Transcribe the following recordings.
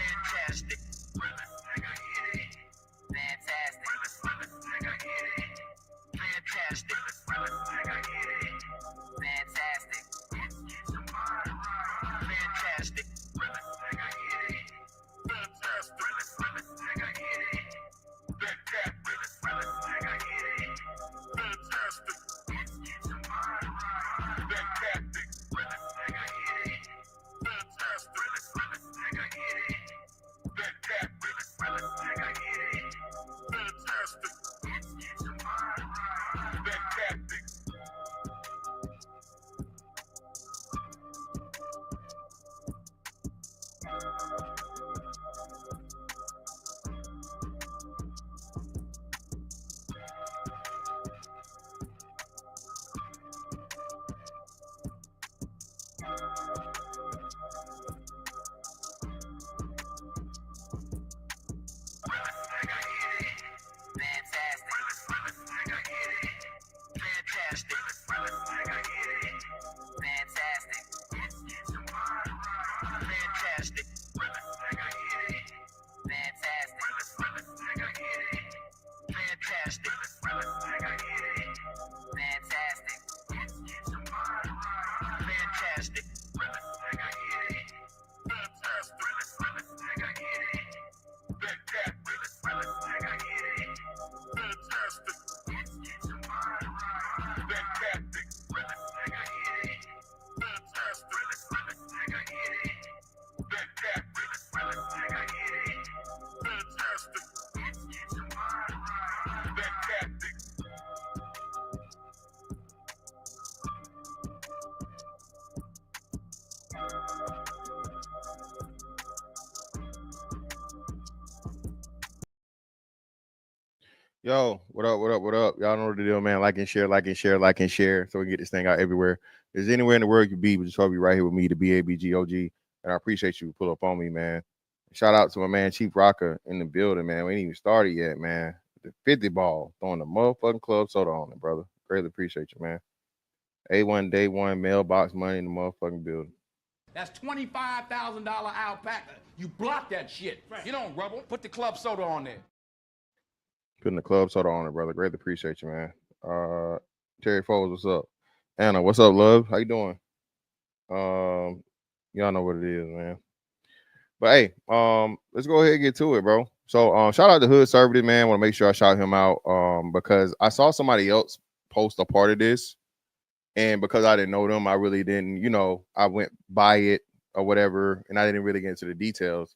Fantastic. Fantastic. Fantastic. Fantastic. Fantastic. Yo, what up, what up, what up? Y'all know what the deal, man. Like and share, like and share, like and share, so we can get this thing out everywhere. If there's anywhere in the world you be, but just hope you right here with me, the BABGOG. And I appreciate you pull up on me, man. Shout out to my man, Chief Rocker in the building, man. We ain't even started yet, man. The 50 ball, throwing the motherfucking club soda on it, brother. Greatly appreciate you, man. A1 Day 1 mailbox money in the motherfucking building. That's $25,000 alpaca. You block that shit. Right. You don't rubble. Put the club soda on there. Putting the club soda on it, brother. Greatly appreciate you, man. Terry Foles, what's up? Anna, what's up, love? How you doing? Y'all know what it is, man. But hey, let's go ahead and get to it, bro. So shout out to Hood Conservative, man. Want to make sure I shout him out because I saw somebody else post a part of this, and because I didn't know them, I really didn't, I went by it or whatever, and I didn't really get into the details.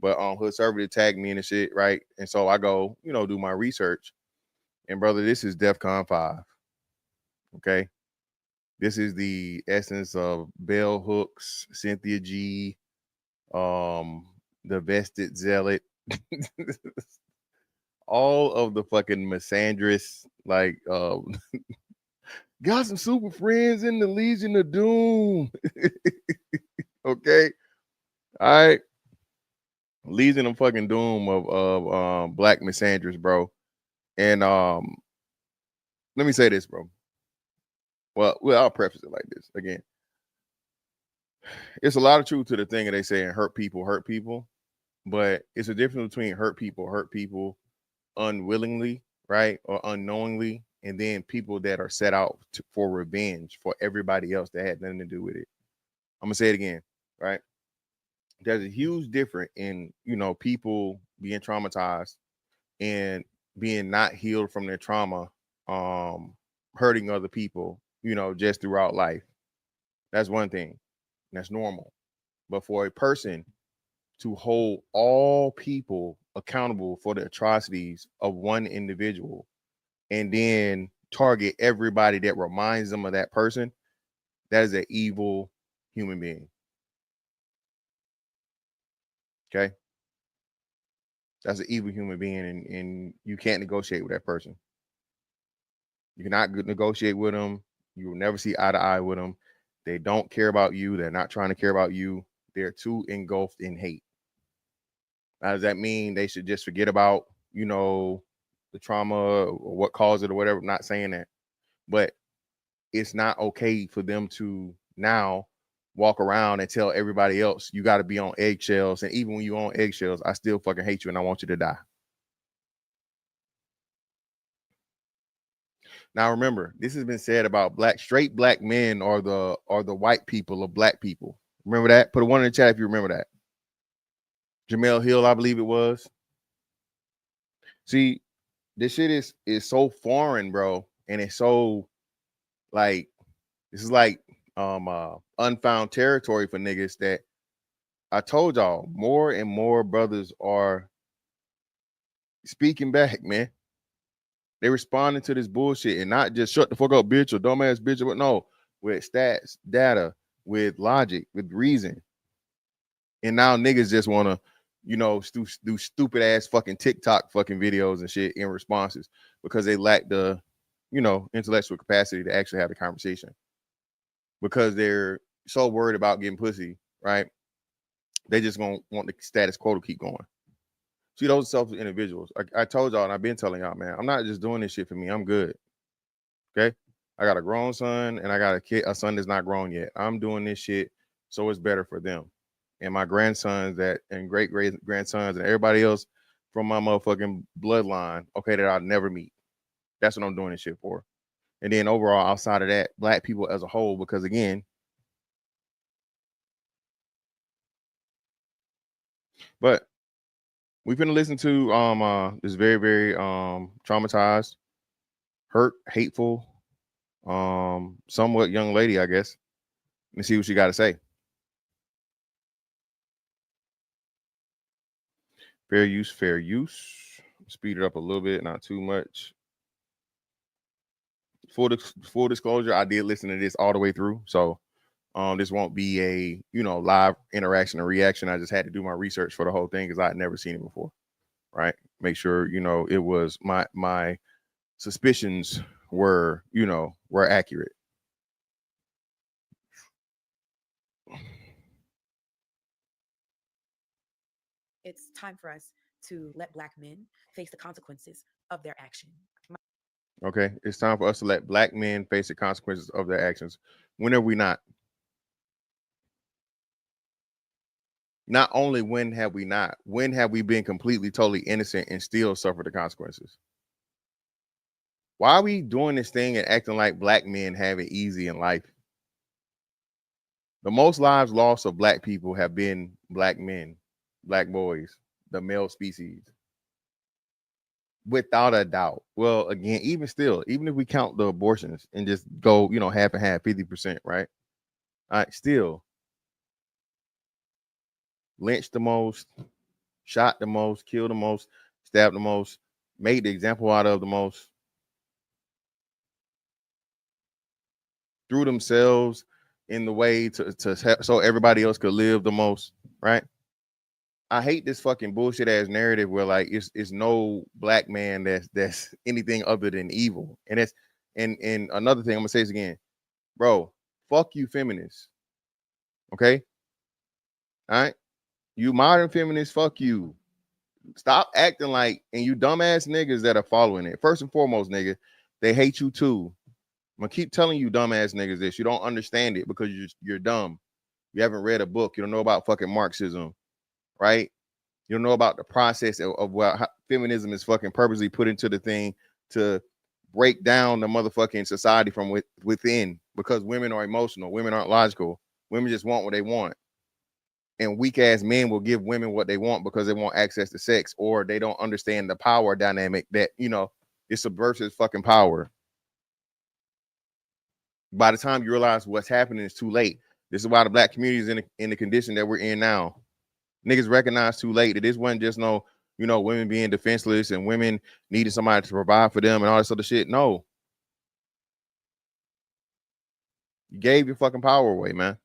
But Hood Conservative tagged me in the shit, right? And so I go, do my research. And brother, this is DEFCON 5. Okay. This is the essence of Bell Hooks, Cynthia G, the Vested Zealot, all of the fucking misandrists, like got some super friends in the Legion of Doom. Okay. All right. Legion of fucking Doom of black misandrists, bro. And let me say this, bro. Well, I'll preface it like this. Again, it's a lot of truth to the thing that they say and hurt people, but it's a difference between hurt people unwillingly, right, or unknowingly, and then people that are set out for revenge for everybody else that had nothing to do with it. I'm gonna say it again, right? There's a huge difference in people being traumatized and being not healed from their trauma, hurting other people, just throughout life. That's one thing. That's normal. But for a person to hold all people accountable for the atrocities of one individual and then target everybody that reminds them of that person, that is an evil human being. Okay? That's an evil human being, and you can't negotiate with that person. You cannot negotiate with them. You will never see eye to eye with them. They don't care about you. They're not trying to care about you. They're too engulfed in hate. Now, does that mean they should just forget about, the trauma or what caused it or whatever? I'm not saying that. But it's not okay for them to now walk around and tell everybody else you got to be on eggshells. And even when you're on eggshells, I still fucking hate you and I want you to die. Now remember, this has been said about straight black men are the white people of black people. Remember that? Put a one in the chat if you remember that. Jamel Hill, I believe it was. See, this shit is so foreign, bro, and it's so like this is like unfound territory for niggas that I told y'all more and more brothers are speaking back, man. They responding to this bullshit and not just shut the fuck up, bitch, or dumbass bitch, or no, with stats, data, with logic, with reason. And now niggas just want to, you know, do stupid ass fucking TikTok fucking videos and shit in responses because they lack the, you know, intellectual capacity to actually have the conversation because they're so worried about getting pussy, right? They just gonna want the status quo to keep going. See, those selfish individuals. I told y'all, and I've been telling y'all, man, I'm not just doing this shit for me. I'm good. Okay. I got a grown son and I got a son that's not grown yet. I'm doing this shit so it's better for them. And my grandsons and great grandsons and everybody else from my motherfucking bloodline, okay, that I'll never meet. That's what I'm doing this shit for. And then overall, outside of that, black people as a whole, because again, but we've been listening to this very, very traumatized, hurt, hateful, somewhat young lady, I guess. Let me see what she got to say. Fair use, fair use. Speed it up a little bit, not too much. Full disclosure, I did listen to this all the way through, so this won't be a, you know, live interaction or reaction. I just had to do my research for the whole thing because I had never seen it before, right? Make sure, you know, it was my suspicions were, you know, were accurate. It's time for us to let black men face the consequences of their action. Okay, it's time for us to let black men face the consequences of their actions. When are we not? Not only when have we not, when have we been completely, totally innocent and still suffer the consequences? Why are we doing this thing and acting like black men have it easy in life? The most lives lost of black people have been black men, black boys, the male species. Without a doubt. Well, again, even still, even if we count the abortions and just go, you know, half and half, 50%, right? All right, still lynched the most, shot the most, killed the most, stabbed the most, made the example out of the most, threw themselves in the way to so everybody else could live the most, right? I hate this fucking bullshit ass narrative where like it's no black man that's anything other than evil. And that's and another thing I'm gonna say this again, bro. Fuck you, feminists. Okay, all right. You modern feminists, fuck you. Stop acting like, and you dumbass niggas that are following it. First and foremost, nigga, they hate you too. I'm gonna keep telling you dumbass niggas this. You don't understand it because you're dumb. You haven't read a book. You don't know about fucking Marxism, right? You don't know about the process of how feminism is fucking purposely put into the thing to break down the motherfucking society from within, because women are emotional. Women aren't logical. Women just want what they want. And weak ass men will give women what they want because they want access to sex, or they don't understand the power dynamic that, you know, it subverts his fucking power. By the time you realize what's happening, it's too late. This is why the black community is in the condition that we're in now. Niggas recognize too late that this wasn't just no, you know, women being defenseless and women needing somebody to provide for them and all this other shit. No. You gave your fucking power away, man.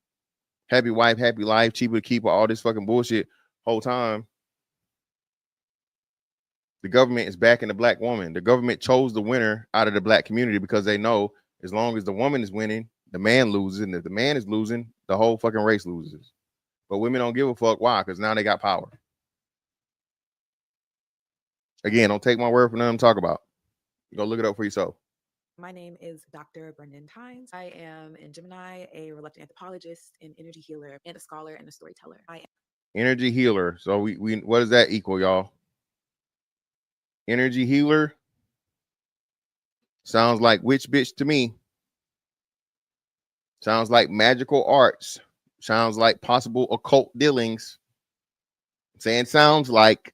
Happy wife, happy life, cheaper to keep, all this fucking bullshit whole time. The government is backing the black woman. The government chose the winner out of the black community because they know as long as the woman is winning, the man loses. And if the man is losing, the whole fucking race loses. But women don't give a fuck. Why? Because now they got power. Again, don't take my word for nothing to talk about. You go look it up for yourself. My name is Dr. Brendan Tynes. I am in Gemini, a reluctant anthropologist, an energy healer, and a scholar and a storyteller. I am Energy healer. So we what does that equal, y'all? Energy healer sounds like witch bitch to me. Sounds like magical arts. Sounds like possible occult dealings. Saying sounds like.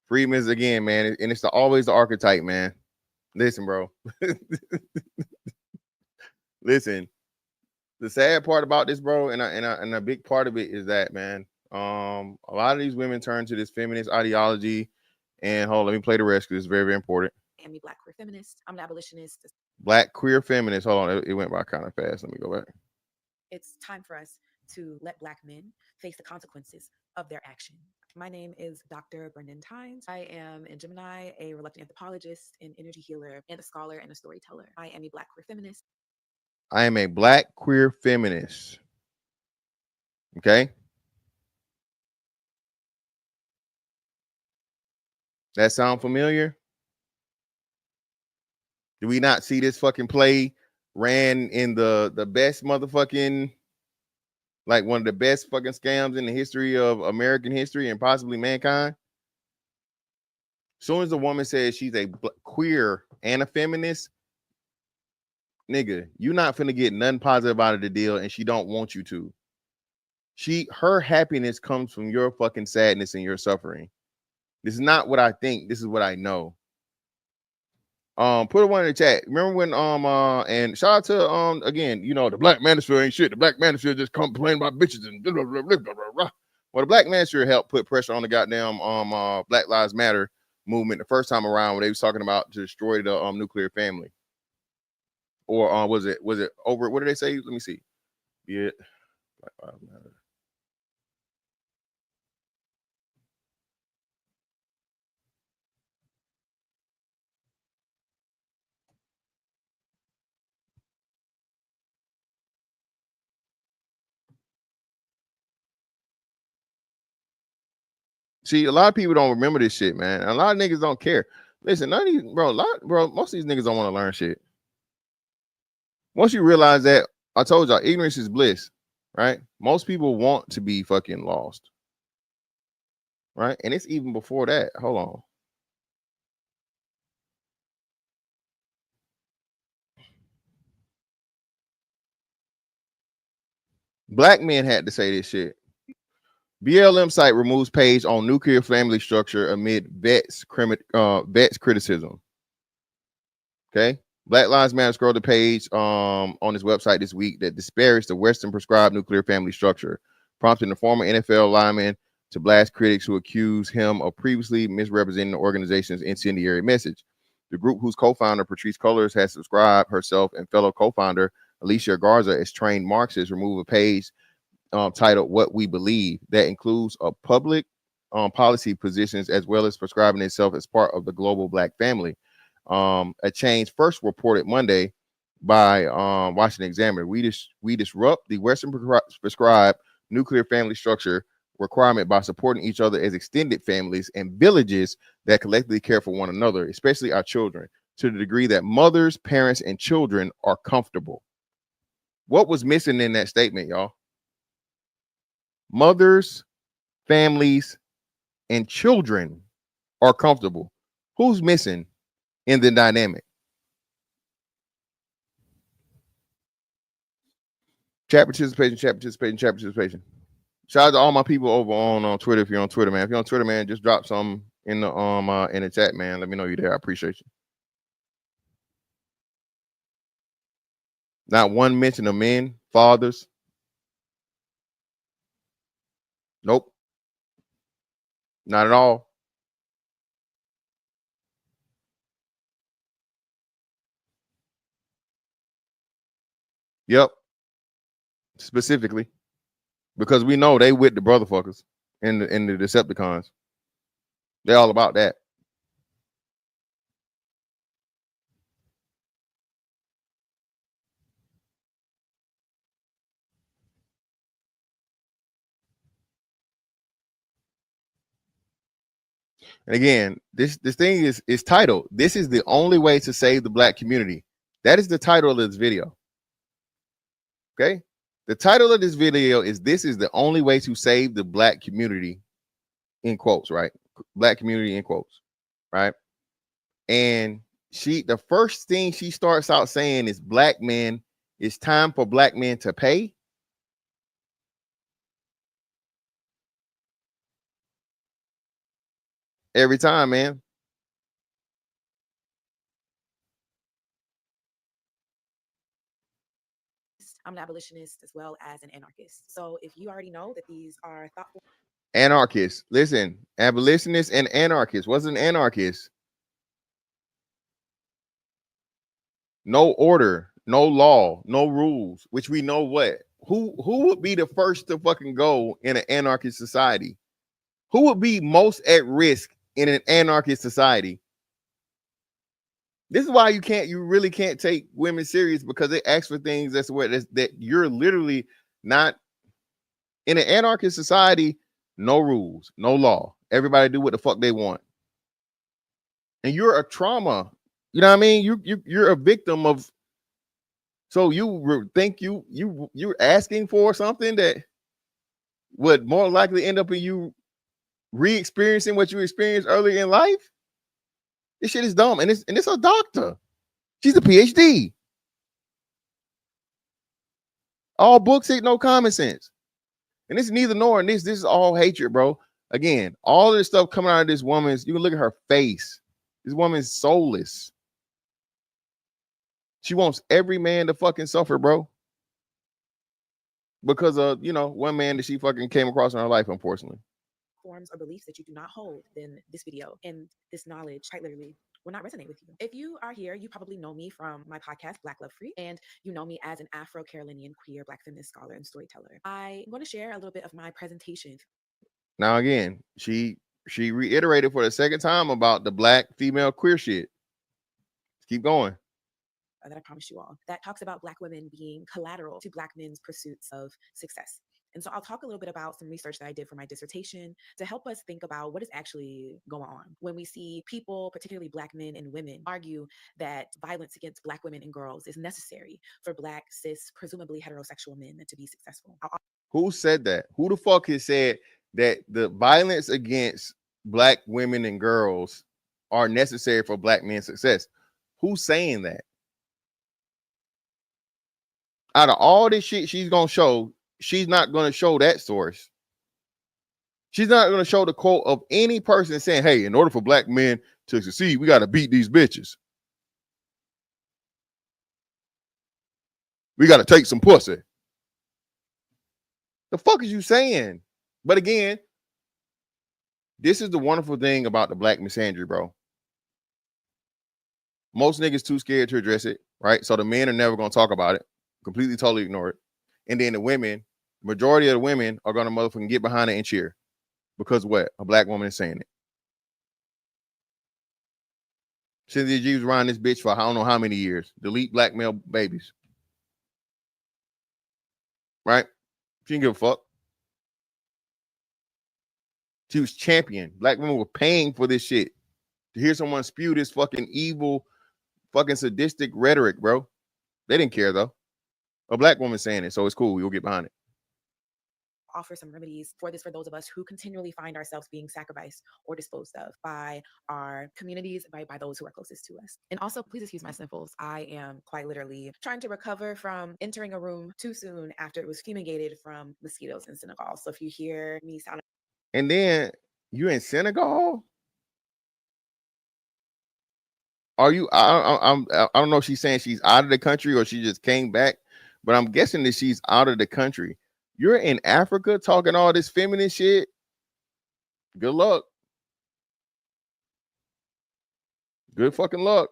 Freeman's again, man, and it's always the archetype, man. Listen, bro. Listen. The sad part about this, bro, and a big part of it is that, man, a lot of these women turn to this feminist ideology, and hold, let me play the rest because it's very, very important. a Black queer feminist. I'm an abolitionist. Black queer feminist. Hold on, it went by kind of fast. Let me go back. It's time for us to let Black men face the consequences of their action. My name is Dr. Brendan Tynes. I am in Gemini, a reluctant anthropologist, an energy healer, and a scholar and a storyteller. I am a Black queer feminist. I am a Black queer feminist. Okay. That sound familiar? Do we not see this fucking play ran in the best motherfucking, like one of the best fucking scams in the history of American history and possibly mankind? As soon as a woman says she's a queer and a feminist, nigga, you not finna get nothing positive out of the deal, and she don't want you to. Her happiness comes from your fucking sadness and your suffering. This is not what I think. This is what I know. Put one in the chat. Remember when and shout out to again, you know, the Black Manosphere ain't shit. The Black Manosphere just complain about bitches and blah, blah, blah, blah, blah, blah. Well, the Black Manosphere helped put pressure on the goddamn Black Lives Matter movement the first time around when they was talking about to destroy the nuclear family. Or was it over? What did they say? Let me see. Yeah, Black Lives Matter. See, a lot of people don't remember this shit, man. A lot of niggas don't care. Listen, none of these, bro, most of these niggas don't want to learn shit. Once you realize that, I told y'all, ignorance is bliss, right? Most people want to be fucking lost, right? And it's even before that. Hold on. Black men had to say this shit. BLM site removes page on nuclear family structure amid vets criticism. Okay. Black Lives Matter scrolled the page on his website this week that disparaged the Western prescribed nuclear family structure, prompting the former NFL lineman to blast critics who accuse him of previously misrepresenting the organization's incendiary message. The group, whose co-founder Patrice Cullors has subscribed herself and fellow co-founder Alicia Garza as trained Marxists, remove a page titled "What We Believe" that includes a public policy positions as well as prescribing itself as part of the global Black family. A change first reported Monday by Washington Examiner. We disrupt the Western prescribed nuclear family structure requirement by supporting each other as extended families and villages that collectively care for one another, especially our children, to the degree that mothers, parents, and children are comfortable. What was missing in that statement, y'all? Mothers, families, and children are comfortable. Who's missing in the dynamic? Chat participation. Shout out to all my people over on Twitter. If you're on Twitter, man. If you're on Twitter, man, just drop something in the chat, man. Let me know you're there. I appreciate you. Not one mention of men, fathers. Nope. Not at all. Yep. Specifically. Because we know they with the brotherfuckers and the Decepticons. They're all about that. And again, this thing is titled, "This is the only way to save the Black community." That is the title of this video. Okay? The title of this video is "This is the only way to save the Black community," in quotes, right? Black community in quotes, right? And the first thing she starts out saying is, "Black men, it's time for Black men to pay." Every time, man. I'm an abolitionist as well as an anarchist. So if you already know that these are thoughtful Anarchists, listen, abolitionists and anarchists. What's an anarchist? No order, no law, no rules, which we know what. Who would be the first to fucking go in an anarchist society? Who would be most at risk in an anarchist society? This is why you really can't take women serious, because they ask for things that you're literally not in an anarchist society. No rules, no law. Everybody do what the fuck they want. And you're a trauma. You know what I mean? You're a victim of. So you think you're asking for something that would more likely end up in you re-experiencing what you experienced earlier in life. This shit is dumb, and it's a doctor. She's a PhD. All books ain't no common sense, and it's neither nor. And this is all hatred, bro. Again, all of this stuff coming out of this woman's. You can look at her face. This woman's soulless. She wants every man to fucking suffer, bro, because of one man that she fucking came across in her life, unfortunately. forms or beliefs that you do not hold, then this video and this knowledge quite literally will not resonate with you. If you are here, you probably know me from my podcast, Black Love Free, and you know me as an Afro-Carolinian queer Black feminist scholar and storyteller. I'm going to share a little bit of my presentation. Now, again, she reiterated for the second time about the Black female queer shit. Let's keep going. That I promise you all, that talks about Black women being collateral to Black men's pursuits of success. And so I'll talk a little bit about some research that I did for my dissertation to help us think about what is actually going on when we see people, particularly Black men and women, argue that violence against Black women and girls is necessary for Black, cis, presumably heterosexual men to be successful. Who said that? Who the fuck has said that the violence against Black women and girls are necessary for Black men's success? Who's saying that? Out of all this shit she's gonna show, she's not gonna show that source. She's not gonna show the quote of any person saying, "Hey, in order for Black men to succeed, we got to beat these bitches. We got to take some pussy." The fuck is you saying? But again, this is the wonderful thing about the Black misandry, bro. Most niggas too scared to address it, right? So the men are never gonna talk about it. Completely, totally ignore it. And then the women, majority of the women are gonna motherfucking get behind it and cheer. Because what? A Black woman is saying it. Cynthia G was around this bitch for I don't know how many years. Delete Black male babies. Right? She didn't give a fuck. She was champion. Black women were paying for this shit. To hear someone spew this fucking evil, fucking sadistic rhetoric, bro. They didn't care though. A Black woman saying it, so it's cool. We'll get behind it. Offer some remedies for this for those of us who continually find ourselves being sacrificed or disposed of by our communities, by those who are closest to us. And also, please excuse my sniffles. I am quite literally trying to recover from entering a room too soon after it was fumigated from mosquitoes in Senegal. So if you hear me sound, and then you're in Senegal. Are you? I don't know if she's saying she's out of the country or she just came back, but I'm guessing that she's out of the country. You're in Africa talking all this feminist shit. Good luck. Good fucking luck.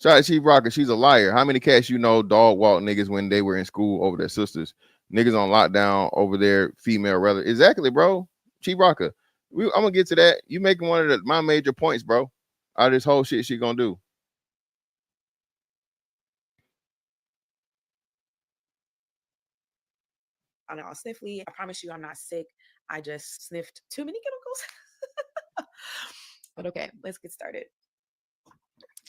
Shout out Chief Rocker. She's a liar. How many cats you know dog walk niggas when they were in school over their sisters? Niggas on lockdown over their female relatives. Exactly, bro. Chief Rocker. I'm gonna get to that. You making one of my major points, bro. Out of this whole shit she gonna do. I know, sniffly. I promise you I'm not sick. I just sniffed too many chemicals. But okay, let's get started.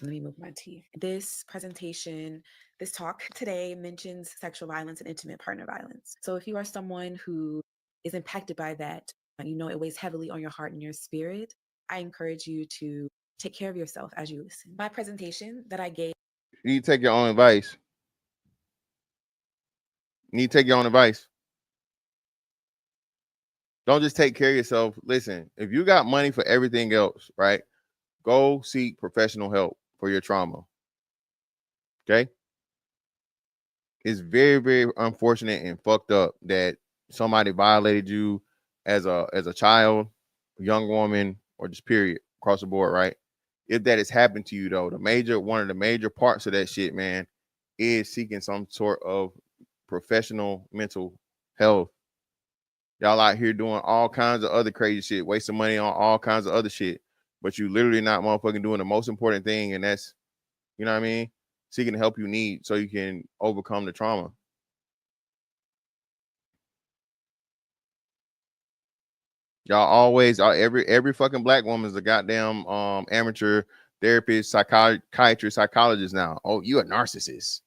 Let me move my tea. This presentation, this talk today mentions sexual violence and intimate partner violence. So if you are someone who is impacted by that, you know it weighs heavily on your heart and your spirit, I encourage you to take care of yourself as you listen. My presentation that I gave. You need to take your own advice. You need to take your own advice. Don't just take care of yourself. Listen, if you got money for everything else, right? Go seek professional help for your trauma. Okay? It's very, very unfortunate and fucked up that somebody violated you as a child, young woman, or just period across the board, right? If that has happened to you though, one of the major parts of that shit, man, is seeking some sort of professional mental health. Y'all out here doing all kinds of other crazy shit, wasting money on all kinds of other shit, but you literally not motherfucking doing the most important thing, and that's, you know what I mean, seeking the help you need so you can overcome the trauma. Y'all always are, every fucking black woman is a goddamn amateur therapist, psychiatrist, psychologist now. Oh, you a narcissist.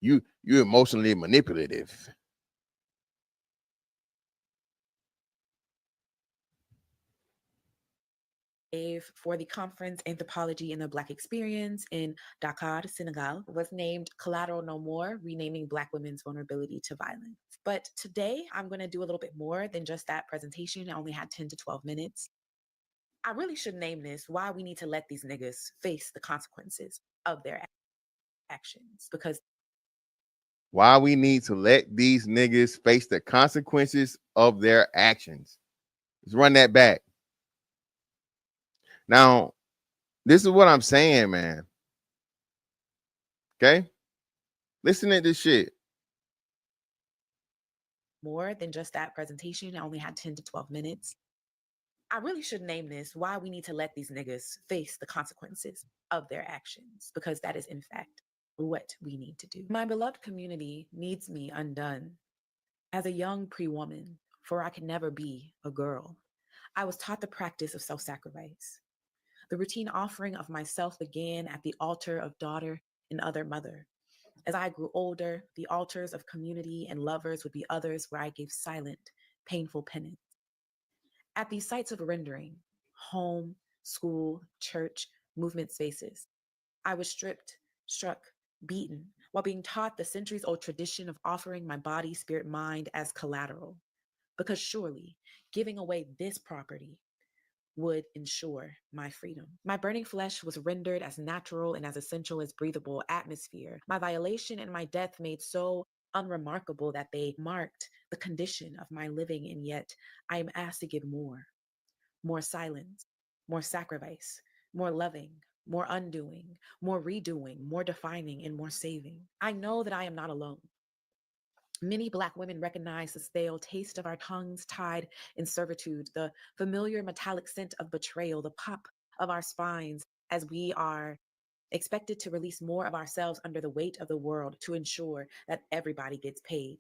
You emotionally manipulative. For the conference Anthropology in the Black Experience in Dakar, Senegal, was named Collateral No More, Renaming Black Women's Vulnerability to Violence. But today I'm going to do a little bit more than just that presentation. I only had 10 to 12 minutes. I really should name this Why We Need to Let These Niggas Face the Consequences of Their Actions. Because why we need to let these niggas face the consequences of their actions. Let's run that back. Now, this is what I'm saying, man. Okay? Listen to this shit. More than just that presentation. I only had 10 to 12 minutes. I really should name this Why We Need to Let These Niggas Face the Consequences of Their Actions, because that is, in fact, what we need to do. My beloved community needs me undone. As a young pre-woman, for I could never be a girl, I was taught the practice of self-sacrifice. The routine offering of myself began at the altar of daughter and other mother. As I grew older, the altars of community and lovers would be others where I gave silent, painful penance. At these sites of rendering, home, school, church, movement spaces, I was stripped, struck, beaten, while being taught the centuries-old tradition of offering my body, spirit, mind as collateral. Because surely giving away this property would ensure my freedom. My burning flesh was rendered as natural and as essential as breathable atmosphere. My violation and my death made so unremarkable that they marked the condition of my living, and yet I am asked to give more silence, more sacrifice, more loving, more undoing, more redoing, more defining, and more saving. I know that I am not alone. Many Black women recognize the stale taste of our tongues tied in servitude, the familiar metallic scent of betrayal, the pop of our spines as we are expected to release more of ourselves under the weight of the world to ensure that everybody gets paid.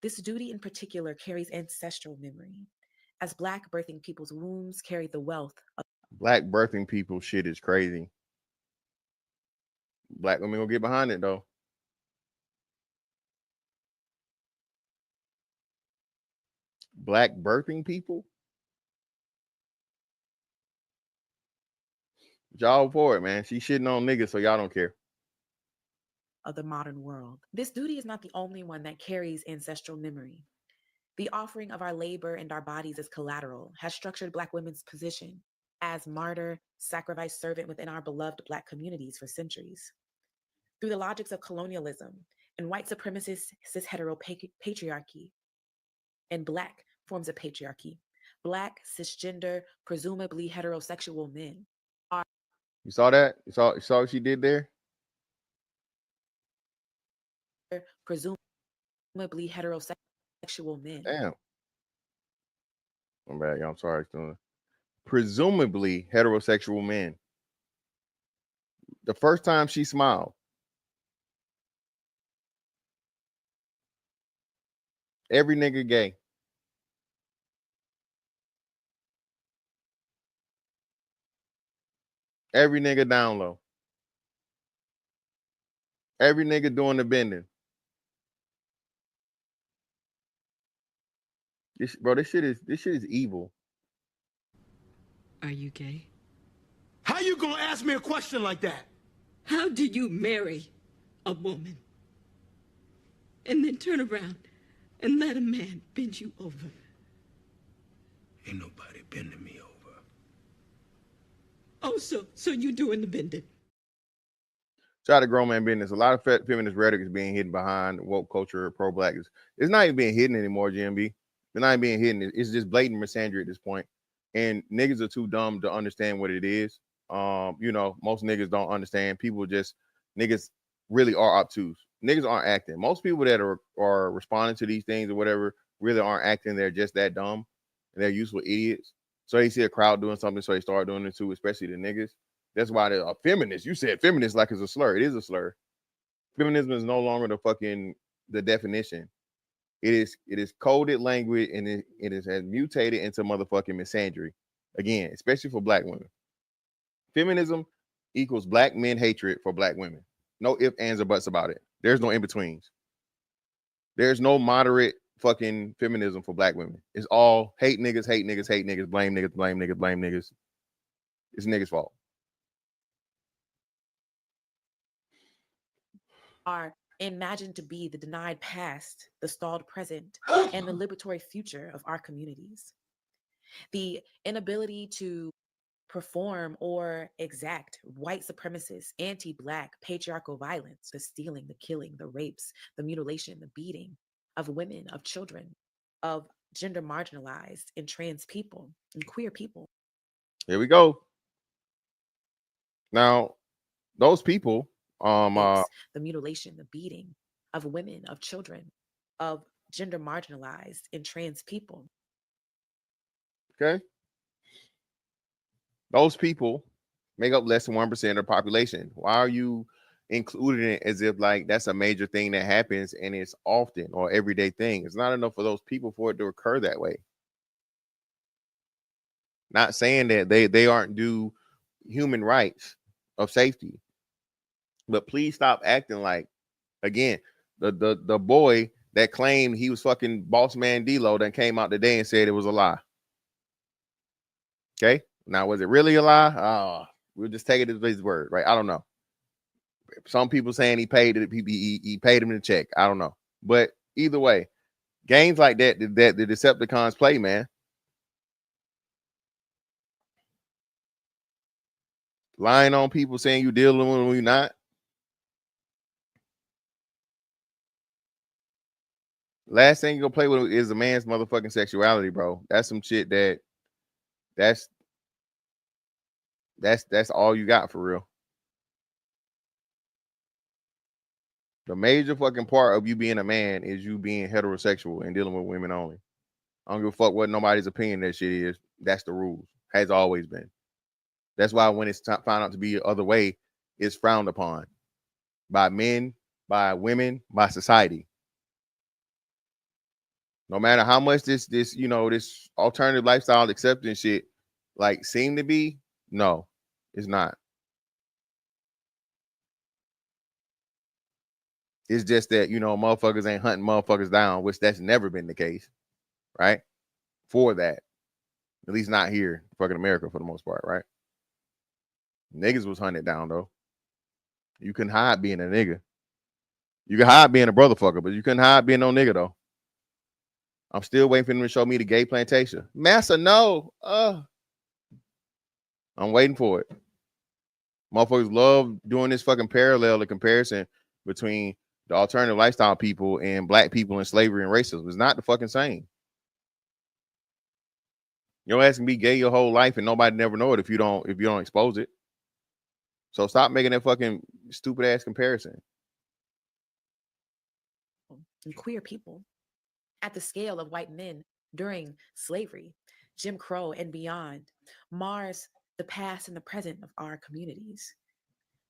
This duty in particular carries ancestral memory, as Black birthing people's wombs carry the wealth of Black birthing people shit is crazy. Black women will get behind it though. Black birthing people? Y'all for it, man. She shitting on niggas, so y'all don't care. the modern world. This duty is not the only one that carries ancestral memory. The offering of our labor and our bodies as collateral has structured Black women's position as martyr, sacrifice servant within our beloved Black communities for centuries. Through the logics of colonialism and white supremacist cis-hetero patriarchy and Black forms of patriarchy, Black cisgender, presumably heterosexual men are You saw that? You saw what she did there? presumably heterosexual men. Damn. I'm bad, y'all. I'm sorry. Presumably heterosexual men. The first time she smiled, every nigga gay. Every nigga down low. Every nigga doing the bending. This shit is evil. Are you gay? How you gonna ask me a question like that? How do you marry a woman and then turn around and let a man bend you over? Ain't nobody bending me over. Oh, so you doing the bending? Shout out to grown man business. A lot of feminist rhetoric is being hidden behind woke culture, pro-black. It's not even being hidden anymore, GMB. It's not even being hidden. It's just blatant misandry at this point. And niggas are too dumb to understand what it is. You know, most niggas don't understand. Niggas really are obtuse. Niggas aren't acting. Most people that are responding to these things or whatever really aren't acting. They're just that dumb. And they're useful idiots. So they see a crowd doing something, so they start doing it too, especially the niggas. That's why they're a feminist. You said feminist like it's a slur. It is a slur. Feminism is no longer the definition. It is coded language, and it has mutated into motherfucking misandry. Again, especially for black women. Feminism equals black men hatred for black women. No ifs, ands, or buts about it. There's no in-betweens. There's no moderate fucking feminism for black women. It's all hate niggas, hate niggas, hate niggas, blame niggas, blame niggas, blame niggas. It's niggas' fault. Are imagined to be the denied past, the stalled present, and the liberatory future of our communities. The inability to perform or exact white supremacist, anti-black, patriarchal violence, the stealing, the killing, the rapes, the mutilation, the beating of women, of children, of gender marginalized and trans people and queer people. Here we go. Now, those people, the mutilation, the beating of women, of children, of gender marginalized and trans people. Okay. Those people make up less than 1% of the population. Why are you including it as if like that's a major thing that happens and it's often or everyday thing? It's not enough for those people for it to occur that way. Not saying that they aren't due human rights of safety, but please stop acting like, again, the boy that claimed he was fucking boss man D-Lo that came out today and said it was a lie. Okay, now was it really a lie? We'll just take it as his word, right? I don't know. Some people saying he paid it. He paid him the check. I don't know, but either way, games like that the Decepticons play, man. Lying on people, saying you dealing with them when you're not. Last thing you're gonna play with is a man's motherfucking sexuality, bro. That's some shit that's all you got for real. The major fucking part of you being a man is you being heterosexual and dealing with women only. I don't give a fuck what nobody's opinion that shit is. That's the rules. Has always been. That's why when it's found out to be the other way, it's frowned upon by men, by women, by society. No matter how much this alternative lifestyle acceptance shit like seem to be, no, it's not. It's just that, motherfuckers ain't hunting motherfuckers down, which that's never been the case, right? For that. At least not here, fucking America for the most part, right? Niggas was hunted down, though. You couldn't hide being a nigga. You can hide being a brotherfucker, but you couldn't hide being no nigga, though. I'm still waiting for them to show me the gay plantation. Massa, no. I'm waiting for it. Motherfuckers love doing this fucking parallel, the comparison between the alternative lifestyle people and black people in slavery and racism. It's not the fucking same. Your ass can be gay your whole life and nobody never know it if you don't expose it. So stop making that fucking stupid ass comparison. And queer people at the scale of white men during slavery, Jim Crow, and beyond mars the past and the present of our communities.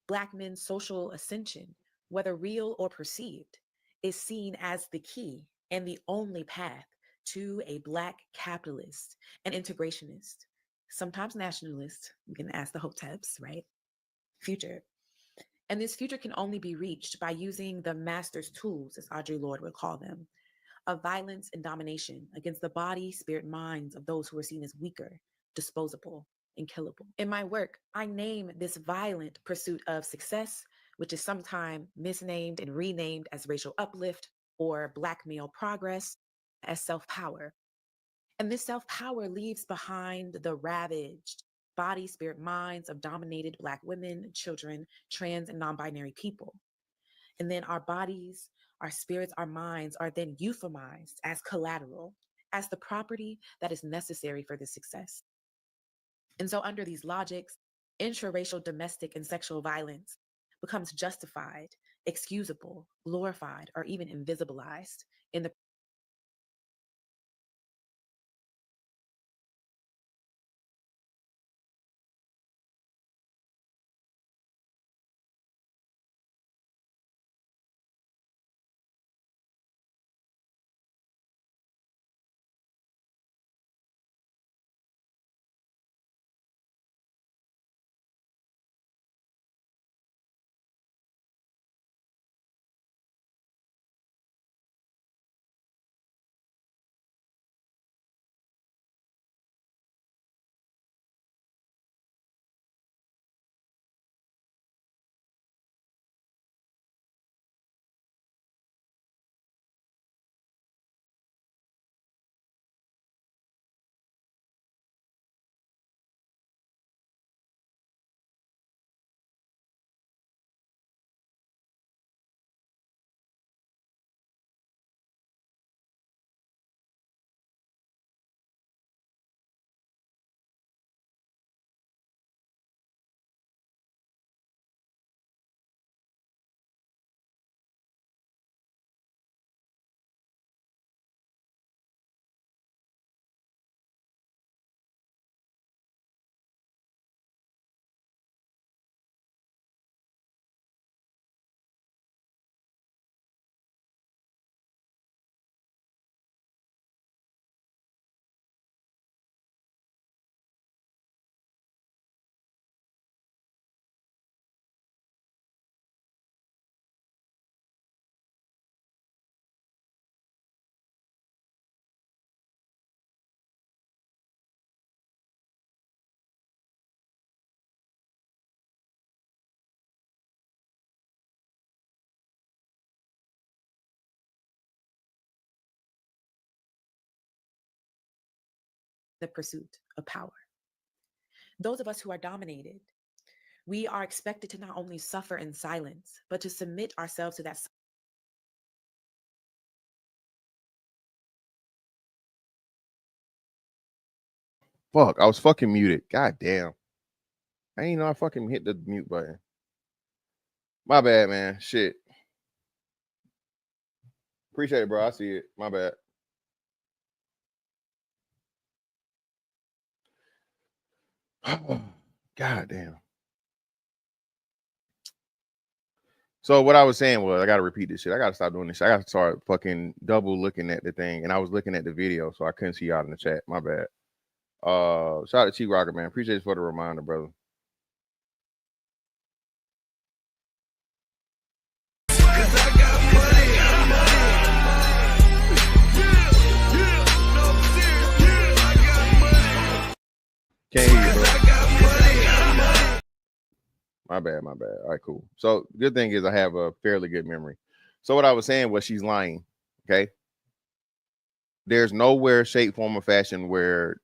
Black men's social ascension, whether real or perceived, is seen as the key and the only path to a Black capitalist and integrationist sometimes nationalist. You can ask the Hoteps, right? Future. And this future can only be reached by using the master's tools, as Audre Lorde would call them, of violence and domination against the body, spirit, minds of those who are seen as weaker, disposable, and killable. In my work, I name this violent pursuit of success, which is sometimes misnamed and renamed as racial uplift or Black male progress, as self-power. And this self-power leaves behind the ravaged body, spirit, minds of dominated Black women, children, trans, and non-binary people. And then our bodies, our spirits, our minds are then euphemized as collateral, as the property that is necessary for this success. And so under these logics, intraracial domestic and sexual violence becomes justified, excusable, glorified, or even invisibilized in the pursuit of power. Those of us who are dominated, we are expected to not only suffer in silence, but to submit ourselves to that. Fuck, I was fucking muted. God damn. I ain't know I fucking hit the mute button. My bad, man. Shit. Appreciate it, bro. I see it. My bad. God damn. So what I was saying was I gotta repeat this shit. I gotta stop doing this shit. I gotta start fucking double looking at the thing. And I was looking at the video, so I couldn't see y'all in the chat. My bad. Shout out to T Rocker, man. Appreciate it for the reminder, brother. Can't hear you, bro. My bad. All right, cool. So good thing is I have a fairly good memory. So what I was saying was she's lying. Okay. There's nowhere, shape, form, or fashion where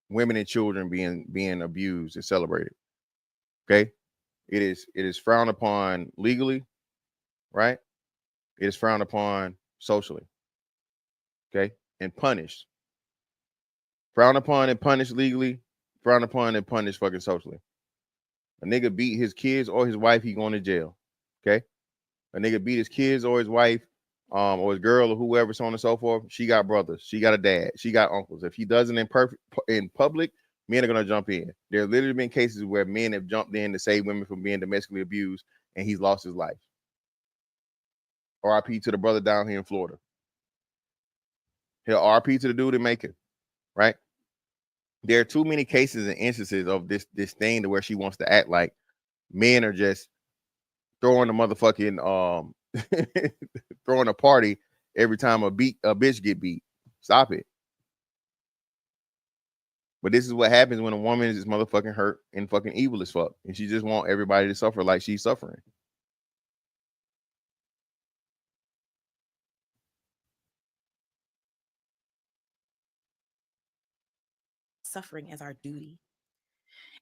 women and children being abused is celebrated. Okay. It is frowned upon legally, right? It is frowned upon socially. Okay. And punished. Frowned upon and punished legally, frowned upon and punished fucking socially. A nigga beat his kids or his wife, he going to jail. Okay. A nigga beat his kids or his wife, or his girl or whoever, so on and so forth. She got brothers, she got a dad, she got uncles. If he does it in public, men are gonna jump in. There have literally been cases where men have jumped in to save women from being domestically abused, and he's lost his life. RIP to the brother down here in Florida. Hell, RIP to the dude in Macon, right? there are too many cases and instances of this thing to where she wants to act like men are just throwing a motherfucking throwing a party every time a bitch get beat. Stop it. But this is what happens when a woman is motherfucking hurt and fucking evil as fuck, and she just want everybody to suffer like she's suffering. Suffering as our duty.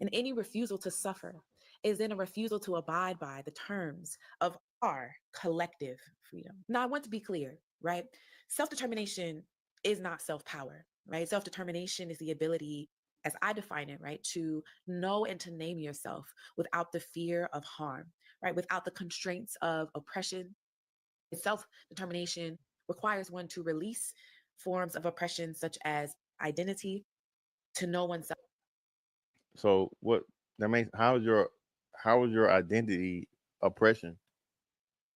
And any refusal to suffer is then a refusal to abide by the terms of our collective freedom. Now, I want to be clear, right? Self-determination is not self-power, right? Self-determination is the ability, as I define it, right, to know and to name yourself without the fear of harm, right? Without the constraints of oppression. Self-determination requires one to release forms of oppression such as identity, to know oneself. So what that makes how is your identity oppression?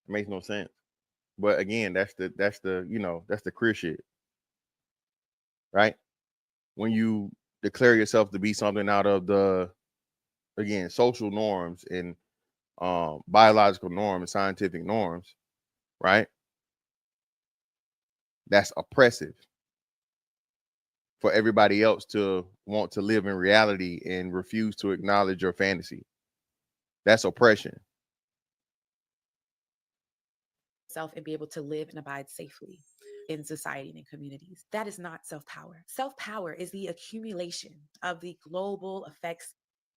It makes no sense. But again, that's the that's the queer shit, right? When you declare yourself to be something out of the, again, social norms and biological norms and scientific norms, right? That's oppressive for everybody else to want to live in reality and refuse to acknowledge your fantasy. That's oppression. And be able to live and abide safely in society and in communities. That is not self-power. Self-power is the accumulation of the global effects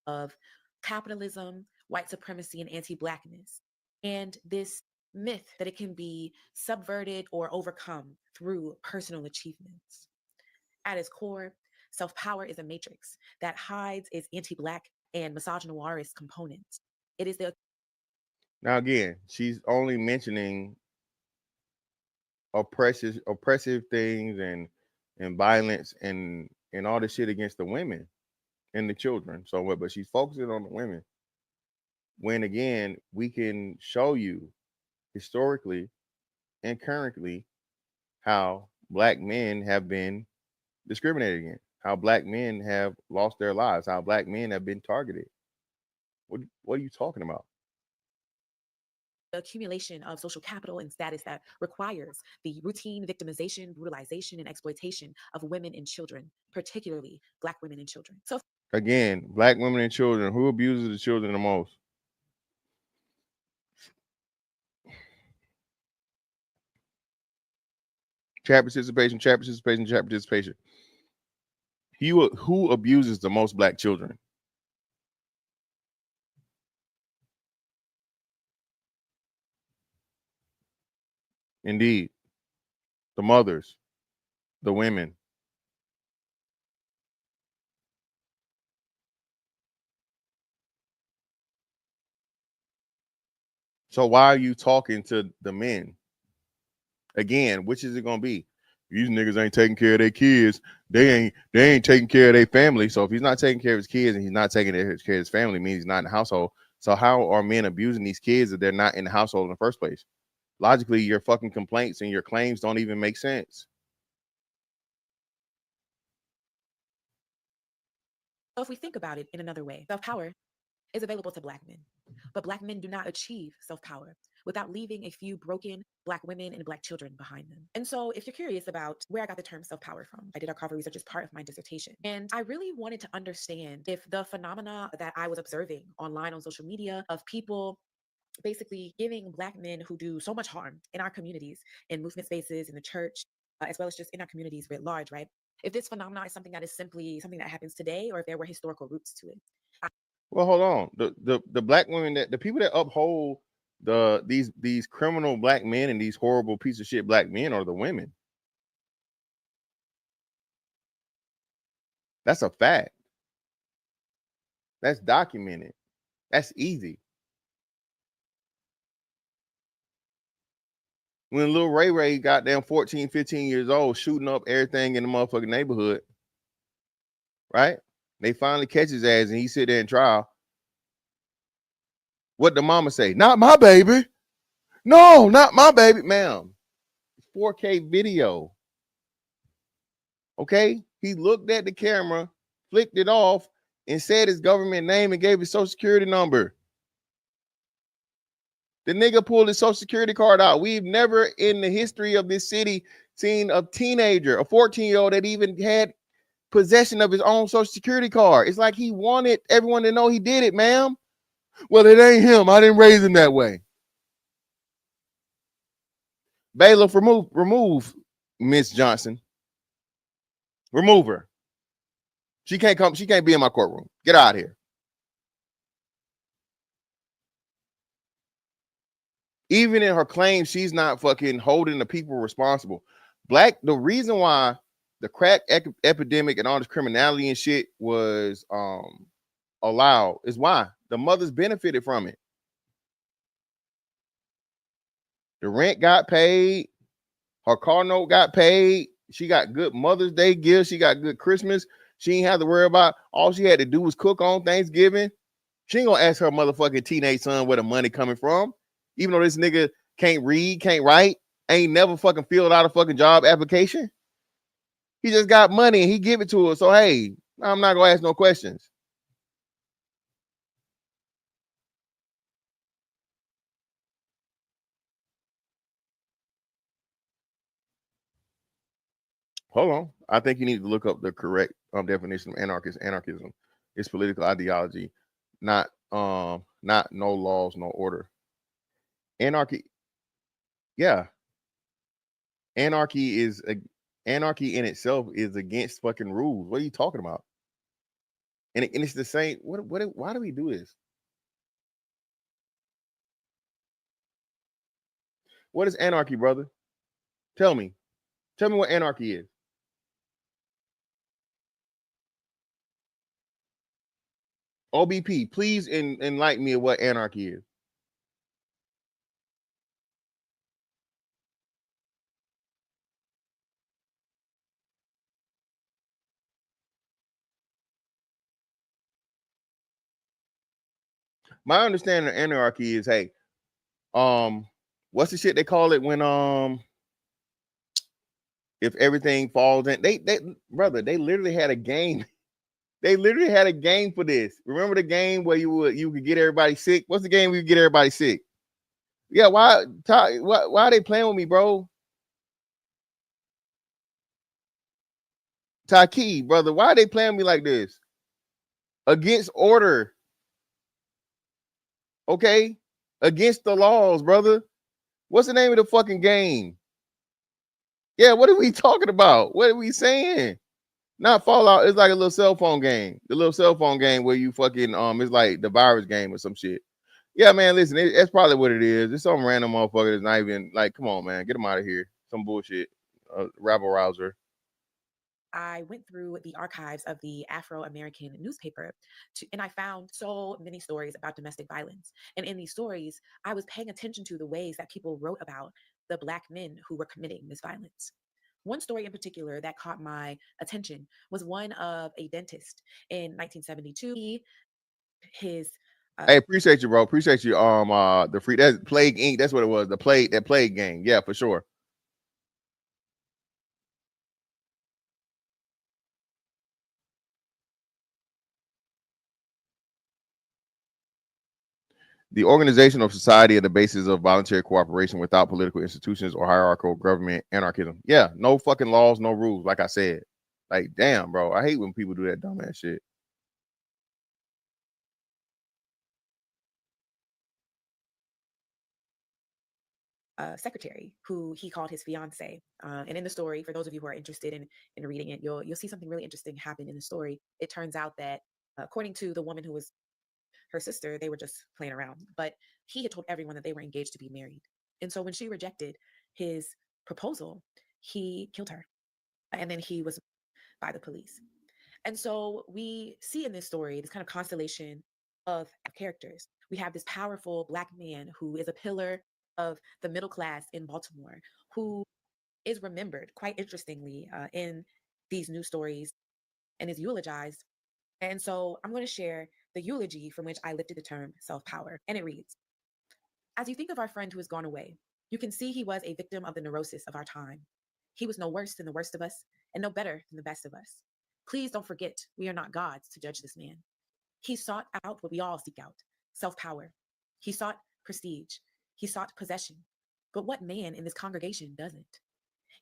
of capitalism, white supremacy, and anti-Blackness. And this myth that it can be subverted or overcome through personal achievements. At its core, self-power is a matrix that hides its anti-Black and misogynoirist components. It is the Now again, she's only mentioning oppressive things and violence and all this shit against the women and the children. So what? But she's focusing on the women. When again, we can show you historically and currently how Black men have been discriminated against, how Black men have lost their lives, how Black men have been targeted. What are you talking about? accumulation of social capital and status that requires the routine victimization, brutalization, and exploitation of women and children, particularly Black women and children. So Again, Black women and children. Who abuses the children the most? Chat participation, chat participation, chat participation. Who abuses the most Black children? Indeed. The mothers, the women. So why are you talking to the men? Again, which is it gonna be? These niggas ain't taking care of their kids. They ain't taking care of their family. So if he's not taking care of his kids and he's not taking care of his family, means he's not in the household. So how are men abusing these kids if they're not in the household in the first place? Logically, your fucking complaints and your claims don't even make sense. if we think about it in another way, self-power is available to Black men, but Black men do not achieve self-power without leaving a few broken Black women and Black children behind them. And so if you're curious about where I got the term self-power from, I did archival research as part of my dissertation. And I really wanted to understand if the phenomena that I was observing online on social media of people basically giving Black men who do so much harm in our communities, in movement spaces, in the church, as well as just in our communities writ large, right? If this phenomenon is something that is simply something that happens today, or if there were historical roots to it. Well, hold on. The Black women, that the people that uphold these criminal Black men and these horrible piece of shit Black men are the women. That's a fact. That's documented. That's easy. When little Ray goddamn 14, 15 years old shooting up everything in the motherfucking neighborhood, right? They finally catch his ass and he sit there in trial. What the mama say? Not my baby. No, not my baby, ma'am. 4K video. Okay? He looked at the camera flicked it off and said his government name and gave his social security number. The nigga pulled his social security card out. We've never in the history of this city seen a teenager, a 14-year-old that even had possession of his own social security card. It's like he wanted everyone to know he did it, ma'am. Well, it ain't him. I didn't raise him that way. Bailiff, remove Miss Johnson. Remove her. She can't come. She can't be in my courtroom. Get out of here. Even in her claim, she's not fucking holding the people responsible. The reason why the crack epidemic and all this criminality and shit was allowed is why the mothers benefited from it. The rent got paid. Her car note got paid. She got good Mother's Day gifts. She got good Christmas. She ain't have to worry about. All she had to do was cook on Thanksgiving. She ain't gonna ask her motherfucking teenage son where the money coming from. Even though this nigga can't read, can't write, ain't never fucking filled out a fucking job application. He just got money and he give it to her. So hey, I'm not gonna ask no questions. Hold on. I think you need to look up the correct definition of anarchist. Anarchism is political ideology, not no laws, no order. Anarchy, yeah. Anarchy in itself is against fucking rules. What are you talking about? And it's the same. Why do we do this? What is anarchy, brother? Tell me what anarchy is. OBP, please enlighten me of what anarchy is. My understanding of anarchy is, hey, what's the shit they call it when if everything falls in, they brother, they literally had a game. They literally had a game for this. Remember the game where you could get everybody sick? What's the game where you get everybody sick? Yeah, why are they playing with me, bro? Taki, brother, why are they playing with me like this? Against order. Okay? Against the laws, brother. What's the name of the fucking game? Yeah, what are we talking about? What are we saying? Not Fallout. It's like a little cell phone game. The little cell phone game where you fucking it's like the virus game or some shit. Yeah, man. Listen, that's probably what it is. It's some random motherfucker that's not even like. Come on, man. Get him out of here. Some bullshit. Rabble rouser. I went through the archives of the Afro-American newspaper and I found so many stories about domestic violence. And in these stories, I was paying attention to the ways that people wrote about the Black men who were committing this violence. One story in particular that caught my attention was one of a dentist in 1972. His Hey, appreciate you, bro. Appreciate you. The free that Plague Inc. That's what it was. That plague game. Yeah, for sure. The organization of society are the basis of voluntary cooperation without political institutions or hierarchical government anarchism. Yeah, no fucking laws, no rules. Like I said, like damn, bro, I hate when people do that dumbass shit. secretary who he called his fiance. And in the story, for those of you who are interested in reading it, you'll see something really interesting happen in the story. It turns out that according to the woman who was her sister, they were just playing around. But he had told everyone that they were engaged to be married. And so when she rejected his proposal, he killed her. And then he was by the police. And so we see in this story this kind of constellation of characters. We have this powerful Black man who is a pillar of the middle class in Baltimore, who is remembered quite interestingly in these news stories and is eulogized. And so I'm going to share the eulogy from which I lifted the term self-power. And it reads, as you think of our friend who has gone away, you can see he was a victim of the neurosis of our time. He was no worse than the worst of us and no better than the best of us. Please don't forget, we are not gods to judge this man. He sought out what we all seek out, self-power. He sought prestige. He sought possession. But what man in this congregation doesn't?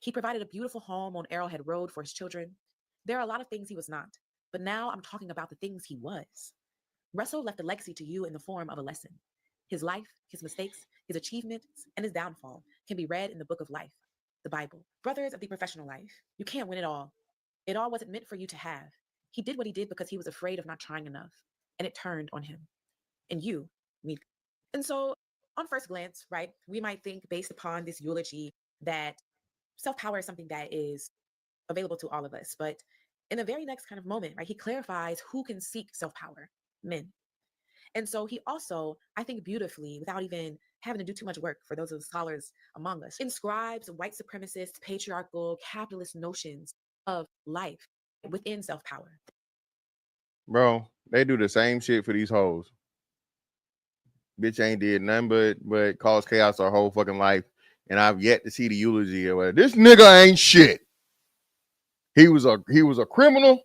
He provided a beautiful home on Arrowhead Road for his children. There are a lot of things he was not, but now I'm talking about the things he was. Russell left a legacy to you in the form of a lesson. His life, his mistakes, his achievements, and his downfall can be read in the book of life, the Bible. Brothers of the professional life, you can't win it all. It all wasn't meant for you to have. He did what he did because he was afraid of not trying enough, and it turned on him. And you, me. And so, on first glance, right, we might think based upon this eulogy that self-power is something that is available to all of us. But in the very next kind of moment, right, he clarifies who can seek self-power: men. And so he also, I think beautifully, without even having to do too much work for those of the scholars among us, inscribes white supremacist, patriarchal, capitalist notions of life within self-power. Bro, they do the same shit for these hoes. Bitch ain't did nothing but cause chaos our whole fucking life. And I've yet to see the eulogy or whatever. This nigga ain't shit. He was a criminal.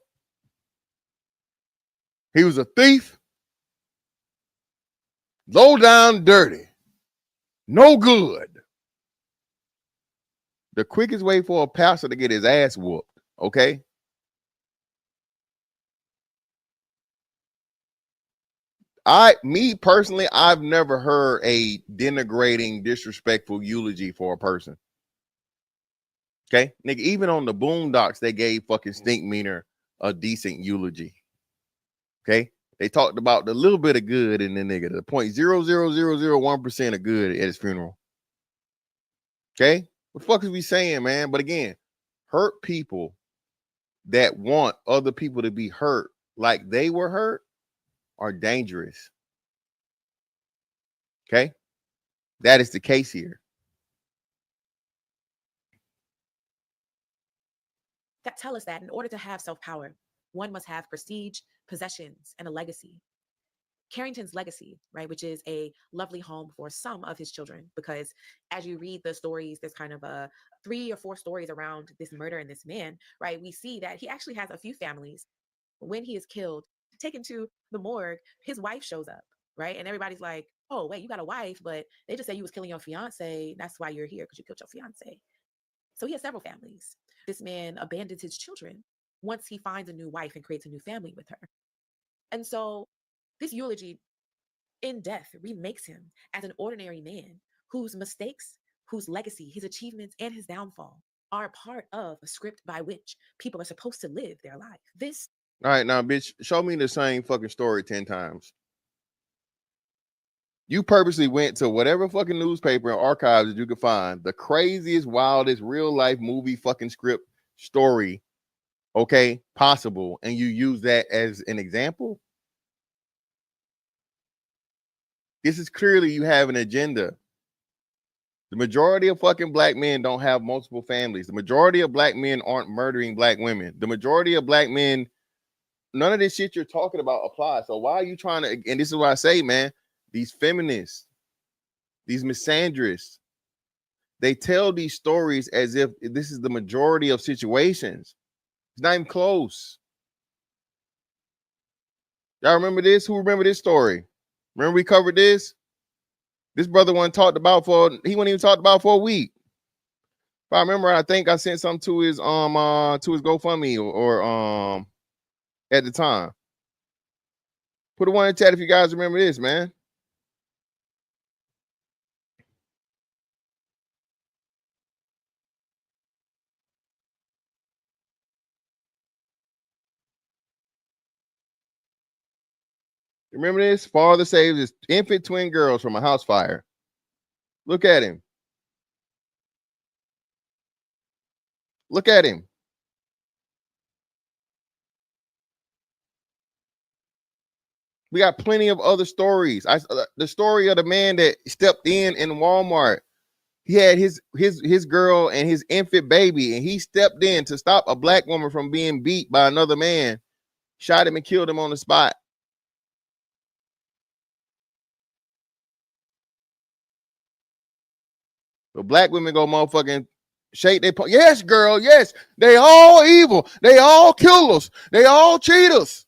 He was a thief. Low down dirty. No good. The quickest way for a pastor to get his ass whooped, okay? Me personally, I've never heard a denigrating, disrespectful eulogy for a person. Okay, nigga, even on the Boondocks, they gave fucking Stink Meaner a decent eulogy. Okay, they talked about the little bit of good in the nigga, the 0.00001% of good at his funeral. Okay, what the fuck is we saying, man? But again, hurt people that want other people to be hurt like they were hurt are dangerous. Okay, that is the case here. That tell us that in order to have self-power, one must have prestige, possessions, and a legacy. Carrington's legacy, right, which is a lovely home for some of his children, because as you read the stories, there's kind of 3 or 4 stories around this murder and this man, right? We see that he actually has a few families. When he is killed, taken to the morgue, his wife shows up, right? And everybody's like, oh, wait, you got a wife, but they just say you was killing your fiance. That's why you're here, because you killed your fiance. So he has several families. This man abandons his children once he finds a new wife and creates a new family with her. And so this eulogy in death remakes him as an ordinary man whose mistakes, whose legacy, his achievements, and his downfall are part of a script by which people are supposed to live their life. This. All right, now, bitch, show me the same fucking story 10 times. You purposely went to whatever fucking newspaper and archives that you could find, the craziest, wildest, real life movie fucking script story, okay, possible, and you use that as an example. This is clearly you have an agenda. The majority of fucking black men don't have multiple families. The majority of black men aren't murdering black women. The majority of black men, none of this shit you're talking about applies. So why are you trying to, and this is what I say, man, these feminists, these misandrists, they tell these stories as if this is the majority of situations. It's not even close. Y'all remember this? Who remember this story? Remember we covered this? This brother wasn't talked about he wasn't even talked about for a week. If I remember, I think I sent something to his GoFundMe or at the time. Put a one in the chat if you guys remember this, man. Remember this? Father saves his infant twin girls from a house fire. Look at him. Look at him. We got plenty of other stories. The story of the man that stepped in Walmart. He had his girl and his infant baby, and he stepped in to stop a black woman from being beat by another man, shot him and killed him on the spot. The black women go motherfucking shake their yes, girl, yes. They all evil. They all killers. They all cheaters.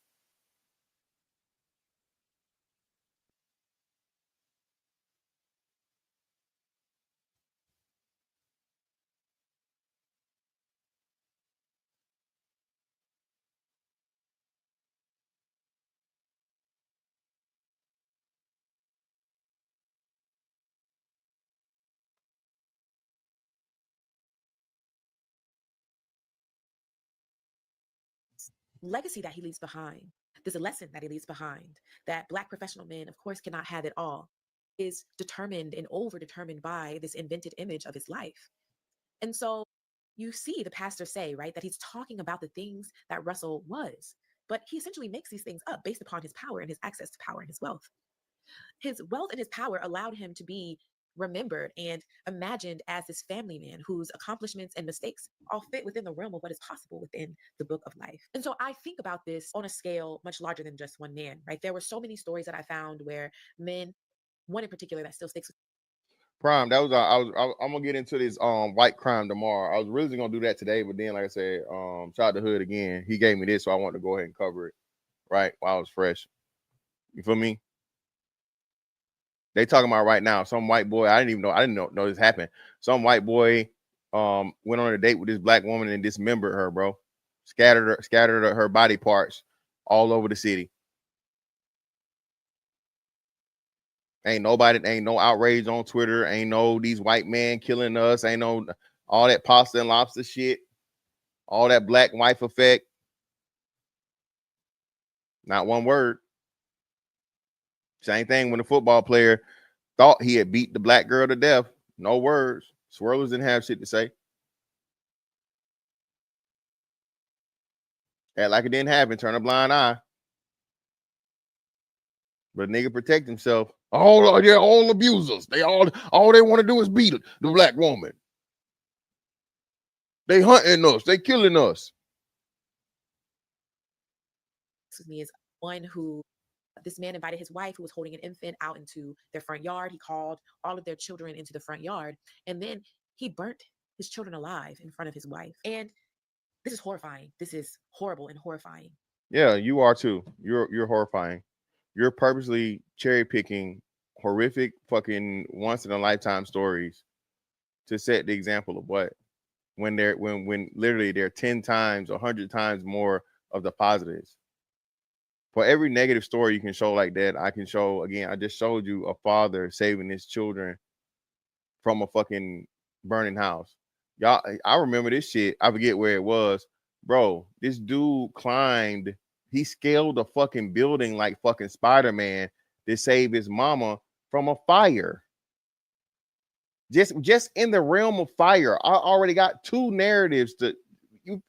legacy that he leaves behind, there's a lesson that he leaves behind that Black professional men, of course, cannot have it all, is determined and over determined by this invented image of his life. And so you see the pastor say, right, that he's talking about the things that Russell was, but he essentially makes these things up based upon his power and his access to power and his wealth. His wealth and his power allowed him to be remembered and imagined as this family man whose accomplishments and mistakes all fit within the realm of what is possible within the book of life. And so I think about this on a scale much larger than just one man, right? There were so many stories that I found where men, one in particular that still sticks with Prime, that was I'm gonna get into this white crime tomorrow. I was really gonna do that today, but then like I said, shout out to Hood again. He gave me this, so I wanted to go ahead and cover it right while I was fresh. You feel me? They talking about right now. Some white boy, I didn't know this happened. Some white boy went on a date with this Black woman and dismembered her, bro. Scattered her body parts all over the city. Ain't no outrage on Twitter. Ain't no these white men killing us. Ain't no all that pasta and lobster shit. All that black wife effect. Not one word. Same thing when the football player thought he had beat the black girl to death. No words. Swirlers didn't have shit to say. Act like it didn't happen. Turn a blind eye. But nigga protect himself. All abusers. They all they want to do is beat the black woman. They hunting us. They killing us. with me is one who this man invited his wife, who was holding an infant, out into their front yard. He called all of their children into the front yard, and then he burnt his children alive in front of his wife. And this is horrifying. This is horrible and horrifying. Yeah, you are too. You're horrifying. You're purposely cherry picking horrific fucking once in a lifetime stories to set the example of what when literally there are 10 times, 100 times more of the positives. For every negative story you can show like that, I can show again. I just showed you a father saving his children from a fucking burning house. Y'all, I remember this shit. I forget where it was, bro. This dude climbed. He scaled a fucking building like fucking Spider-Man to save his mama from a fire. Just in the realm of fire, I already got two narratives to you.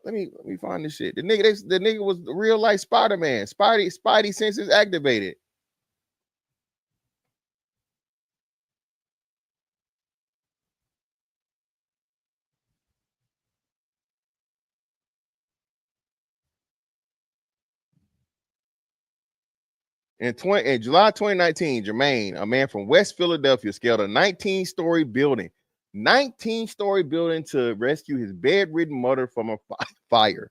Let me find this shit. The nigga was the real life Spider-Man. Spidey senses activated. In July 2019, Jermaine, a man from West Philadelphia, scaled a 19-story building. 19-story building to rescue his bedridden mother from a fire.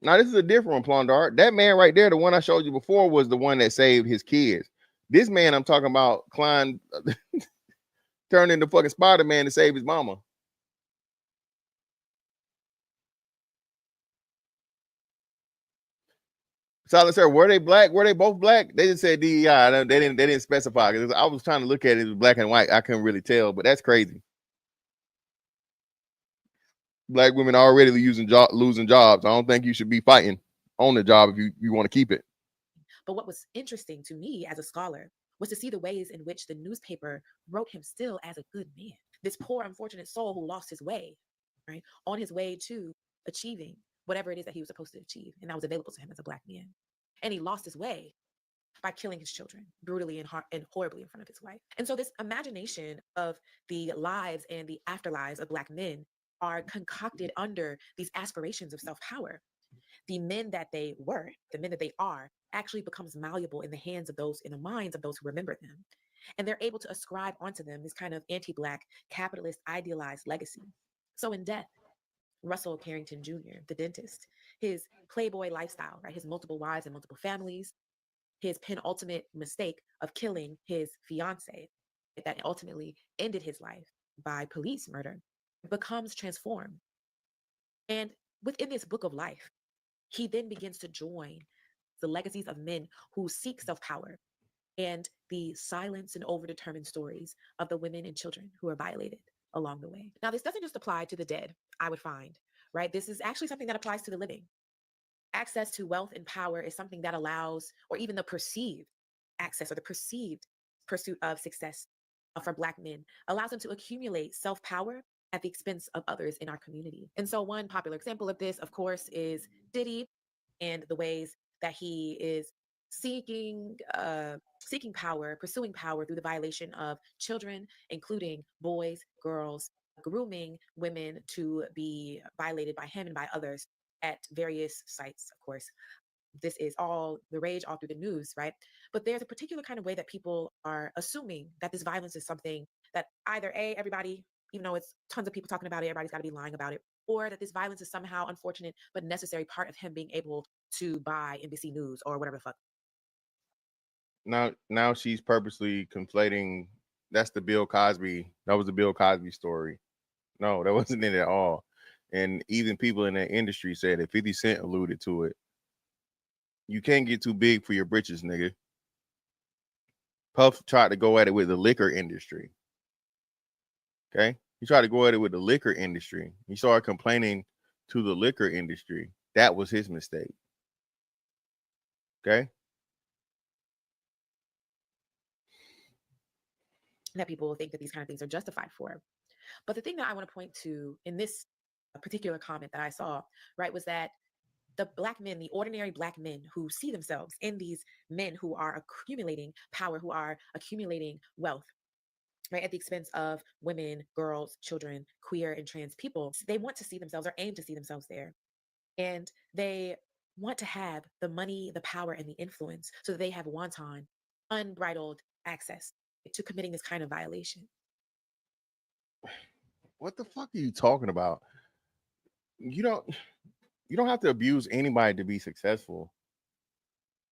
Now, this is a different one, Plundar. That man right there, the one I showed you before, was the one that saved his kids. This man I'm talking about climbed, turned into fucking Spider-Man to save his mama. Silent sir, were they black? Were they both black? They just said DEI. They didn't specify. I was trying to look at it, it was black and white. I couldn't really tell, but that's crazy. Black women are already losing jobs. I don't think you should be fighting on the job if you want to keep it. But what was interesting to me as a scholar was to see the ways in which the newspaper wrote him still as a good man. This poor, unfortunate soul who lost his way, right, on his way to achieving whatever it is that he was supposed to achieve, and that was available to him as a black man. And he lost his way by killing his children brutally and horribly in front of his wife. And so this imagination of the lives and the afterlives of black men are concocted under these aspirations of self-power. The men that they were, the men that they are, actually becomes malleable in the hands of those, in the minds of those who remember them. And they're able to ascribe onto them this kind of anti-Black, capitalist, idealized legacy. So in Death, Russell Carrington Jr., the dentist, his playboy lifestyle, right, his multiple wives and multiple families, his penultimate mistake of killing his fiance that ultimately ended his life by police murder, becomes transformed. And within this book of life, he then begins to join the legacies of men who seek self power and the silence and overdetermined stories of the women and children who are violated along the way. Now, this doesn't just apply to the dead, I would find, right? This is actually something that applies to the living. Access to wealth and power is something that allows, or even the perceived access or the perceived pursuit of success for Black men allows them to accumulate self power at the expense of others in our community. And so, one popular example of this, of course, is Diddy and the ways that he is seeking power, pursuing power through the violation of children, including boys, girls, grooming women to be violated by him and by others at various sites, of course. This is all the rage all through the news, right? But there's a particular kind of way that people are assuming that this violence is something that either everybody, even though it's tons of people talking about it, everybody's got to be lying about it, or that this violence is somehow unfortunate but necessary part of him being able to buy NBC News or whatever the fuck. Now she's purposely conflating. That's the Bill Cosby. That was the Bill Cosby story. No, that wasn't it at all. And even people in that industry said that 50 Cent alluded to it. You can't get too big for your britches, nigga. Puff tried to go at it with the liquor industry. Okay? He tried to go at it with the liquor industry. He started complaining to the liquor industry. That was his mistake. Okay? That people think that these kind of things are justified for. But the thing that I want to point to in this particular comment that I saw, right, was that the Black men, the ordinary Black men who see themselves in these men who are accumulating power, who are accumulating wealth, right, at the expense of women, girls, children, queer and trans people, they want to see themselves or aim to see themselves there. And they want to have the money, the power, and the influence so that they have wanton, unbridled access to committing this kind of violation. What the fuck are you talking about? You don't have to abuse anybody to be successful.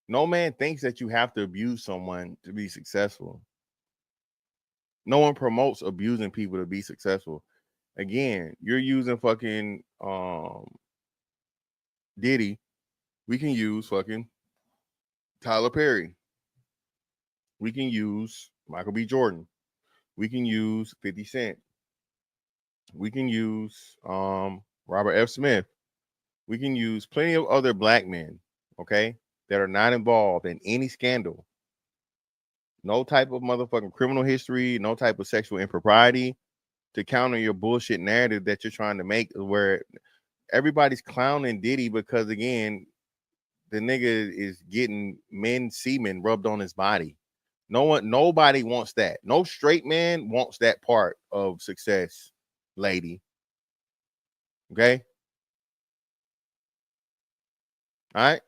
No man thinks that you have to abuse someone to be successful. No one promotes abusing people to be successful. Again, you're using fucking Diddy. We can use fucking Tyler Perry. We can use Michael B. Jordan. We can use 50 Cent. We can use Robert F. Smith. We can use plenty of other Black men, okay, that are not involved in any scandal. No type of motherfucking criminal history, no type of sexual impropriety to counter your bullshit narrative that you're trying to make, where everybody's clowning Diddy because, again, the nigga is getting men's semen rubbed on his body. Nobody wants that. No straight man wants that part of success, lady. Okay? All right?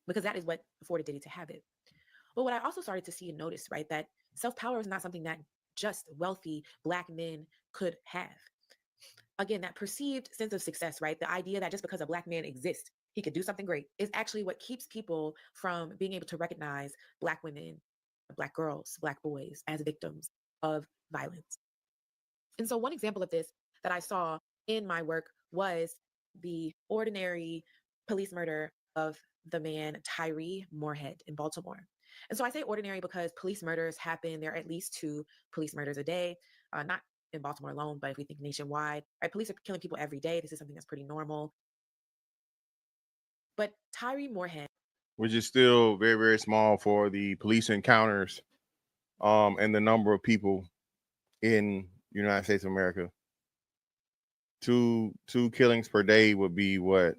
Because that is what afforded Diddy to have it. But what I also started to see and notice, right, that self-power is not something that just wealthy Black men could have. Again, that perceived sense of success, right? The idea that just because a Black man exists, he could do something great, is actually what keeps people from being able to recognize Black women, Black girls, Black boys as victims of violence. And so one example of this that I saw in my work was the ordinary police murder of the man Tyree Moorhead in Baltimore. And so I say ordinary because police murders happen. There are at least 2 police murders a day, not in Baltimore alone, but if we think nationwide, right? Police are killing people every day. This is something that's pretty normal. But Tyree Moorhead, which is still very, very small for the police encounters and the number of people in the United States of America. Two killings per day would be what?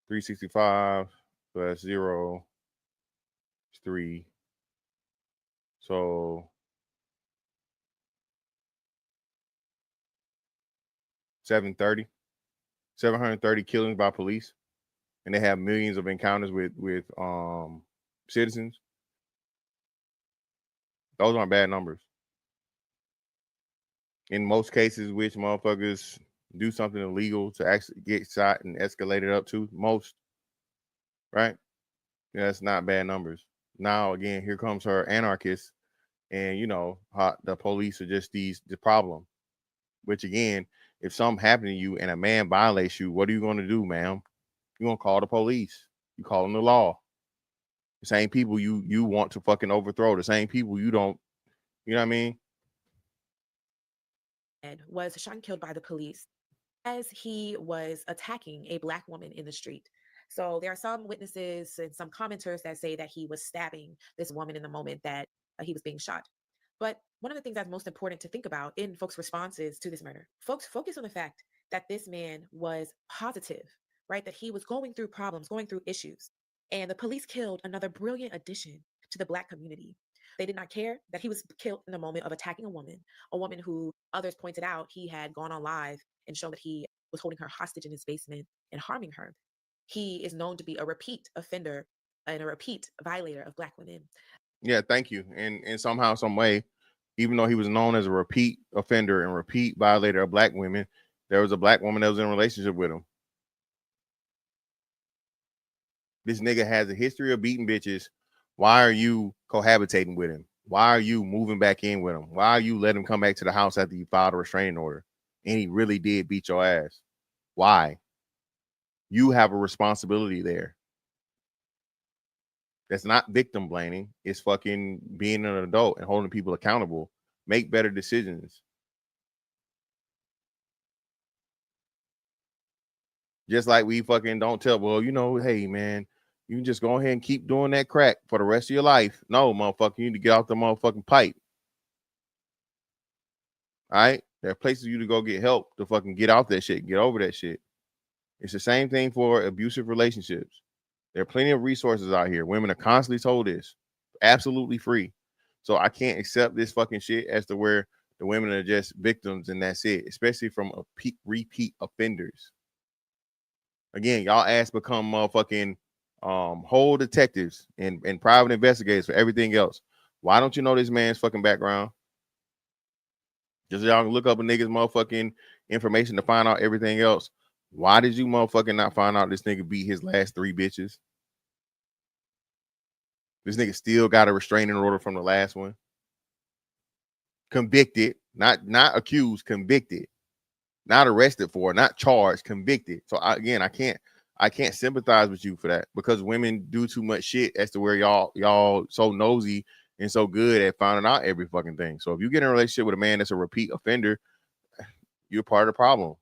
365 plus 0 is 3. So 730 killings by police, and they have millions of encounters with citizens. Those aren't bad numbers. In most cases, which motherfuckers do something illegal to actually get shot and escalated up to most, right? Yeah, that's not bad numbers. Now again, here comes her anarchists, and you know how the police are just the problem. Which again, if something happened to you and a man violates you, what are you going to do, ma'am? You're gonna call the police. You calling the law. The same people you want to fucking overthrow. The same people you don't. You know what I mean? Was shot and killed by the police as he was attacking a Black woman in the street. So there are some witnesses and some commenters that say that he was stabbing this woman in the moment that he was being shot. But one of the things that's most important to think about in folks' responses to this murder, folks focus on the fact that this man was positive, right? That he was going through problems, going through issues. And the police killed another brilliant addition to the Black community. They did not care that he was killed in the moment of attacking a woman who others pointed out he had gone on live and shown that he was holding her hostage in his basement and harming her. He is known to be a repeat offender and a repeat violator of Black women. Yeah, thank you. And somehow, some way, even though he was known as a repeat offender and repeat violator of Black women, there was a Black woman that was in a relationship with him. This nigga has a history of beating bitches. Why are you cohabitating with him? Why are you moving back in with him? Why are you letting him come back to the house after you filed a restraining order? And he really did beat your ass. Why? You have a responsibility there. That's not victim blaming. It's fucking being an adult and holding people accountable. Make better decisions. Just like we fucking don't tell, well, you know, hey, man, you can just go ahead and keep doing that crack for the rest of your life. No, motherfucker, you need to get off the motherfucking pipe. All right? There are places you to go get help to fucking get off that shit, get over that shit. It's the same thing for abusive relationships. There are plenty of resources out here. Women are constantly told this, absolutely free. So I can't accept this fucking shit as to where the women are just victims and that's it, especially from repeat offenders. Again, y'all ass become motherfucking whole detectives and private investigators for everything else. Why don't you know this man's fucking background? Just so y'all can look up a nigga's motherfucking information to find out everything else. Why did you motherfucking not find out this nigga beat his last 3 bitches? This nigga still got a restraining order from the last one. Convicted, not accused, convicted. Not arrested for, not charged, convicted. So I can't sympathize with you for that because women do too much shit as to where y'all so nosy and so good at finding out every fucking thing. So if you get in a relationship with a man that's a repeat offender, you're part of the problem.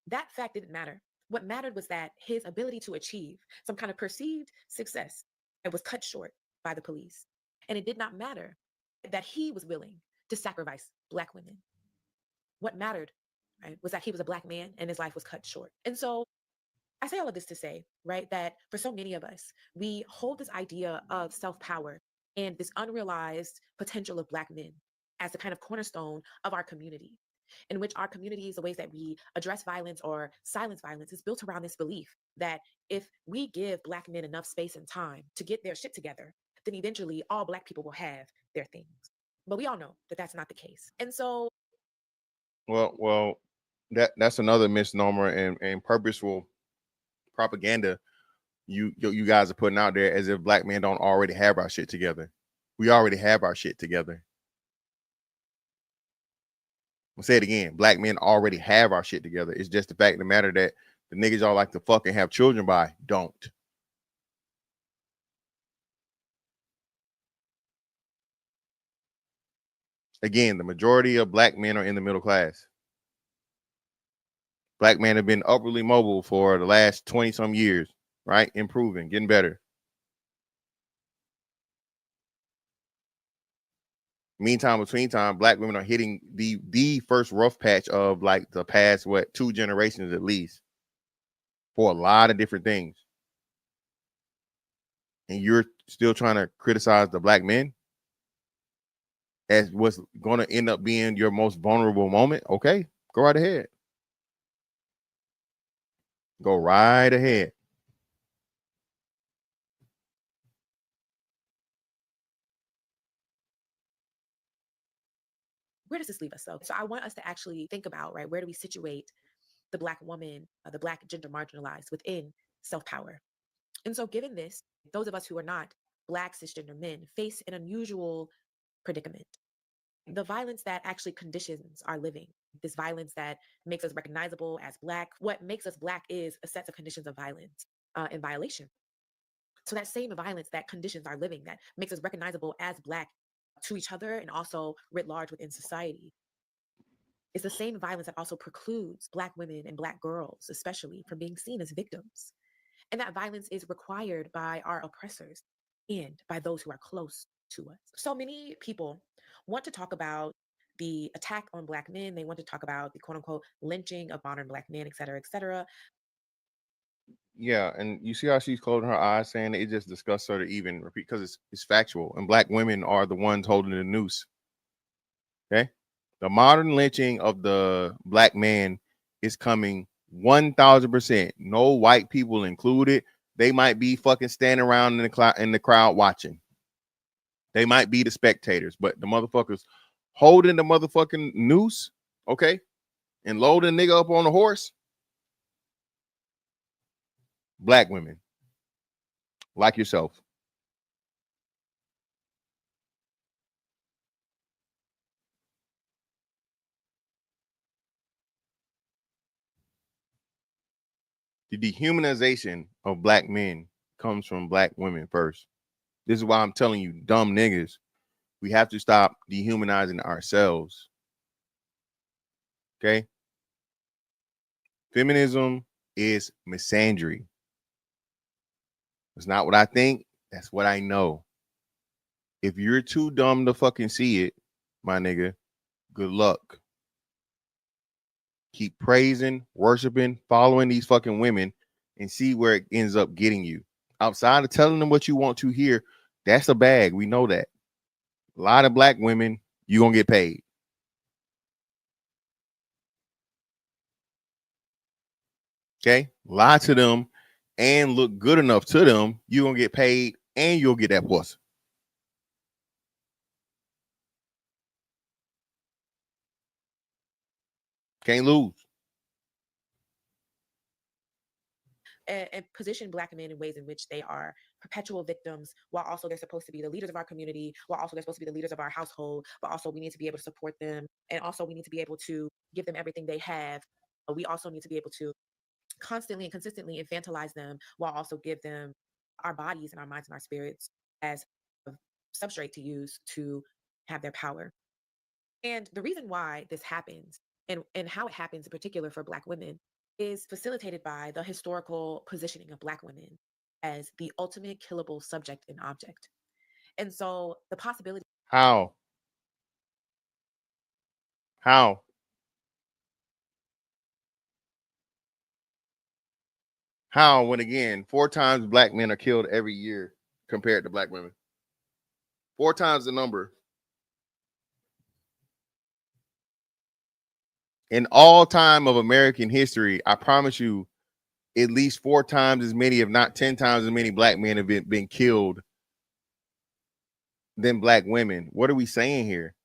That fact didn't matter. What mattered was that his ability to achieve some kind of perceived success was cut short by the police. And it did not matter that he was willing to sacrifice Black women. What mattered, right, was that he was a Black man and his life was cut short. And so I say all of this to say, right, that for so many of us, we hold this idea of self-power and this unrealized potential of Black men as the kind of cornerstone of our community, in which our communities, the ways that we address violence or silence violence, is built around this belief that if we give Black men enough space and time to get their shit together, then eventually all Black people will have their things. But we all know that that's not the case. And so, well, that's another misnomer and purposeful propaganda you guys are putting out there as if Black men don't already have our shit together. We already have our shit together. I'll say it again. Black men already have our shit together. It's just the fact of the matter that the niggas y'all like to fucking have children by don't. Again, the majority of Black men are in the middle class. Black men have been upwardly mobile for the last 20 some years, right? Improving, getting better. Meantime, between time, Black women are hitting the first rough patch of like the past 2 generations at least for a lot of different things. and you're still trying to criticize the black men as what's going to end up being your most vulnerable moment, okay, go right ahead. Go right ahead. Where does this leave us, though? So I want us to actually think about, right, where do we situate the Black woman, the Black gender marginalized within self-power? And so given this, those of us who are not Black cisgender men face an unusual predicament. The violence that actually conditions our living, this violence that makes us recognizable as Black, what makes us Black is a set of conditions of violence and violation. So that same violence that conditions our living, that makes us recognizable as Black to each other and also writ large within society, is the same violence that also precludes Black women and Black girls, especially, from being seen as victims. And that violence is required by our oppressors and by those who are close to us. So many people want to talk about the attack on Black men. They want to talk about the quote unquote lynching of modern Black men, et cetera, et cetera. Yeah, and you see how she's closing her eyes, saying it just disgusts her to even repeat because it's factual, and Black women are the ones holding the noose. Okay, the modern lynching of the Black man is coming 1,000%. No white people included. They might be fucking standing around in the crowd watching. They might be the spectators, but the motherfuckers holding the motherfucking noose, okay, and loading nigga up on a horse. Black women, like yourself. The dehumanization of Black men comes from Black women first. This is why I'm telling you, dumb niggas, we have to stop dehumanizing ourselves. Okay? Feminism is misandry. It's not what I think, that's what I know. If you're too dumb to fucking see it, my nigga, good luck. Keep praising, worshiping, following these fucking women and see where it ends up getting you. Outside of telling them what you want to hear, that's a bag. We know that. A lot of Black women, you're going to get paid. Okay? Lie to them and look good enough to them, you're going to get paid and you'll get that pussy. Can't lose. And position Black men in ways in which they are perpetual victims, while also they're supposed to be the leaders of our community, while also they're supposed to be the leaders of our household, but also we need to be able to support them, and also we need to be able to give them everything they have. But we also need to be able to constantly and consistently infantilize them, while also give them our bodies and our minds and our spirits as a substrate to use to have their power. And the reason why this happens and how it happens in particular for Black women is facilitated by the historical positioning of Black women as the ultimate killable subject and object. And so the possibility. How? How? How, when again, 4 times Black men are killed every year compared to Black women? 4 times the number. In all time of American history, I promise you, at least 4 times as many, if not 10 times as many Black men have been killed than Black women. What are we saying here?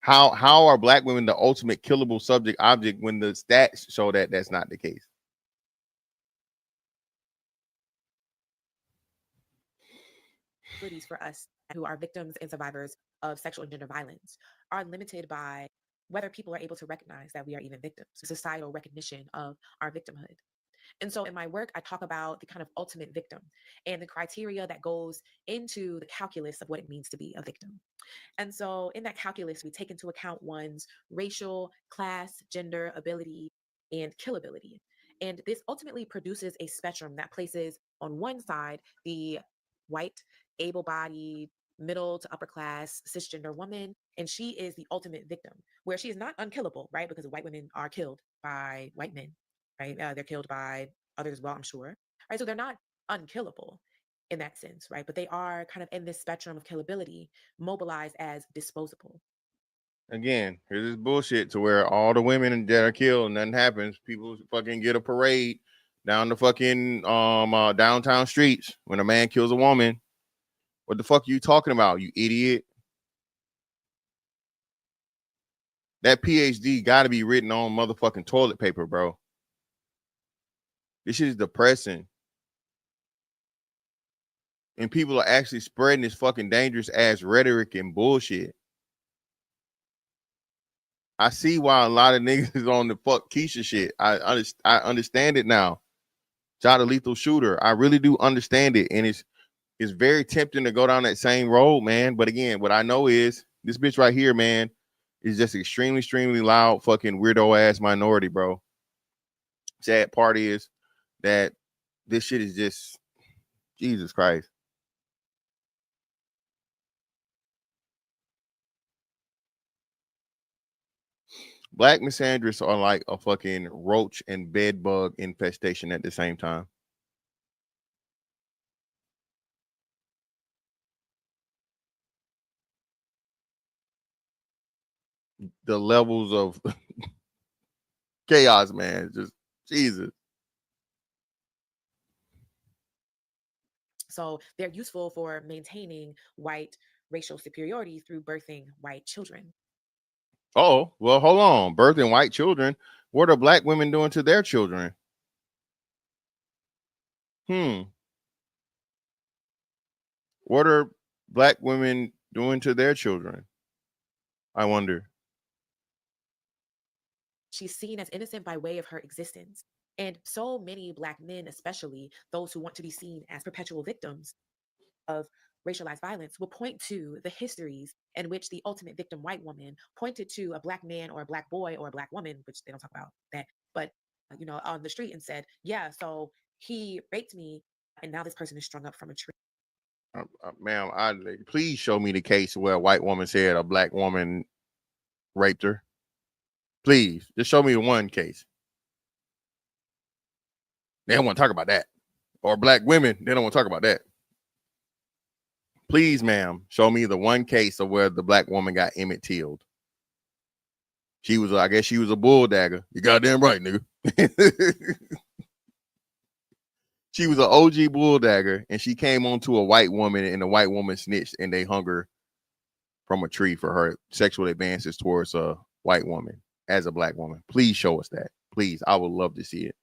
How are Black women the ultimate killable subject object when the stats show that that's not the case? For us who are victims and survivors of sexual and gender violence are limited by whether people are able to recognize that we are even victims, societal recognition of our victimhood. And so in my work, I talk about the kind of ultimate victim and the criteria that goes into the calculus of what it means to be a victim. And so in that calculus, we take into account one's racial, class, gender, ability, and killability. And this ultimately produces a spectrum that places on one side the white, able bodied, middle to upper class cisgender woman, and she is the ultimate victim, where she is not unkillable, right? Because white women are killed by white men, right? They're killed by others as well, I'm sure. Right, so they're not unkillable in that sense, right? But they are kind of in this spectrum of killability, mobilized as disposable. Again, here's this bullshit to where all the women that are killed and nothing happens. People fucking get a parade down the fucking downtown streets when a man kills a woman. What the fuck are you talking about, you idiot? That PhD got to be written on motherfucking toilet paper, bro. This shit is depressing. And people are actually spreading this fucking dangerous ass rhetoric and bullshit. I see why a lot of niggas is on the fuck Keisha shit. I understand it now. Shot a lethal shooter. I really do understand it. And it's very tempting to go down that same road, man. But again, what I know is this bitch right here, man, is just extremely, extremely loud, fucking weirdo ass minority, bro. Sad part is that this shit is just Jesus Christ. Black misandrists are like a fucking roach and bed bug infestation at the same time. The levels of chaos, man, just Jesus. So they're useful for maintaining white racial superiority through birthing white children. Oh, well, hold on. Birthing white children. What are black women doing to their children? What are black women doing to their children? I wonder. She's seen as innocent by way of her existence. And so many Black men, especially those who want to be seen as perpetual victims of racialized violence, will point to the histories in which the ultimate victim, white woman, pointed to a Black man or a Black boy or a Black woman, which they don't talk about that, but on the street and said, yeah, so he raped me and now this person is strung up from a tree. Ma'am, please show me the case where a white woman said a black woman raped her. Please, just show me the one case. They don't want to talk about that. Or black women, they don't want to talk about that. Please, ma'am, show me the one case of where the black woman got Emmett Tilled. I guess she was a bull dagger. You goddamn right, nigga. She was an OG bull dagger, and she came onto a white woman, and the white woman snitched, and they hung her from a tree for her sexual advances towards a white woman as a black woman. Please show us that. Please, I would love to see it.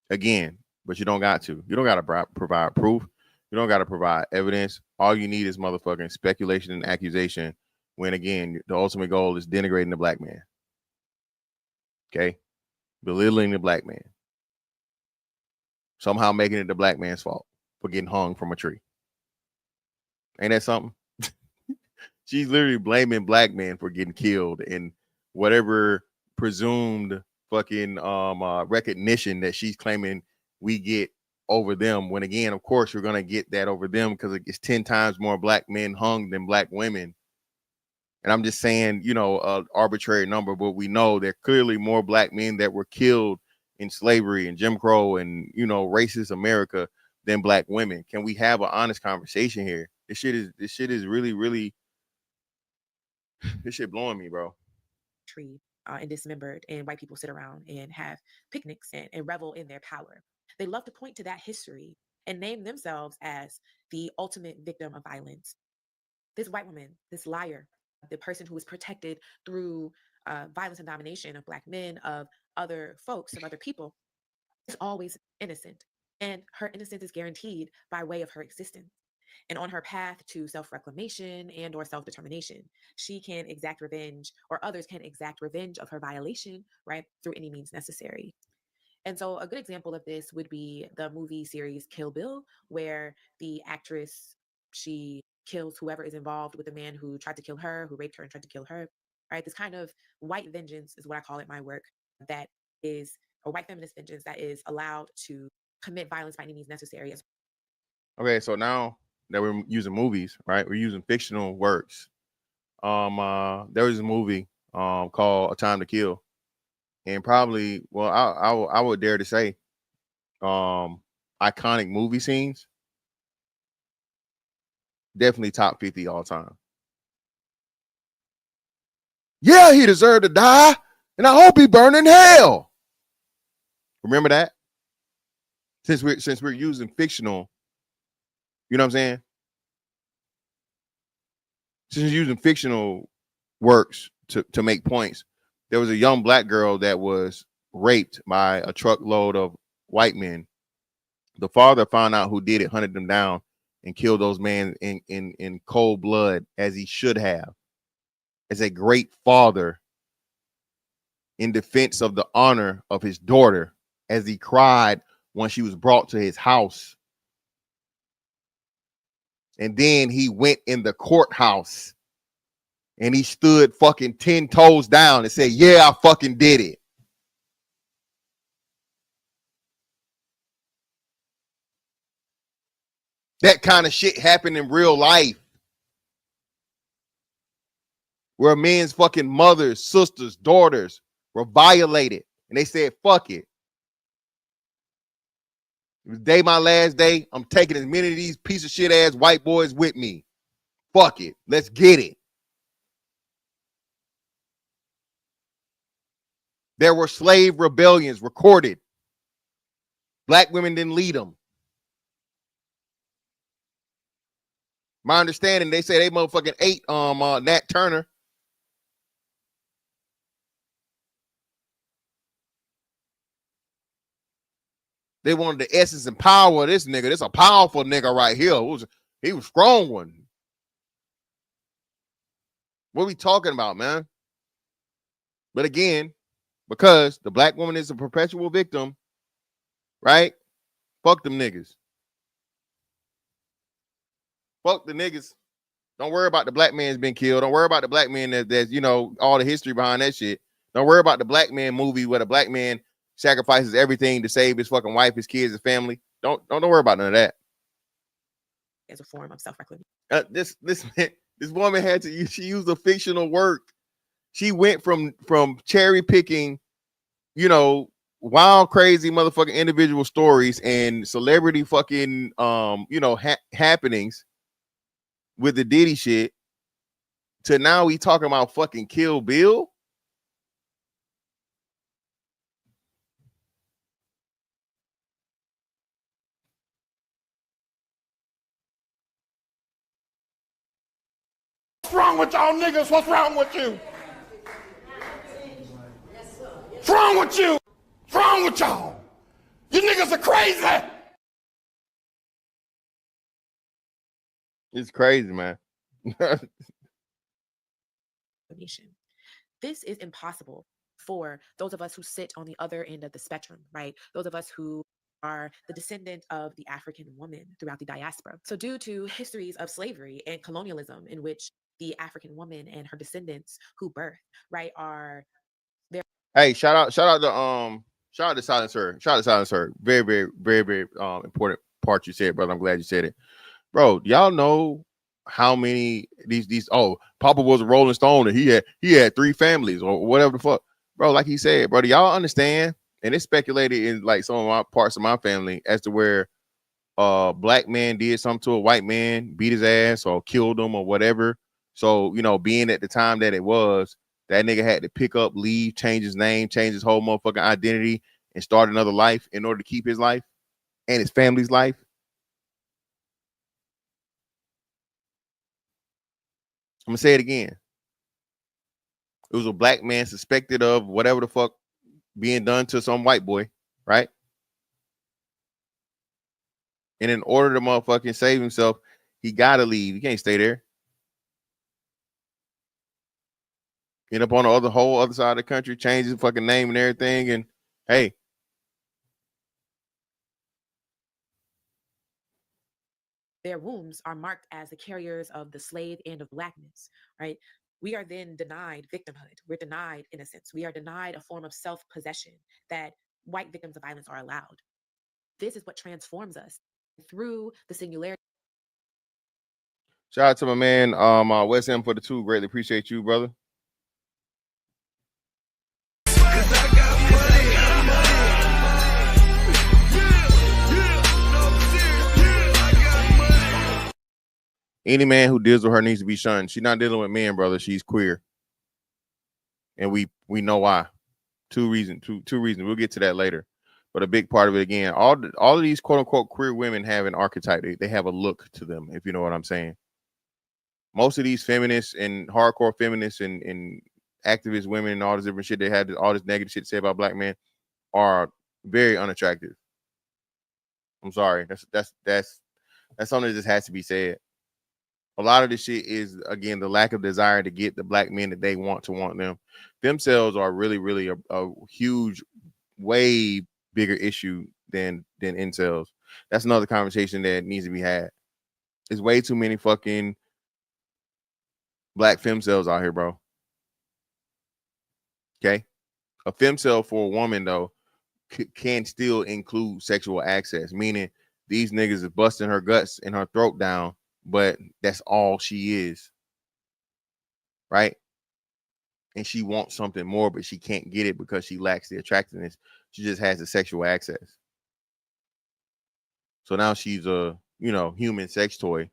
Again, but you don't got to. You don't got to provide proof. You don't got to provide evidence. All you need is motherfucking speculation and accusation when, again, the ultimate goal is denigrating the black man. Okay? Belittling the black man. Somehow making it the black man's fault for getting hung from a tree. Ain't that something? She's literally blaming black men for getting killed and whatever presumed fucking recognition that she's claiming we get over them. When again, of course, you're gonna get that over them because it's 10 times more black men hung than black women. And I'm just saying, an arbitrary number, but we know there are clearly more black men that were killed in slavery and Jim Crow and racist America than black women. Can we have an honest conversation here? This shit is really, really, this shit blowing me, bro. Tree and dismembered, and white people sit around and have picnics and revel in their power. They love to point to that history and name themselves as the ultimate victim of violence. This white woman, this liar, the person who was protected through violence and domination of black men, of other folks, of other people, is always innocent. And her innocence is guaranteed by way of her existence. And on her path to self-reclamation and or self-determination, she can exact revenge, or others can exact revenge of her violation, right, through any means necessary. And so a good example of this would be the movie series Kill Bill, where the actress, she kills whoever is involved with the man who tried to kill her, who raped her and tried to kill her, right? This kind of white vengeance is what I call it in my work, that is a white feminist vengeance that is allowed to commit violence by any means necessary. Okay, so now that we're using movies, right? We're using fictional works. There was a movie called A Time to Kill. And probably, well, I would dare to say iconic movie scenes, definitely top 50 all time. Yeah, he deserved to die, and I hope he burned in hell. Remember that? Since we're using fictional, you know what I'm saying? Since we're using fictional works to make points, there was a young black girl that was raped by a truckload of white men. The father found out who did it, hunted them down, and killed those men in cold blood, as he should have, as a great father, in defense of the honor of his daughter, as he cried when she was brought to his house. And then he went in the courthouse and he stood fucking 10 toes down and said, yeah, I fucking did it. That kind of shit happened in real life, where men's fucking mothers, sisters, daughters were violated, and they said, fuck it. It was day my last day. I'm taking as many of these piece of shit ass white boys with me. Fuck it. Let's get it. There were slave rebellions recorded. Black women didn't lead them. My understanding, they say they motherfucking ate Nat Turner. They wanted the essence and power of this nigga. This a powerful nigga right here. He was strong one. What are we talking about, man? But again, because the black woman is a perpetual victim, right? Fuck them niggas. Fuck the niggas. Don't worry about the black man's been killed. Don't worry about the black man that's, you know, all the history behind that shit. Don't worry about the black man movie where the black man sacrifices everything to save his fucking wife, his kids, his family. Don't worry about none of that. As a form of self-reclamation. This woman had to. She used a fictional work. She went from cherry picking, you know, wild, crazy motherfucking individual stories and celebrity fucking you know, happenings with the Diddy shit to now we talking about fucking Kill Bill. What's wrong with y'all niggas? What's wrong with you? What's wrong with you? What's wrong with y'all? You niggas are crazy. It's crazy, man. This is impossible for those of us who sit on the other end of the spectrum, right? Those of us who are the descendant of the African woman throughout the diaspora. So due to histories of slavery and colonialism in which the African woman and her descendants who birth, right, are there. Hey, shout out to Stallion, sir. Shout out to Stallion, sir. Very, very, very, very important part you said, brother. I'm glad you said it. Bro, y'all know how many these Papa was a Rolling Stone and he had 3 families or whatever the fuck. Bro, like he said, brother, y'all understand, and it's speculated in like some of my parts of my family as to where black man did something to a white man, beat his ass or killed him or whatever. So, you know, being at the time that it was, that nigga had to pick up, leave, change his name, change his whole motherfucking identity, and start another life in order to keep his life and his family's life. I'm gonna say it again. It was a black man suspected of whatever the fuck being done to some white boy, right? And in order to motherfucking save himself, he gotta leave. He can't stay there. End up on the whole other side of the country, change his fucking name and everything, and hey. Their wombs are marked as the carriers of the slave and of blackness, right? We are then denied victimhood. We're denied innocence. We are denied a form of self-possession that white victims of violence are allowed. This is what transforms us through the singularity. Shout out to my man, West Ham for the 2. Greatly appreciate you, brother. Any man who deals with her needs to be shunned. She's not dealing with men, brother. She's queer. And we know why. Two reasons. We'll get to that later. But a big part of it, again, all of these quote unquote queer women have an archetype. They have a look to them, if you know what I'm saying. Most of these feminists and hardcore feminists and activist women and all this different shit, they had all this negative shit to say about black men, are very unattractive. I'm sorry. That's something that just has to be said. A lot of this shit is, again, the lack of desire to get the black men that they want to want them. Themselves are really, really a huge, way bigger issue than incels. That's another conversation that needs to be had. There's way too many fucking black femcells out here, bro. Okay? A femcell for a woman, though, can still include sexual access, meaning these niggas is busting her guts and her throat down, but that's all she is, right? And she wants something more, but she can't get it because she lacks the attractiveness. She just has the sexual access. So now she's a, human sex toy,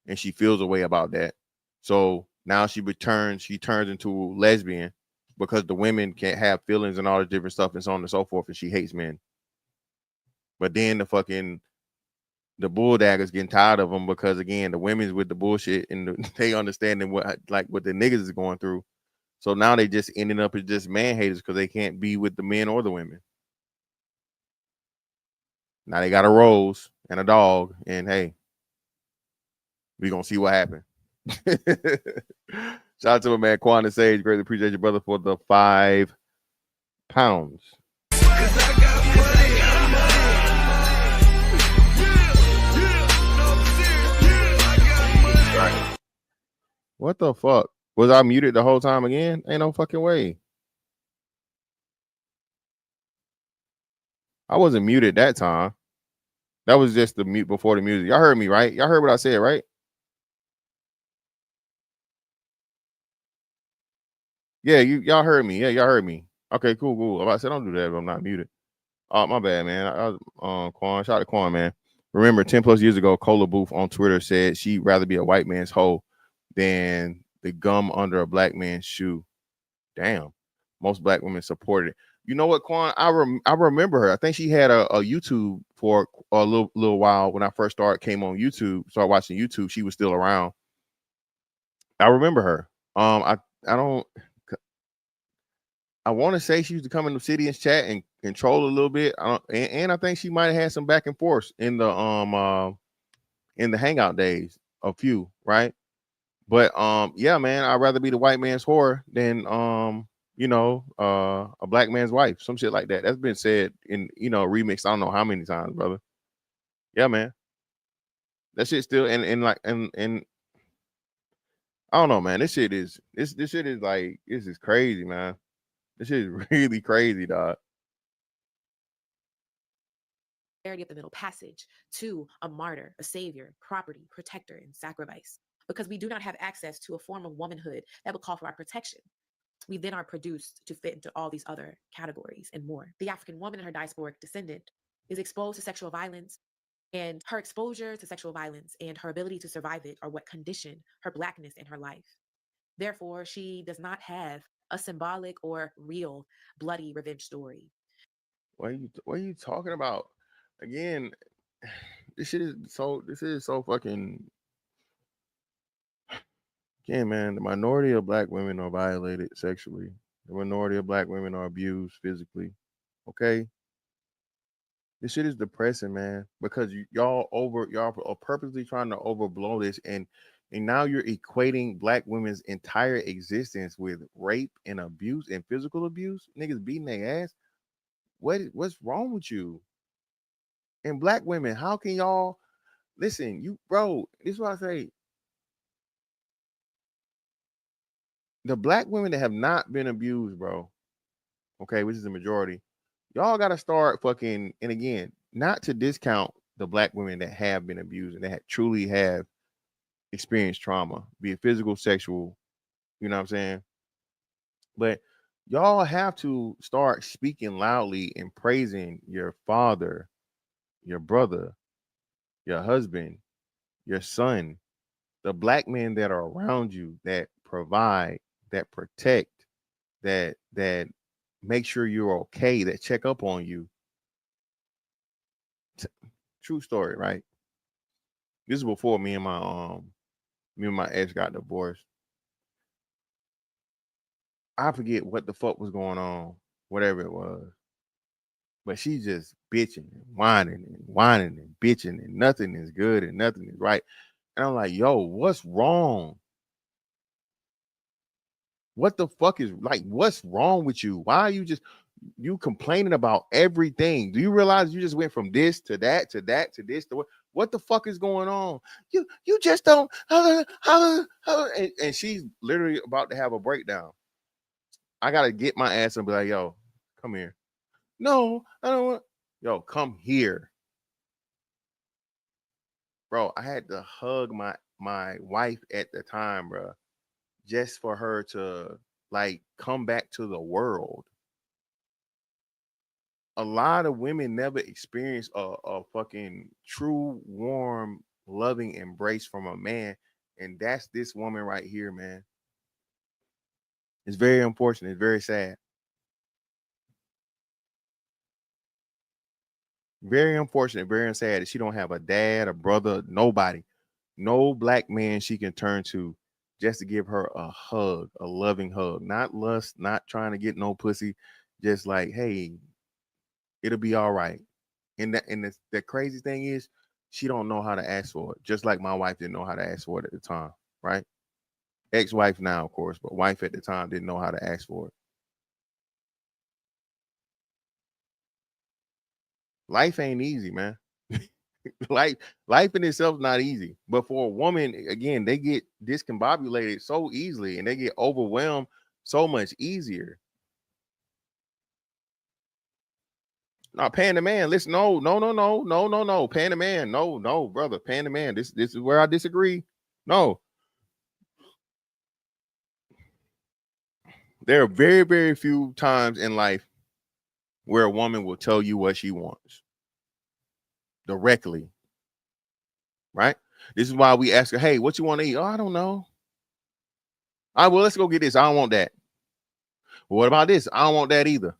and she feels a way about that. So now she turns into lesbian because the women can't have feelings and all this different stuff and so on and so forth, and she hates men. But then the bull daggers getting tired of them because, again, the women's with the bullshit and they understanding what the niggas is going through. So now they just ending up as just man haters because they can't be with the men or the women. Now they got a rose and a dog, and hey, we gonna see what happens. Shout out to my man Quan and Sage. Greatly appreciate your brother for the £5. What the fuck? Was I muted the whole time again? Ain't no fucking way. I wasn't muted that time. That was just the mute before the music. Y'all heard me, right? Y'all heard what I said, right? Yeah, y'all heard me. Yeah, y'all heard me. Okay, cool. I said don't do that if I'm not muted. Oh, my bad, man. I was Quan. Shout out to Quan, man. Remember, 10 plus years ago, Cola Booth on Twitter said she'd rather be a white man's hoe than the gum under a black man's shoe. Damn. Most black women supported it. You know what, Quan? I remember her. I think she had a YouTube for a little while when I first came on YouTube, started watching YouTube. She was still around. I remember her. I want to say she used to come in the city and chat and control a little bit. And I think she might have had some back and forth in the hangout days, a few, right? But yeah, man, I'd rather be the white man's whore than a black man's wife, some shit like that. That's been said in remixed. I don't know how many times, brother. Yeah, man. That shit still and I don't know, man. This shit is like, this is crazy, man. This shit is really crazy, dog. Of the middle passage to a martyr, a savior, property, protector, and sacrifice. Because we do not have access to a form of womanhood that would call for our protection. We then are produced to fit into all these other categories and more. The African woman and her diasporic descendant is exposed to sexual violence, and her exposure to sexual violence and her ability to survive it are what condition her blackness in her life. Therefore, she does not have a symbolic or real bloody revenge story. What are you talking about? Again, this is so fucking. Again, man, the minority of black women are violated sexually. The minority of black women are abused physically. Okay, this shit is depressing, man, because y'all are purposely trying to overblow this, and now you're equating black women's entire existence with rape and abuse and physical abuse. Niggas beating their ass. What's wrong with you? And black women, how can y'all listen? This is what I say. The black women that have not been abused, bro, okay, which is the majority, y'all got to start fucking, and again, not to discount the black women that have been abused and that truly have experienced trauma, be it physical, sexual, you know what I'm saying? But y'all have to start speaking loudly and praising your father, your brother, your husband, your son, the black men that are around you, that provide, that protect, that make sure you're okay, that check up on you. True story, right? This is before me and my ex got divorced. I forget what the fuck was going on, whatever it was. But she just bitching and whining and bitching, and nothing is good and nothing is right. And I'm like, yo, what's wrong? What the fuck is like, what's wrong with you? Why are you complaining about everything? Do you realize you just went from this to that to that to this to what the fuck is going on? You just don't and she's literally about to have a breakdown. I gotta get my ass and be like, yo, come here. No, I don't want. Yo, come here, bro. I had to hug my wife at the time, bro, just for her to like come back to the world. A lot of women never experience a fucking true, warm, loving embrace from a man, and that's this woman right here, man. It's very unfortunate. It's very sad. Very unfortunate, very sad that she don't have a dad, a brother, nobody, no black man she can turn to just to give her a hug, a loving hug, not lust, not trying to get no pussy, just like, hey, it'll be all right. And the crazy thing is, she don't know how to ask for it, just like my wife didn't know how to ask for it at the time, right? Ex-wife now, of course, but wife at the time didn't know how to ask for it. Life ain't easy, man. life in itself is not easy. But for a woman, again, they get discombobulated so easily and they get overwhelmed so much easier. Not paying the man. Listen, no. Paying the man. No, brother. Paying the man. This is where I disagree. No. There are very, very few times in life where a woman will tell you what she wants directly. Right? This is why we ask her, hey, what you want to eat? Oh, I don't know. All right, well, let's go get this. I don't want that. Well, what about this? I don't want that either.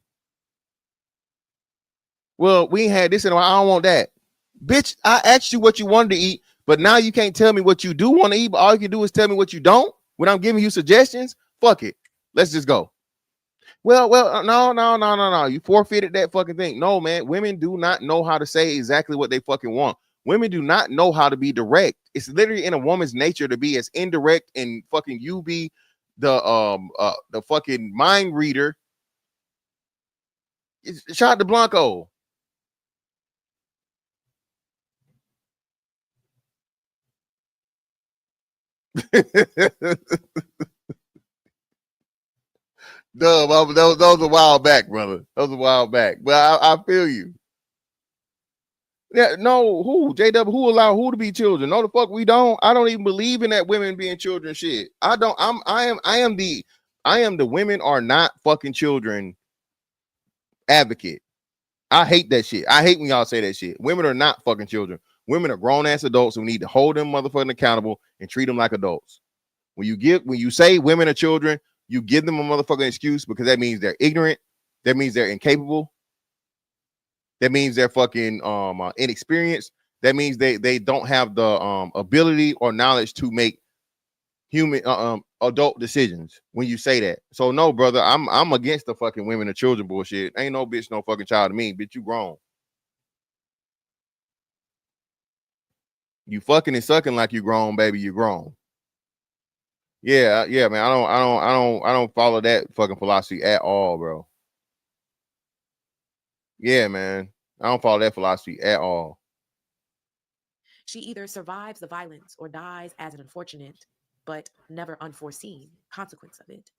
Well, we ain't had this in a while. I don't want that. Bitch, I asked you what you wanted to eat, but now you can't tell me what you do want to eat, but all you can do is tell me what you don't when I'm giving you suggestions. Fuck it. Let's just go. Well, no. You forfeited that fucking thing. No, man. Women do not know how to say exactly what they fucking want. Women do not know how to be direct. It's literally in a woman's nature to be as indirect and fucking you be the fucking mind reader. Shout out to Blanco. Dub, those a while back, brother. Those a while back. But I feel you. Yeah, no, who? JW, who allow who to be children? No, the fuck we don't. I don't even believe in that women being children shit. I don't. I am the women are not fucking children advocate. I hate that shit. I hate when y'all say that shit. Women are not fucking children. Women are grown ass adults who need to hold them motherfucking accountable and treat them like adults. When you say women are children, you give them a motherfucking excuse because that means they're ignorant. That means they're incapable. That means they're fucking inexperienced. That means they don't have the ability or knowledge to make human adult decisions when you say that. So no, brother, I'm against the fucking women and children bullshit. Ain't no bitch, no fucking child to me. Bitch, you grown. You fucking and sucking like you grown, baby. You grown. Yeah, man. I don't follow that fucking philosophy at all, bro. Yeah, man. I don't follow that philosophy at all. She either survives the violence or dies as an unfortunate but never unforeseen consequence of it.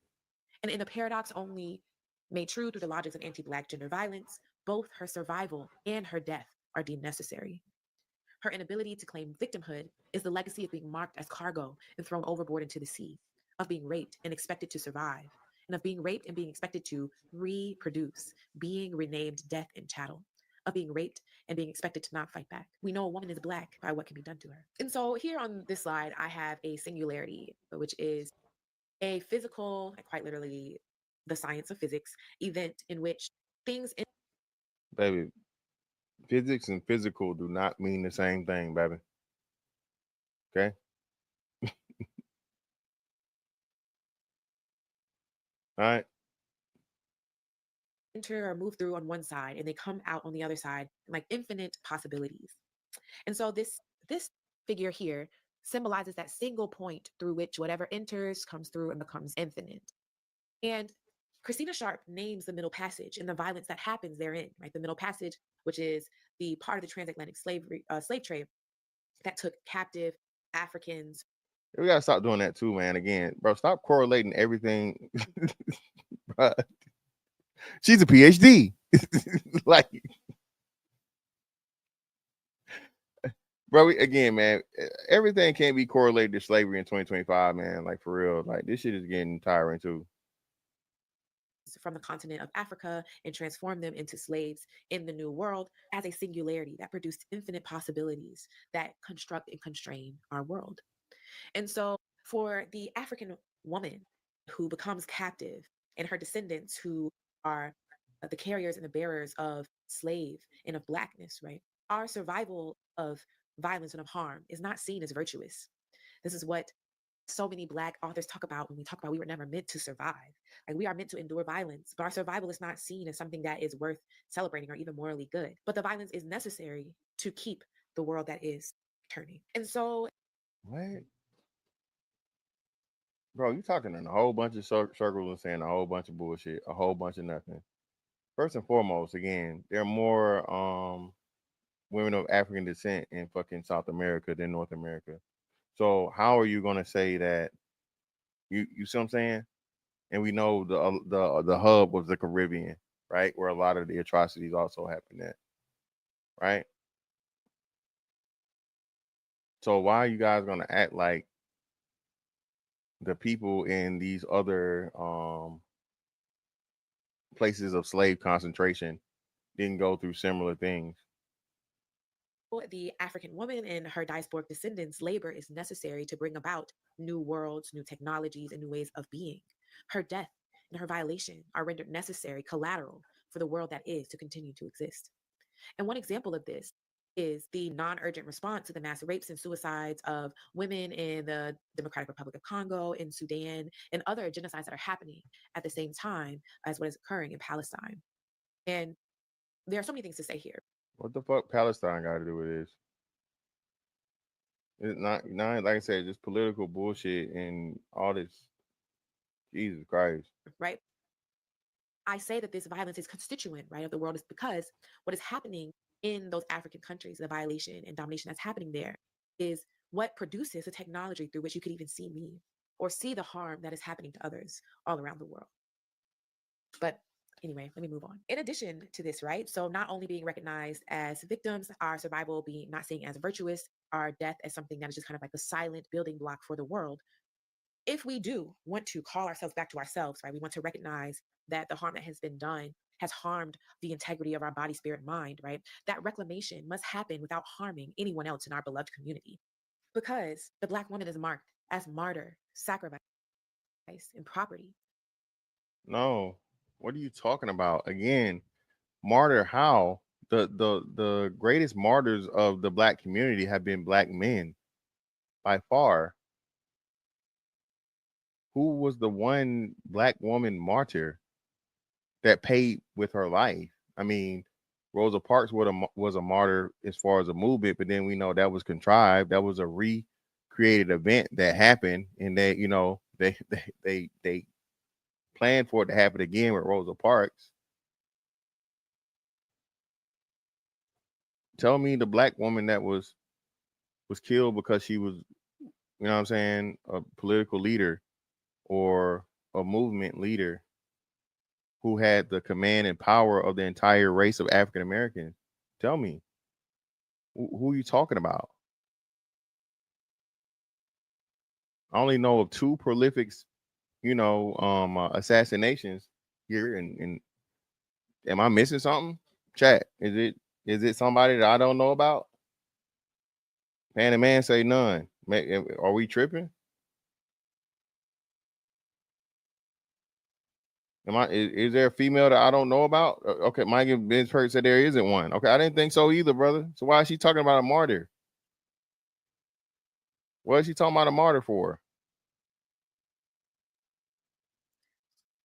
And in a paradox only made true through the logics of anti-Black gender violence, both her survival and her death are deemed necessary. Her inability to claim victimhood is the legacy of being marked as cargo and thrown overboard into the sea, of being raped and expected to survive, and of being raped and being expected to reproduce, being renamed death and chattel, of being raped and being expected to not fight back. We know a woman is Black by what can be done to her. And so here on this slide, I have a singularity, which is a physical, quite literally the science of physics, event in which things in Baby, physics and physical do not mean the same thing, baby. Okay? All right. enter or move through on one side and they come out on the other side, like infinite possibilities. And so this figure here symbolizes that single point through which whatever enters comes through and becomes infinite. And Christina Sharp names the Middle Passage and the violence that happens therein, right? The Middle Passage, which is the part of the transatlantic slave trade that took captive Africans. We gotta stop doing that too, man. Again, bro, stop correlating everything. Bruh. She's a PhD. Like, bro, again, man, everything can't be correlated to slavery in 2025, man. Like, for real. Like, this shit is getting tiring too. From the continent of Africa and transform them into slaves in the New World as a singularity that produced infinite possibilities that construct and constrain our world. And so for the African woman who becomes captive and her descendants who are the carriers and the bearers of slave and of Blackness, right? Our survival of violence and of harm is not seen as virtuous. This is what so many Black authors talk about when we talk about we were never meant to survive. Like, we are meant to endure violence, but our survival is not seen as something that is worth celebrating or even morally good. But the violence is necessary to keep the world that is turning. And so, What? Bro, you talking in a whole bunch of circles and saying a whole bunch of bullshit, a whole bunch of nothing. First and foremost, again, there are more women of African descent in fucking South America than North America. So how are you gonna say that? You see what I'm saying? And we know the hub was the Caribbean, right, where a lot of the atrocities also happened at, right? So why are you guys gonna act like the people in these other places of slave concentration didn't go through similar things? the African woman and her diasporic descendants' labor is necessary to bring about new worlds, new technologies, and new ways of being. Her death and her violation are rendered necessary collateral for the world that is to continue to exist. And one example of this is the non-urgent response to the mass rapes and suicides of women in the Democratic Republic of Congo, in Sudan, and other genocides that are happening at the same time as what is occurring in Palestine. And there are so many things to say here. What the fuck Palestine got to do with this? It's not like I said, just political bullshit and all this. Jesus Christ. Right? I say that this violence is constituent, right, of the world is because what is happening in those African countries, the violation and domination that's happening there, is what produces the technology through which you could even see me or see the harm that is happening to others all around the world. But anyway, let me move on. In addition to this, right? So not only being recognized as victims, our survival being not seen as virtuous, our death as something that is just kind of like a silent building block for the world. If we do want to call ourselves back to ourselves, right? We want to recognize that the harm that has been done has harmed the integrity of our body, spirit, mind, right? That reclamation must happen without harming anyone else in our beloved community. Because the Black woman is marked as martyr, sacrifice, and property. No. What are you talking about? Again, martyr how? The greatest martyrs of the Black community have been Black men by far. Who was the one Black woman martyr that paid with her life? I mean, Rosa Parks was a martyr as far as a movement, but then we know that was contrived. That was a recreated event that happened, and that they planned for it to happen again with Rosa Parks. Tell me the Black woman that was killed because she was, you know what I'm saying, a political leader or a movement leader who had the command and power of the entire race of African Americans. Tell me, who are you talking about? I only know of two prolific, assassinations here. And am I missing something? Chat, is it Is it somebody that I don't know about? Man, the man say none. Are we tripping? Is there a female that I don't know about? Okay, Mike and Ben Perk said there isn't one. Okay, I didn't think so either, brother. So why is she talking about a martyr? What is she talking about a martyr for?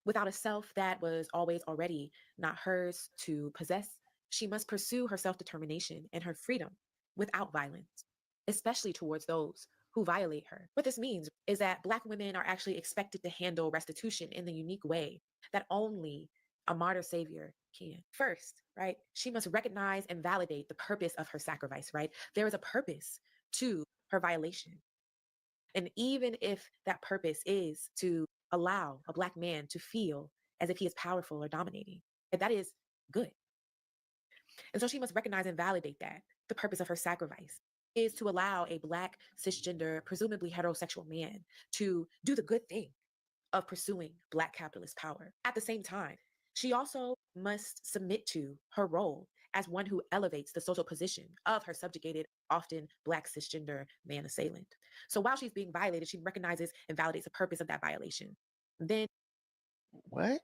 Without a self that was always already not hers to possess, she must pursue her self-determination and her freedom without violence, especially towards those who violate her. What this means is that Black women are actually expected to handle restitution in the unique way that only a martyr-savior can. First, right, she must recognize and validate the purpose of her sacrifice, right? There is a purpose to her violation. And even if that purpose is to allow a Black man to feel as if he is powerful or dominating, that is good. And so she must recognize and validate that the purpose of her sacrifice is to allow a Black, cisgender, presumably heterosexual man to do the good thing of pursuing Black capitalist power. At the same time, she also must submit to her role as one who elevates the social position of her subjugated, often Black cisgender man assailant. So while she's being violated, she recognizes and validates the purpose of that violation. Then What?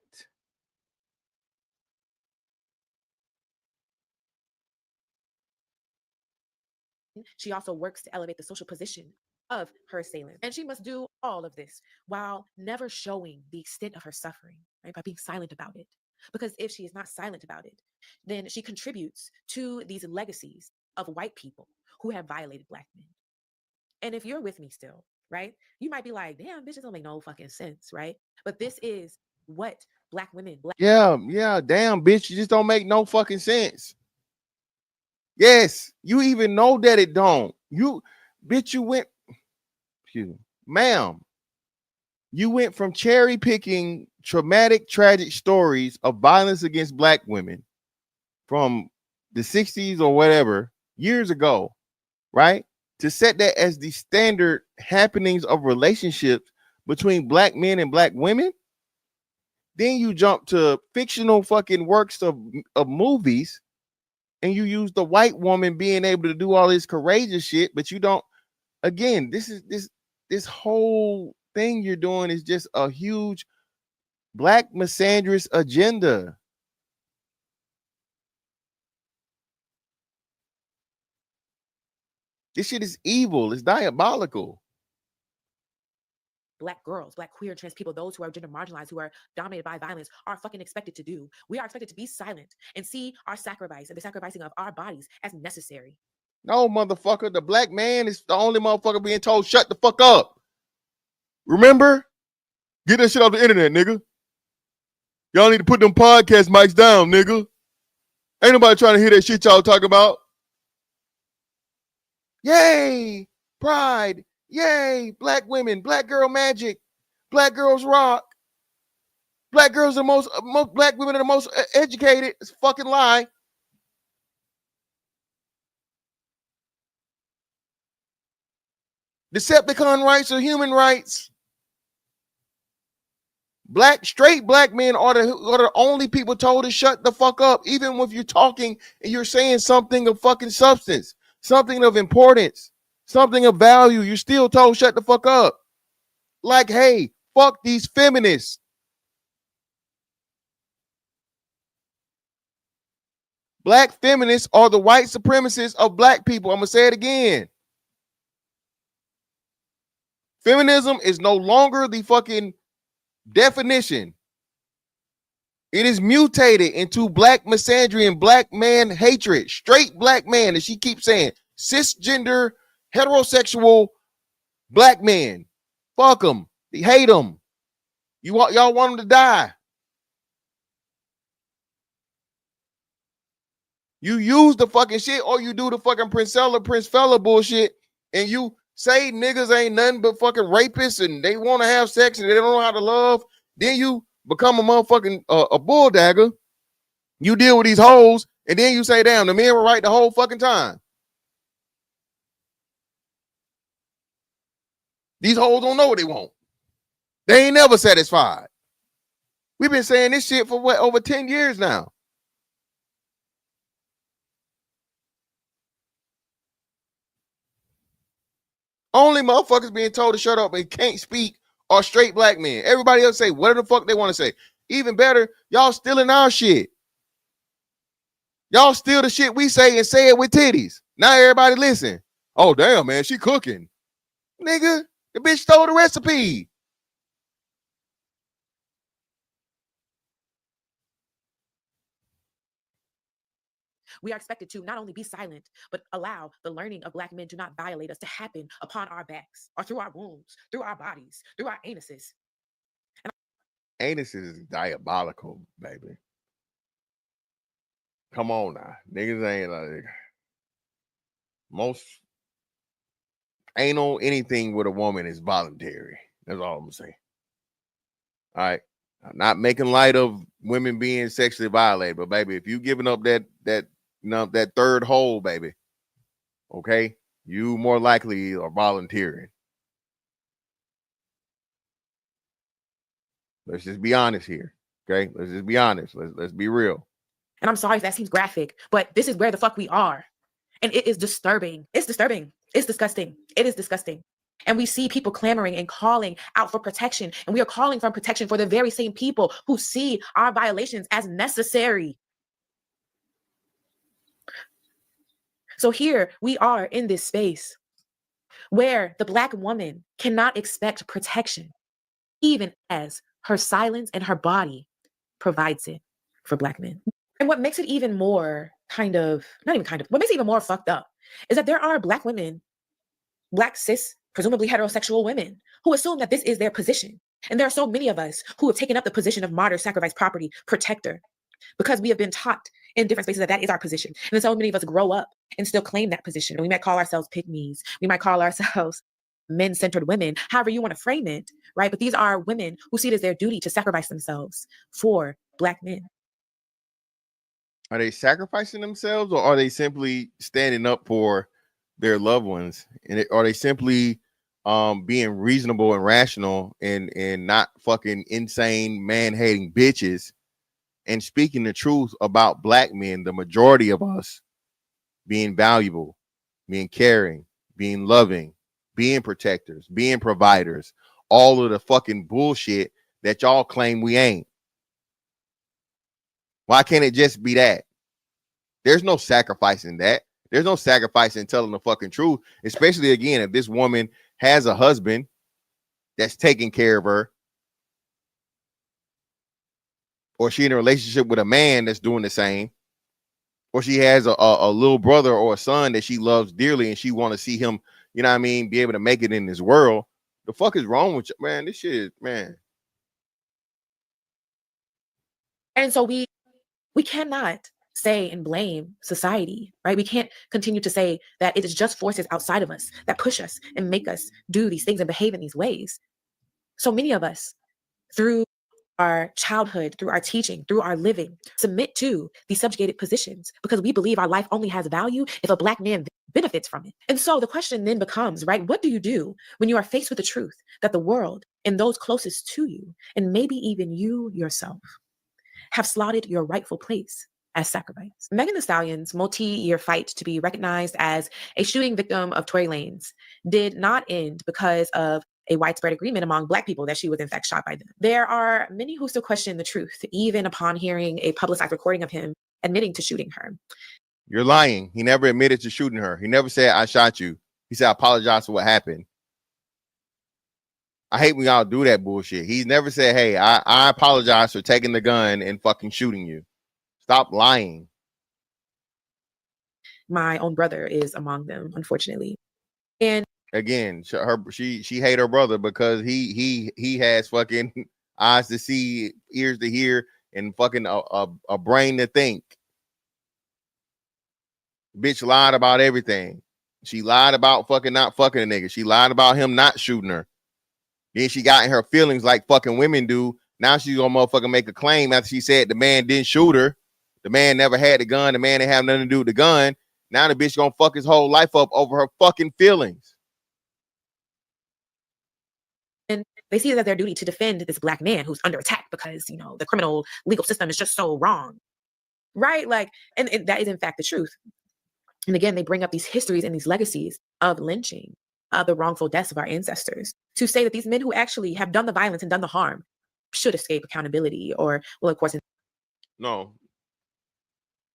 she also works to elevate the social position of her assailant. And she must do all of this while never showing the extent of her suffering, right? By being silent about it. Because if she is not silent about it, then she contributes to these legacies of white people who have violated Black men. And if you're with me still, right, you might be like, damn, bitches don't make no fucking sense, right? But this is what Black women, Yeah, damn, bitch, you just don't make no fucking sense. Yes, you even know that it don't. You, bitch, you went, excuse me, ma'am, you went from cherry picking traumatic, tragic stories of violence against Black women from the 60s or whatever, years ago, right? To set that as the standard happenings of relationships between Black men and Black women. Then you jump to fictional fucking works of movies, and you use the white woman being able to do all this courageous shit, but you don't. Again, this whole thing you're doing is just a huge Black misandrist agenda. This shit is evil. It's diabolical. Black girls, Black queer and trans people, those who are gender marginalized, who are dominated by violence, are fucking expected to do. We are expected to be silent and see our sacrifice and the sacrificing of our bodies as necessary. No, motherfucker. The Black man is the only motherfucker being told, shut the fuck up. Remember? Get that shit off the internet, nigga. Y'all need to put them podcast mics down, nigga. Ain't nobody trying to hear that shit y'all talk about. Yay, pride. Yay, Black women, Black girl magic, Black girls rock. Black girls are most Black women are the most educated. It's a fucking lie. Decepticon rights are human rights. Straight Black men are the only people told to shut the fuck up, even if you're talking and you're saying something of fucking substance, something of importance, something of value. You're still told shut the fuck up. Like, hey, fuck these feminists. Black feminists are the white supremacists of Black people. I'm gonna say it again. Feminism is no longer the fucking definition. It is mutated into Black misandry and Black man hatred. Straight Black man, as she keeps saying, cisgender, heterosexual Black men. Fuck them. They hate them. Y'all want them to die. You use the fucking shit, or you do the fucking Prince Fella bullshit, and you say niggas ain't nothing but fucking rapists and they want to have sex and they don't know how to love. Then you become a motherfucking a bull dagger. You deal with these hoes, and then you say, damn, the men were right the whole fucking time. These hoes don't know what they want. They ain't never satisfied. We've been saying this shit for what, over 10 years now. Only motherfuckers being told to shut up and can't speak are straight black men. Everybody else say whatever the fuck they want to say. Even better, y'all stealing our shit. Y'all steal the shit we say and say it with titties. Now everybody listen. Oh, damn, man, she cooking. Nigga, the bitch stole the recipe. We are expected to not only be silent, but allow the learning of black men to not violate us to happen upon our backs or through our wombs, through our bodies, through our anuses. Anus is diabolical, baby. Come on now. Niggas ain't like most anal anything with a woman is voluntary. That's all I'm gonna say. All right. I'm not making light of women being sexually violated, but baby, if you giving up that third hole, baby, okay, you more likely are volunteering. Let's just be honest here. Okay. Let's just be honest. Let's be real. And I'm sorry if that seems graphic, but this is where the fuck we are. And it is disturbing. It's disturbing. It's disgusting. It is disgusting. And we see people clamoring and calling out for protection. And we are calling for protection for the very same people who see our violations as necessary. So here we are in this space where the black woman cannot expect protection, even as her silence and her body provides it for black men. And what makes it even more what makes it even more fucked up is that there are black women, black cis, presumably heterosexual women, who assume that this is their position. And there are so many of us who have taken up the position of martyr, sacrifice, property, protector, because we have been taught in different spaces that is our position. And then so many of us grow up and still claim that position. And we might call ourselves pygmies. We might call ourselves men-centered women, however you want to frame it, right? But these are women who see it as their duty to sacrifice themselves for black men. Are they sacrificing themselves, or are they simply standing up for their loved ones? And are they simply being reasonable and rational and not fucking insane man-hating bitches and speaking the truth about black men, the majority of us being valuable, being caring, being loving, being protectors, being providers, all of the fucking bullshit that y'all claim we ain't? Why can't it just be that? There's no sacrifice in that. There's no sacrifice in telling the fucking truth, especially again, if this woman has a husband that's taking care of her, or she in a relationship with a man that's doing the same, or she has a little brother or a son that she loves dearly and she want to see him, you know what I mean, be able to make it in this world. The fuck is wrong with you, man? This shit is, man. And so we cannot say and blame society, right? We can't continue to say that it is just forces outside of us that push us and make us do these things and behave in these ways. So many of us, through our childhood, through our teaching, through our living, submit to these subjugated positions because we believe our life only has value if a black man benefits from it. And so the question then becomes, right, what do you do when you are faced with the truth that the world and those closest to you, and maybe even you yourself, have slotted your rightful place as sacrifice? Megan Thee Stallion's multi-year fight to be recognized as a shooting victim of Tory Lanez did not end because of a widespread agreement among black people that she was in fact shot by them. There are many who still question the truth, even upon hearing a publicized recording of him admitting to shooting her. You're lying. He never admitted to shooting her. He never said, I shot you. He said, I apologize for what happened. I hate when y'all do that bullshit. He's never said, hey, I apologize for taking the gun and fucking shooting you. Stop lying. My own brother is among them, unfortunately. And again, she hate her brother because he has fucking eyes to see, ears to hear, and fucking a brain to think. Bitch lied about everything. She lied about fucking not fucking a nigga. She lied about him not shooting her. Then she got in her feelings like fucking women do. Now she's gonna motherfucking make a claim after she said the man didn't shoot her. The man never had the gun. The man didn't have nothing to do with the gun. Now the bitch gonna fuck his whole life up over her fucking feelings. And they see it as their duty to defend this black man who's under attack because, you know, the criminal legal system is just so wrong. Right? Like, and that is in fact the truth. And again, they bring up these histories and these legacies of lynching. the wrongful deaths of our ancestors, to say that these men who actually have done the violence and done the harm should escape accountability, or, well, of course. No.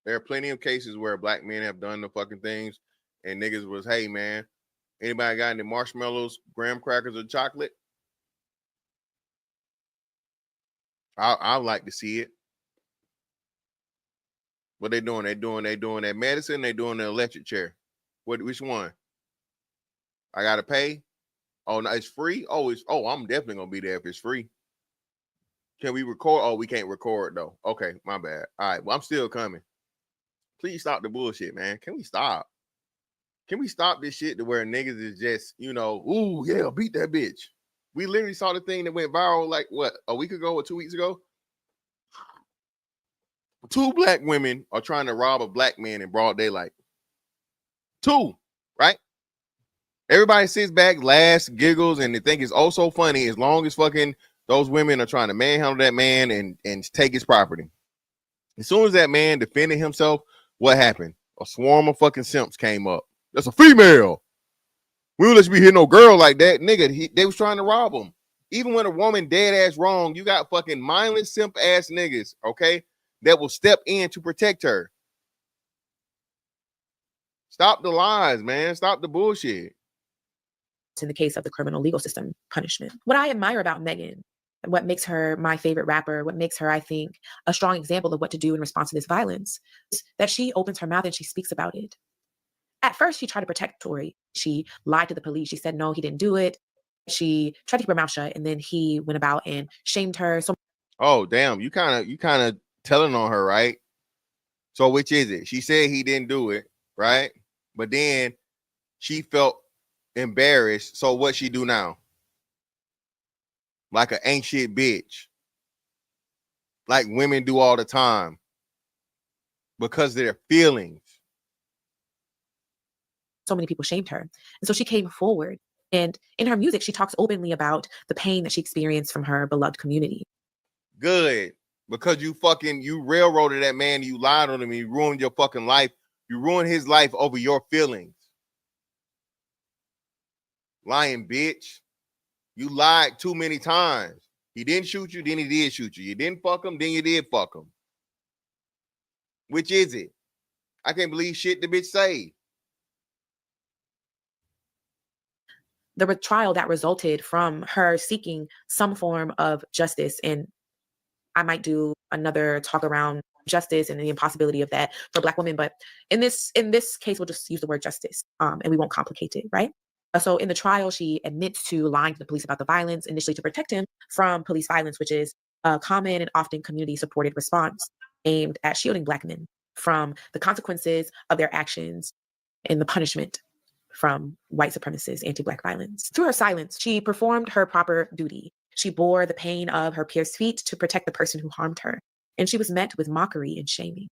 There are plenty of cases where black men have done the fucking things and niggas was, hey man, anybody got any marshmallows, graham crackers, or chocolate? I like to see it. What they doing? They doing that medicine, they doing the electric chair. Which one? I gotta pay? Oh no, it's free? I'm definitely gonna be there if it's free. Can we record? Oh, we can't record though. Okay, my bad. All right, well, I'm still coming. Please stop the bullshit, man. Can we stop? Can we stop this shit to where niggas is just, ooh, yeah, beat that bitch. We literally saw the thing that went viral like what, a week ago or 2 weeks ago? 2 black women are trying to rob a black man in broad daylight. 2, right? Everybody sits back, laughs, giggles, and they think it's oh so funny as long as fucking those women are trying to manhandle that man and take his property. As soon as that man defended himself, what happened? A swarm of fucking simps came up. That's a female. We don't let you be hitting no girl like that. Nigga, they was trying to rob him. Even when a woman dead ass wrong, you got fucking mindless simp ass niggas, okay, that will step in to protect her. Stop the lies, man. Stop the bullshit. In the case of the criminal legal system punishment. What I admire about Megan, what makes her my favorite rapper, what makes her, I think, a strong example of what to do in response to this violence, is that she opens her mouth and she speaks about it. At first, she tried to protect Tory. She lied to the police. She said, no, he didn't do it. She tried to keep her mouth shut, and then he went about and shamed her. So, oh, damn, you kind of telling on her, right? So which is it? She said he didn't do it, right? But then she felt embarrassed. So what she do now? Like an ain't shit bitch. Like women do all the time. Because of their feelings. So many people shamed her. And so she came forward. And in her music, she talks openly about the pain that she experienced from her beloved community. Good. Because you railroaded that man, you lied on him, you ruined your fucking life. You ruined his life over your feelings. Lying bitch. You lied too many times. He didn't shoot you, then he did shoot you. You didn't fuck him, then you did fuck him. Which is it? I can't believe shit the bitch say. The trial that resulted from her seeking some form of justice, and I might do another talk around justice and the impossibility of that for Black women, but in this case, we'll just use the word justice, and we won't complicate it, right? So in the trial, she admits to lying to the police about the violence, initially to protect him from police violence, which is a common and often community-supported response aimed at shielding Black men from the consequences of their actions and the punishment from white supremacist anti-Black violence. Through her silence, she performed her proper duty. She bore the pain of her pierced feet to protect the person who harmed her. And she was met with mockery and shaming.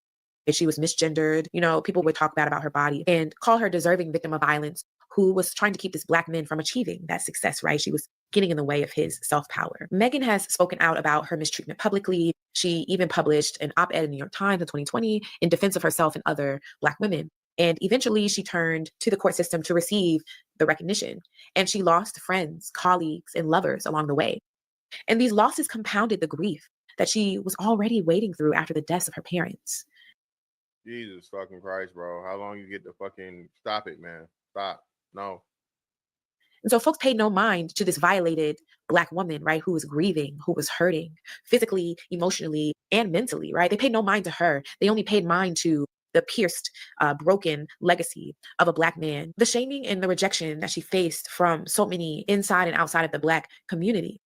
And she was misgendered. People would talk bad about her body and call her a deserving victim of violence who was trying to keep this Black man from achieving that success, right? She was getting in the way of his self-power. Megan has spoken out about her mistreatment publicly. She even published an op-ed in the New York Times in 2020 in defense of herself and other Black women. And eventually she turned to the court system to receive the recognition. And she lost friends, colleagues, and lovers along the way. And these losses compounded the grief that she was already wading through after the deaths of her parents. Jesus fucking Christ, bro. How long you get to fucking stop it, man? Stop. No. And so folks paid no mind to this violated Black woman, right, who was grieving, who was hurting physically, emotionally, and mentally, right? They paid no mind to her. They only paid mind to the pierced, broken legacy of a Black man. The shaming and the rejection that she faced from so many inside and outside of the Black community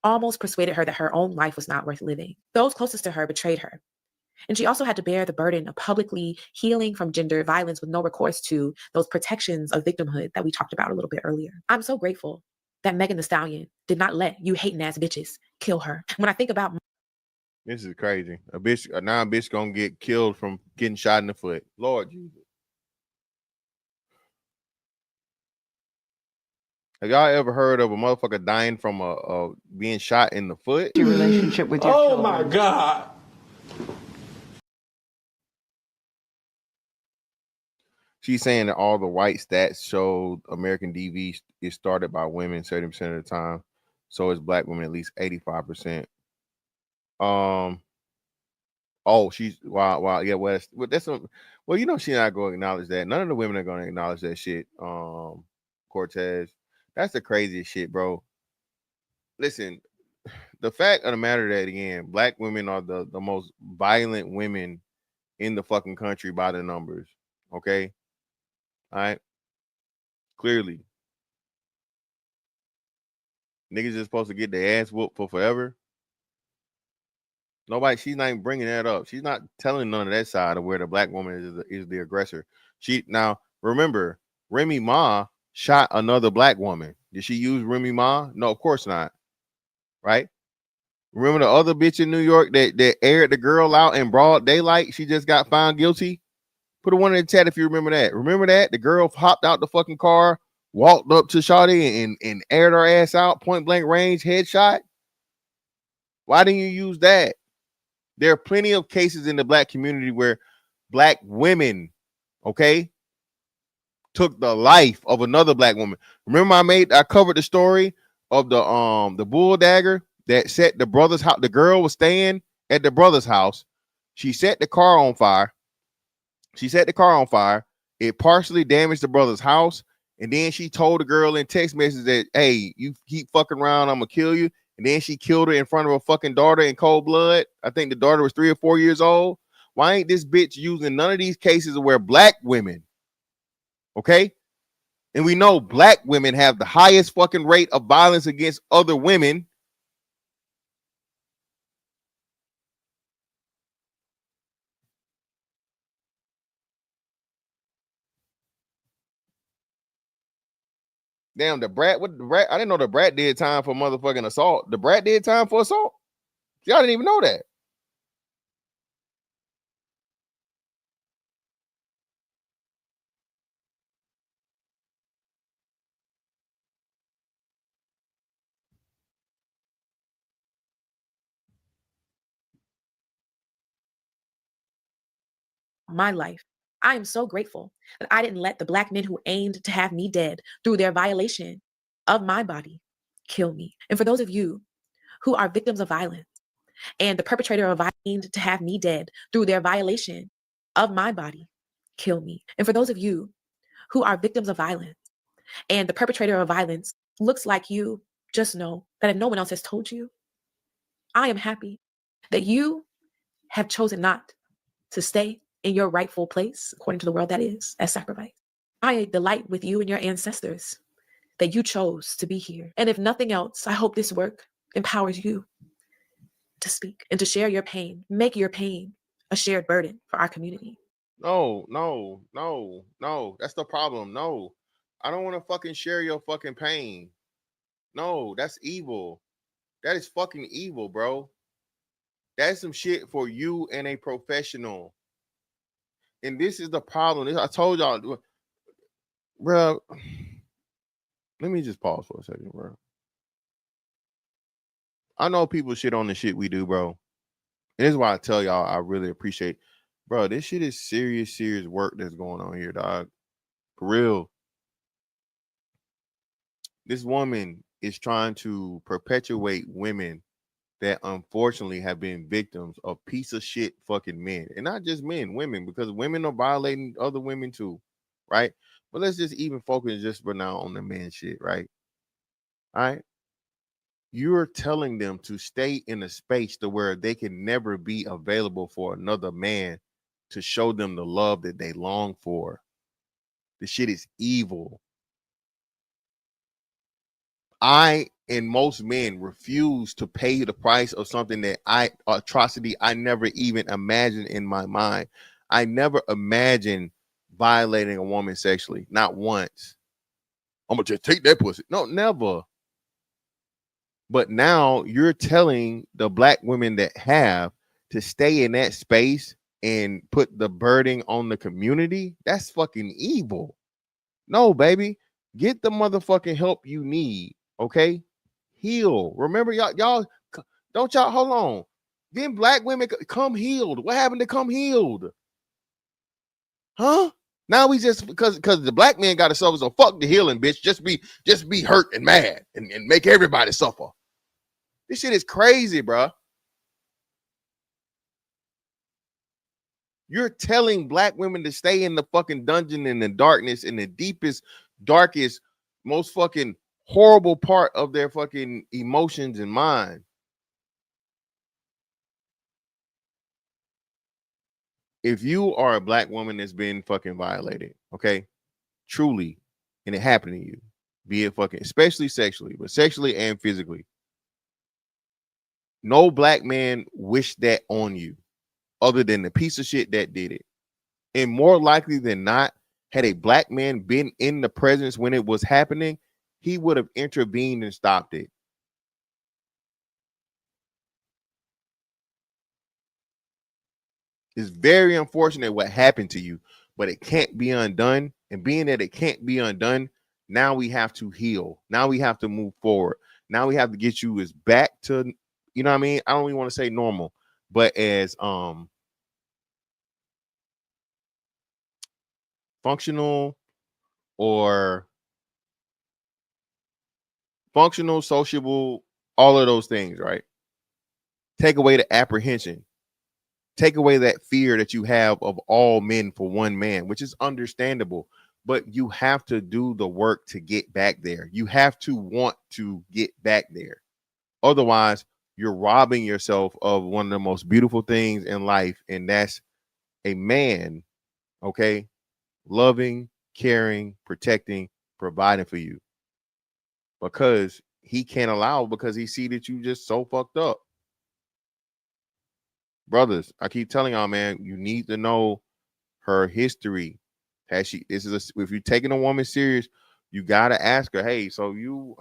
almost persuaded her that her own life was not worth living. Those closest to her betrayed her. And she also had to bear the burden of publicly healing from gender violence with no recourse to those protections of victimhood that we talked about a little bit earlier. I'm so grateful that Megan Thee Stallion did not let you hating ass bitches kill her. When I think about this is crazy. A bitch gonna get killed from getting shot in the foot. Lord Jesus. Have y'all ever heard of a motherfucker dying from a being shot in the foot? Your relationship with your children. Oh my God. She's saying that all the white stats showed American DV is started by women 70% of the time. So is black women at least 85%. She's wow, yeah, well, that's well, you know, she's not going to acknowledge that. None of the women are going to acknowledge that shit. Cortez, that's the craziest shit, bro. Listen, the fact of the matter that again, black women are the most violent women in the fucking country by the numbers. Okay, all right, clearly, niggas is supposed to get their ass whooped for forever. Nobody, she's not even bringing that up. She's not telling none of that side of where the black woman is the aggressor. She now remember Remy Ma shot another black woman. Did she use Remy Ma? No, of course not. Right? Remember the other bitch in New York that aired the girl out in broad daylight? She just got found guilty. Put a one in the chat if you remember that. Remember that? The girl hopped out the fucking car, walked up to Shawty and aired her ass out, point blank range, headshot. Why didn't you use that? There are plenty of cases in the black community where black women, okay, took the life of another black woman. Remember I covered the story of the bull dagger that set the brother's house. The girl was staying at the brother's house. She set the car on fire. It partially damaged the brother's house. And then she told the girl in text message that, hey, you keep fucking around, I'm gonna kill you. And then she killed her in front of her fucking daughter in cold blood. I think the daughter was 3 or 4 years old. Why ain't this bitch using none of these cases where black women, okay? And we know black women have the highest fucking rate of violence against other women. Damn, the brat, I didn't know the brat did time for motherfucking assault. The brat did time for assault? Y'all didn't even know that. My life. I am so grateful that I didn't let the black men who aimed to have me dead through their violation of my body kill me. And for those of you who are victims of violence and the perpetrator of violence aimed to have me dead through their violation of my body, kill me. And for those of you who are victims of violence and the perpetrator of violence looks like you, just know that if no one else has told you, I am happy that you have chosen not to stay in your rightful place, according to the world that is, as sacrifice. I delight with you and your ancestors that you chose to be here. And if nothing else, I hope this work empowers you to speak and to share your pain, make your pain a shared burden for our community. No. That's the problem. No. I don't want to fucking share your fucking pain. No, that's evil. That is fucking evil, bro. That's some shit for you and a professional. And this is the problem. I told y'all, bro. Let me just pause for a second, bro. I know people shit on the shit we do, bro. And this is why I tell y'all I really appreciate, bro. This shit is serious work that's going on here, dog. For real. This woman is trying to perpetuate women that unfortunately have been victims of piece of shit fucking men. And not just men, women, because women are violating other women too, right? But let's just even focus just for now on the men shit, right? All right. You're telling them to stay in a space to where they can never be available for another man to show them the love that they long for. The shit is evil. I and most men refuse to pay the price of something that atrocity I never even imagined in my mind. I never imagined violating a woman sexually, not once. I'm gonna just take that pussy. No, never. But now you're telling the black women that have to stay in that space and put the burden on the community. That's fucking evil. No, baby, get the motherfucking help you need. Okay, heal. Remember, y'all don't y'all hold on. Then black women come healed. What happened to come healed? Huh? Now we just because the black man got to suffer, so fuck the healing, bitch. Just be hurt and mad and make everybody suffer. This shit is crazy, bro. You're telling black women to stay in the fucking dungeon in the darkness, in the deepest, darkest, most fucking horrible part of their fucking emotions and mind. If you are a black woman that's been fucking violated, okay, truly, and it happened to you, be it fucking, especially sexually, but sexually and physically, no black man wished that on you other than the piece of shit that did it. And more likely than not, had a black man been in the presence when it was happening, he would have intervened and stopped it. It's very unfortunate what happened to you, but it can't be undone. And being that it can't be undone, now we have to heal. Now we have to move forward. Now we have to get you as back to, you know what I mean? I don't even want to say normal, but as functional or functional, sociable, all of those things, right? Take away the apprehension. Take away that fear that you have of all men for one man, which is understandable, but you have to do the work to get back there. You have to want to get back there. Otherwise, you're robbing yourself of one of the most beautiful things in life, and that's a man, okay, loving, caring, protecting, providing for you, because he can't allow, because he see that you just so fucked up. Brothers, I keep telling y'all, man, you need to know her history. Has she, if you're taking a woman serious, you gotta ask her, hey, so you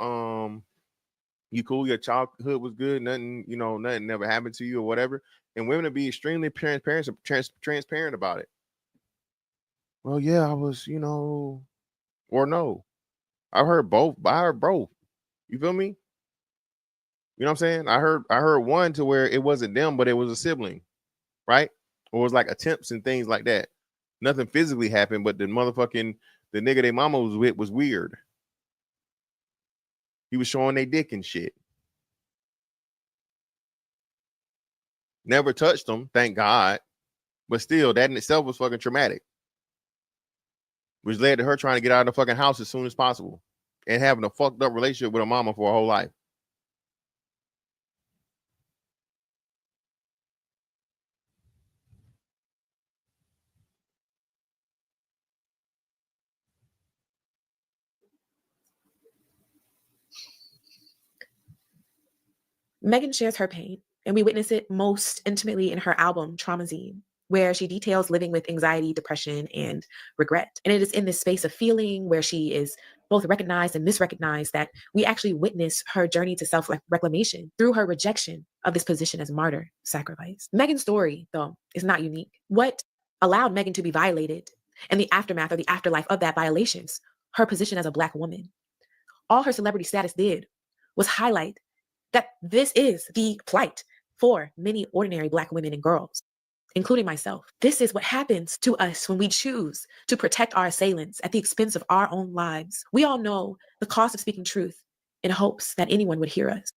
cool, your childhood was good, nothing, nothing never happened to you or whatever. And women to be extremely transparent about it. Well, yeah, I was, or no. I heard both, but I heard both. You feel me? You know what I'm saying? I heard one to where it wasn't them, but it was a sibling, right? Or it was like attempts and things like that. Nothing physically happened, but the nigga they mama was with was weird. He was showing their dick and shit. Never touched them, thank God. But still, that in itself was fucking traumatic. Which led to her trying to get out of the fucking house as soon as possible and having a fucked up relationship with her mama for her whole life. Megan shares her pain, and we witness it most intimately in her album, Traumazine, where she details living with anxiety, depression, and regret. And it is in this space of feeling where she is both recognized and misrecognized that we actually witness her journey to self-reclamation through her rejection of this position as martyr sacrifice. Megan's story, though, is not unique. What allowed Megan to be violated and the aftermath or the afterlife of that violations, her position as a Black woman. All her celebrity status did was highlight that this is the plight for many ordinary Black women and girls, including myself. This is what happens to us when we choose to protect our assailants at the expense of our own lives. We all know the cost of speaking truth in hopes that anyone would hear us.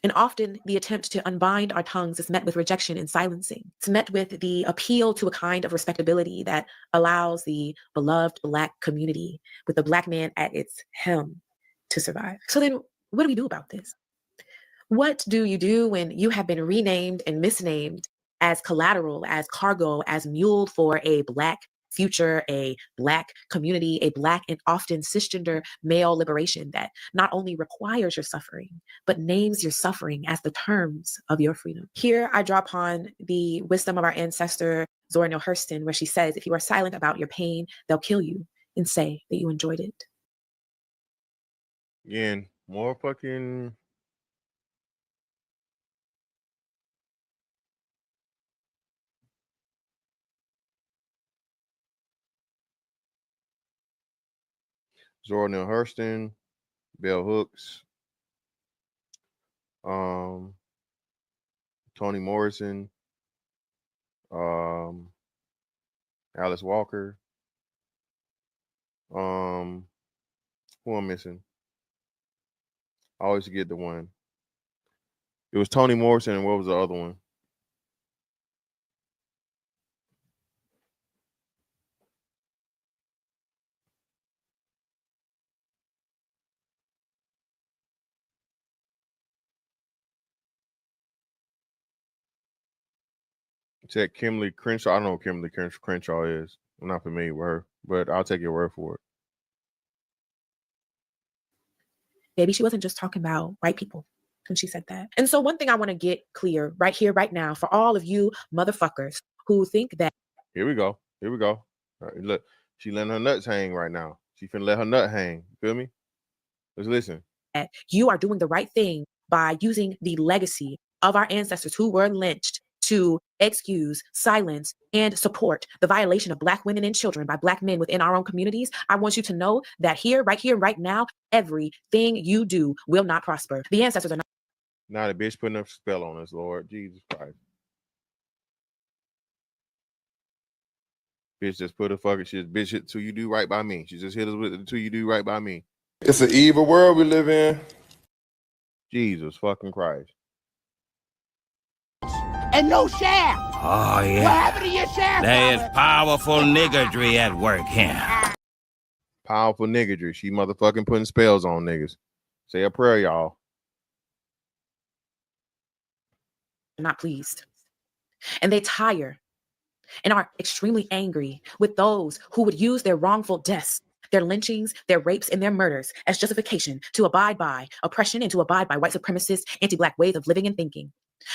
And often the attempt to unbind our tongues is met with rejection and silencing. It's met with the appeal to a kind of respectability that allows the beloved Black community with the Black man at its helm to survive. So then what do we do about this? What do you do when you have been renamed and misnamed as collateral, as cargo, as mule for a Black future, a Black community, a Black and often cisgender male liberation that not only requires your suffering, but names your suffering as the terms of your freedom? Here I draw upon the wisdom of our ancestor, Zora Neale Hurston, where she says, if you are silent about your pain, they'll kill you and say that you enjoyed it. Again, more fucking Zora Neale Hurston, Bell Hooks, Toni Morrison, Alice Walker, Who I'm missing? I always forget the one. It was Toni Morrison, and what was the other one? It's that Kimberly Crenshaw. I don't know what Kimberly Crenshaw is. I'm not familiar with her, but I'll take your word for it. Baby, she wasn't just talking about white people when she said that. And so one thing I want to get clear right here, right now, for all of you motherfuckers who think that. Here we go. Here we go. All right, look, she letting her nuts hang right now. She finna let her nut hang. Feel me? Let's listen. You are doing the right thing by using the legacy of our ancestors who were lynched to excuse, silence, and support the violation of Black women and children by Black men within our own communities. I want you to know that here, right now, everything you do will not prosper. The ancestors are not. Now the bitch putting a spell on us, Lord Jesus Christ. Bitch just put a fucking shit. Bitch hit till you do right by me. She just hit us with it till you do right by me. It's an evil world we live in. Jesus fucking Christ. And no shaft. Oh, yeah. What happened to your shaft? There's powerful niggardry at work here. Powerful niggardry. She motherfucking putting spells on niggas. Say a prayer, y'all. Not pleased. And they tire and are extremely angry with those who would use their wrongful deaths, their lynchings, their rapes, and their murders as justification to abide by oppression and to abide by white supremacist, anti-Black ways of living and thinking.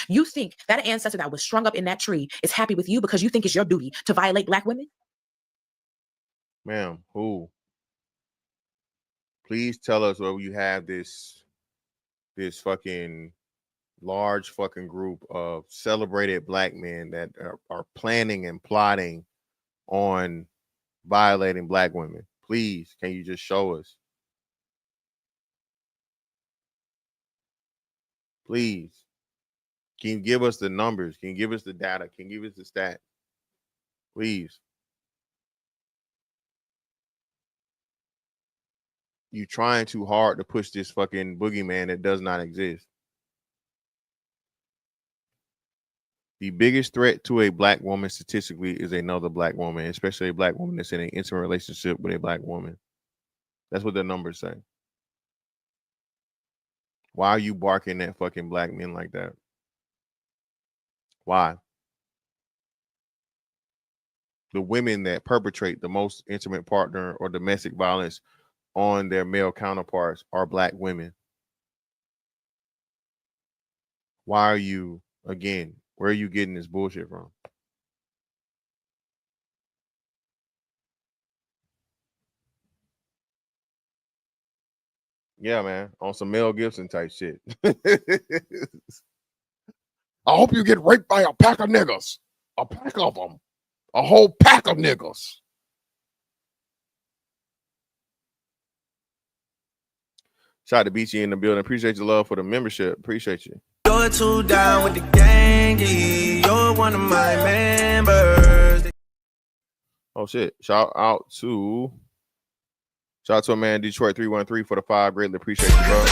You think that ancestor that was strung up in that tree is happy with you because you think it's your duty to violate Black women? Ma'am, who? Please tell us where you have this fucking large fucking group of celebrated Black men that are planning and plotting on violating Black women. Please, can you just show us? Please. Can you give us the numbers? Can you give us the data? Can you give us the stat? Please. You trying too hard to push this fucking boogeyman that does not exist. The biggest threat to a Black woman statistically is another Black woman, especially a Black woman that's in an intimate relationship with a Black woman. That's what the numbers say. Why are you barking at fucking Black men like that? Why? The women that perpetrate the most intimate partner or domestic violence on their male counterparts are Black women. Why are you, again, where are you getting this bullshit from? Yeah, man, on some Mel Gibson type shit. I hope you get raped by a pack of niggas. A pack of them. A whole pack of niggas. Shout out to BT in the building. Appreciate your love for the membership. Appreciate you. You're too down with the gangy. You're one of my members. Oh shit. Shout out to a man in Detroit 313 for the 5. Greatly appreciate you, bro.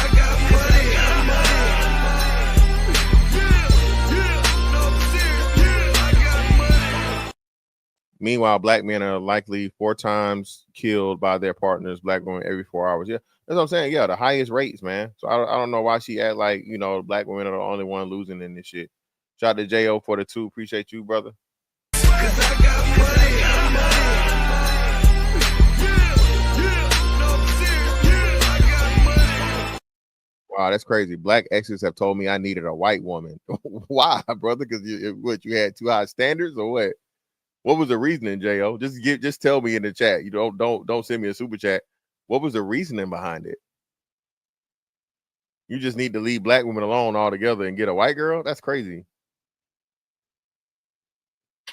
Meanwhile, Black men are likely 4 times killed by their partners, Black women every 4 hours. Yeah, that's what I'm saying. Yeah, the highest rates, man. So I don't know why she act like, you know, Black women are the only one losing in this shit. Shout out to J.O. for the 2. Appreciate you, brother. Wow, that's crazy. Black exes have told me I needed a white woman. Why, brother? Because you had too high standards or what? What was the reasoning, Jo? Just tell me in the chat. You don't send me a super chat. What was the reasoning behind it? You just need to leave Black women alone altogether and get a white girl? That's crazy.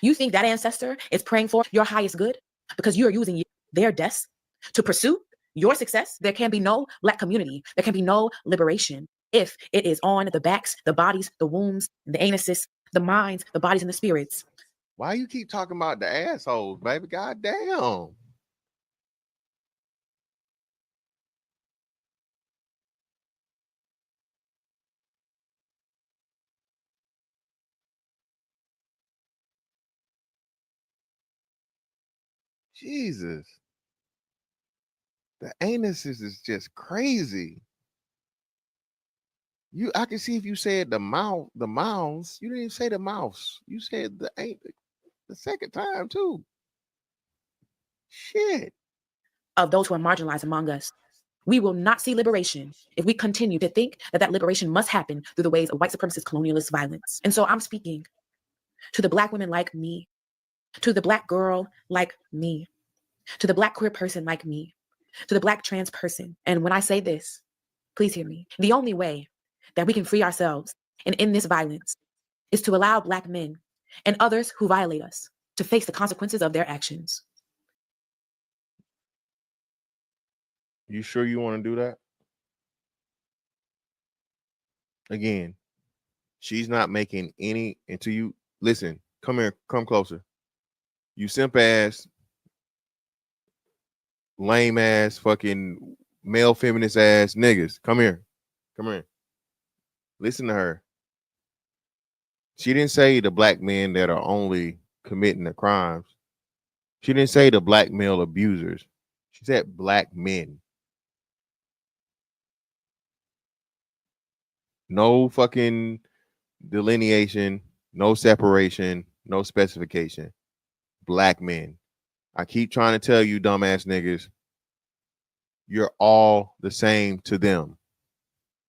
You think that ancestor is praying for your highest good because you are using their deaths to pursue your success? There can be no Black community. There can be no liberation if it is on the backs, the bodies, the wombs, the anuses, the minds, the bodies, and the spirits. Why you keep talking about the assholes, baby? God damn. Jesus. The anuses is just crazy. I can see if you said the mouths. You didn't even say the mouse. You said the second time too. Shit. Of those who are marginalized among us. We will not see liberation if we continue to think that liberation must happen through the ways of white supremacist colonialist violence. And so I'm speaking to the Black women like me, to the Black girl like me, to the Black queer person like me, to the Black trans person. And when I say this, please hear me. The only way that we can free ourselves and end this violence is to allow Black men and others who violate us to face the consequences of their actions. You sure you want to do that? Again, she's not making any until you listen. Come here, come closer. You simp ass, lame ass, fucking male feminist ass niggas. Come here. Come here. Listen to her. She didn't say the Black men that are only committing the crimes. She didn't say the Black male abusers. She said Black men. No fucking delineation, no separation, no specification. Black men. I keep trying to tell you, dumbass niggas, you're all the same to them.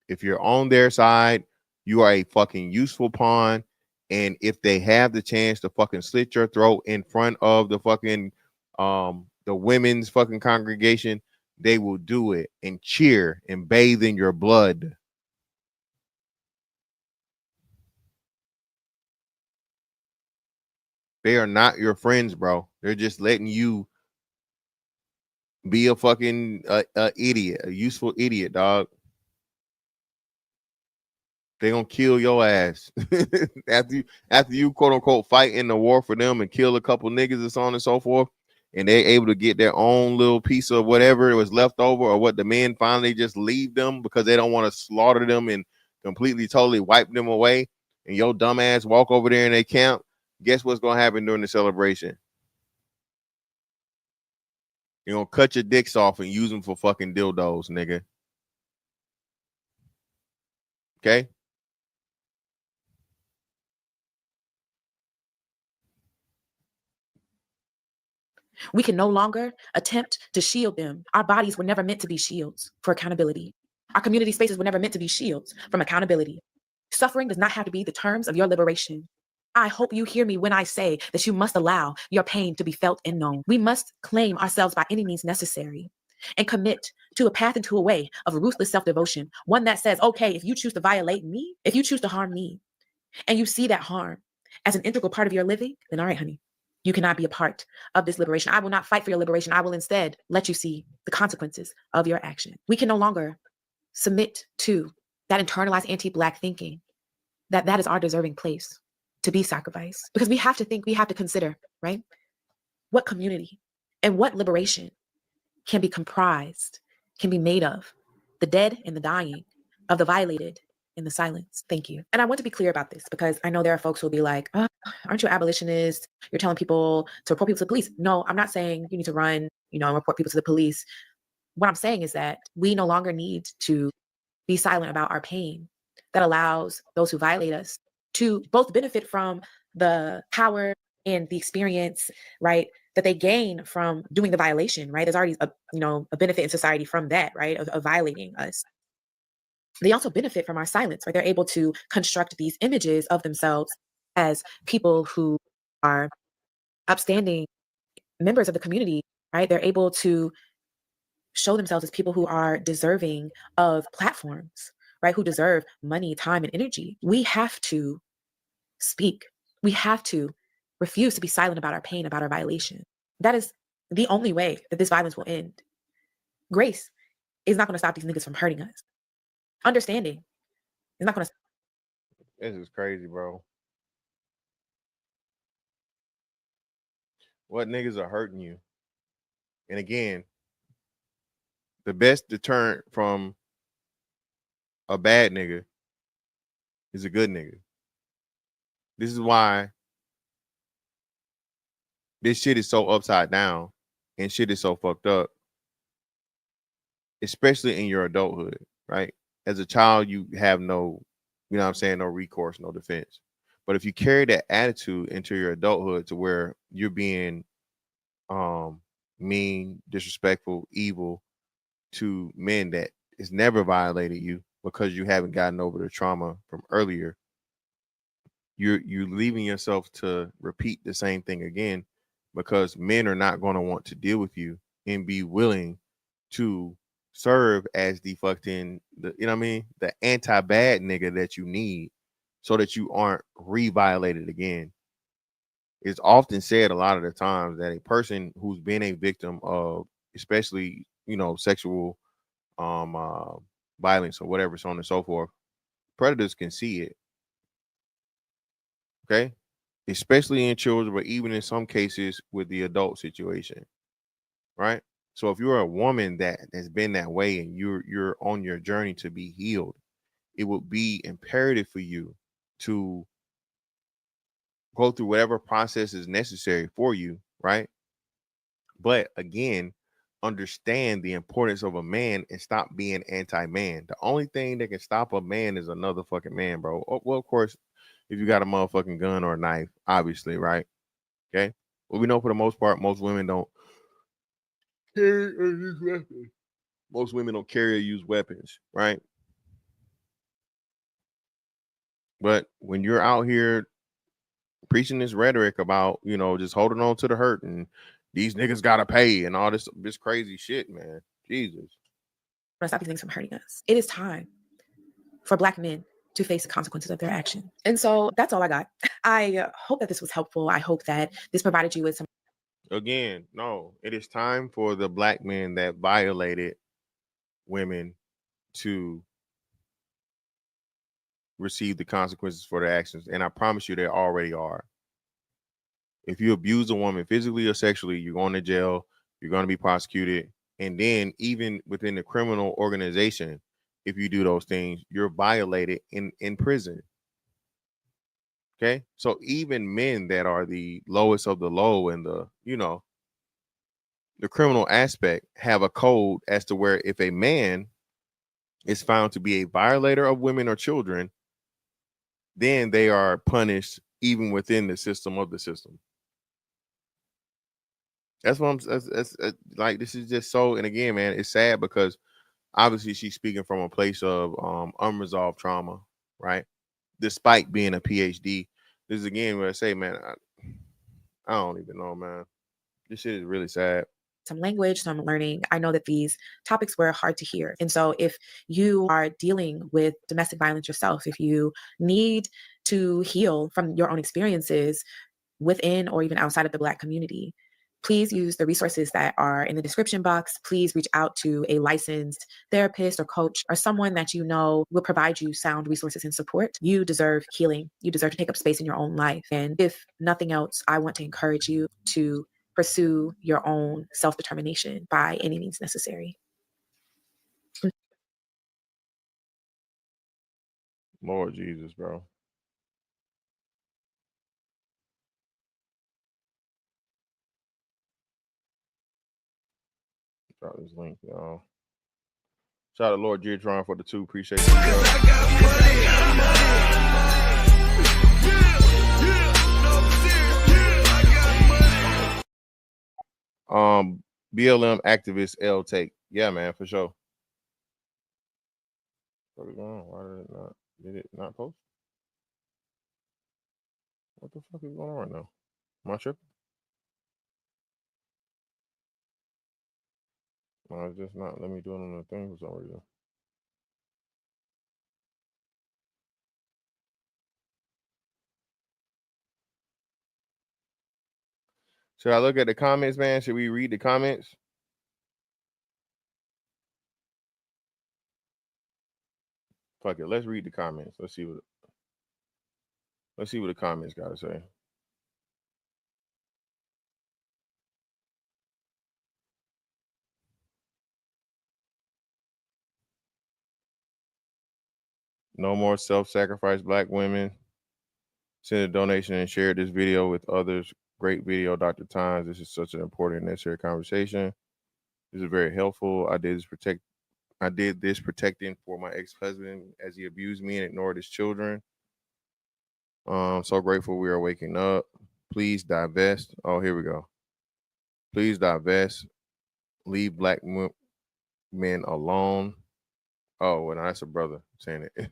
If you're on their side, you are a fucking useful pawn. And if they have the chance to fucking slit your throat in front of the fucking the women's fucking congregation, they will do it and cheer and bathe in your blood. They are not your friends, bro. They're just letting you be a fucking idiot, a useful idiot, dog. They gonna kill your ass after you quote unquote fight in the war for them and kill a couple niggas and so on and so forth, and they're able to get their own little piece of whatever it was left over or what the men finally just leave them because they don't want to slaughter them and completely totally wipe them away. And your dumb ass walk over there in their camp. Guess what's gonna happen during the celebration? You're gonna cut your dicks off and use them for fucking dildos, nigga. Okay? We can no longer attempt to shield them. Our bodies were never meant to be shields for accountability. Our community spaces were never meant to be shields from accountability. Suffering does not have to be the terms of your liberation. I hope you hear me when I say that you must allow your pain to be felt and known. We must claim ourselves by any means necessary and commit to a path and to a way of ruthless self-devotion, one that says, okay, if you choose to violate me, if you choose to harm me, and you see that harm as an integral part of your living, then all right, honey, you cannot be a part of this liberation. I will not fight for your liberation. I will instead let you see the consequences of your action. We can no longer submit to that internalized anti-Black thinking that is our deserving place to be sacrificed. Because we have to think, we have to consider, right? What community and what liberation can be comprised, can be made of the dead and the dying, of the violated and the silence. Thank you. And I want to be clear about this because I know there are folks who will be like, oh, aren't you abolitionist? You're telling people to report people to the police. No, I'm not saying you need to run, and report people to the police. What I'm saying is that we no longer need to be silent about our pain that allows those who violate us to both benefit from the power and the experience, right, that they gain from doing the violation, right? There's already a benefit in society from that, right, of violating us. They also benefit from our silence, right? They're able to construct these images of themselves as people who are upstanding members of the community, right? They're able to show themselves as people who are deserving of platforms, right? Who deserve money, time, and energy. We have to speak. We have to refuse to be silent about our pain, about our violation. That is the only way that this violence will end. Grace is not going to stop these niggas from hurting us. Understanding is not going to. This is crazy, bro. What niggas are hurting you? And again, the best deterrent from a bad nigga is a good nigga. This is why this shit is so upside down. and shit is so fucked up, especially in your adulthood, right? As a child, you have no, you know what I'm saying, no recourse, no defense. But if you carry that attitude into your adulthood to where you're being mean, disrespectful, evil to men that has never violated you because you haven't gotten over the trauma from earlier, you're leaving yourself to repeat the same thing again, because men are not going to want to deal with you and be willing to serve as the fucking, the, you know what I mean, the anti-bad nigga that you need so that you aren't re-violated again. It's often said a lot of the times that a person who's been a victim of, especially, you know, sexual violence or whatever, so on and so forth, predators can see it. Okay, especially in children, but even in some cases with the adult situation, right? So if you're a woman that has been that way and you're on your journey to be healed, it would be imperative for you to go through whatever process is necessary for you, right? But again, understand the importance of a man and stop being anti-man. The only thing that can stop a man is another fucking man, bro. Oh, well, of course, if you got a motherfucking gun or a knife, obviously, right? Okay. Well, we know for the most part, most women don't carry or use weapons. Most women don't carry or use weapons, right? But when you're out here preaching this rhetoric about, you know, just holding on to the hurt and these niggas gotta pay and all this crazy shit, man. Jesus. Stop these things from hurting us. It is time for Black men to face the consequences of their action. And so that's all I got. I hope that this was helpful. I hope that this provided you with some. Again, no, it is time for the Black men that violated women to receive the consequences for their actions. And I promise you, they already are. If you abuse a woman physically or sexually, you're going to jail, you're going to be prosecuted. And then even within the criminal organization, if you do those things, you're violated in prison. Okay. So even men that are the lowest of the low and the, you know, the criminal aspect have a code as to where if a man is found to be a violator of women or children, then they are punished even within the system of the system. That's what I'm. That's like, this is just so. And again, man, it's sad because obviously she's speaking from a place of unresolved trauma, right? Despite being a PhD, this is again where I say, man, I don't even know, man. This shit is really sad. Some language, some learning. I know that these topics were hard to hear. And so if you are dealing with domestic violence yourself, if you need to heal from your own experiences within or even outside of the Black community, please use the resources that are in the description box. Please reach out to a licensed therapist or coach or someone that you know will provide you sound resources and support. You deserve healing. You deserve to take up space in your own life. And if nothing else, I want to encourage you to pursue your own self-determination by any means necessary. Lord Jesus, bro. Drop this link, y'all. Shout out to Lord Giatron for the 2. Appreciate you. BLM activist L Take. Yeah, man, for sure. What's going on? Why did it not post? What the fuck is going on right now? Am I tripping? No, it's just not. Let me do it on the thing for some reason. Should I look at the comments, man? Should we read the comments? Fuck it. Let's read the comments. Let's see what the comments gotta say. No more self-sacrifice Black women. Send a donation and share this video with others Great video, Dr. Times. This is such an important and necessary conversation. This is very helpful. I did this protecting for my ex-husband as he abused me and ignored his children. So grateful we are waking up. Please divest. Oh, here we go. Please divest. Leave black men alone. Oh, well, that's a brother saying it.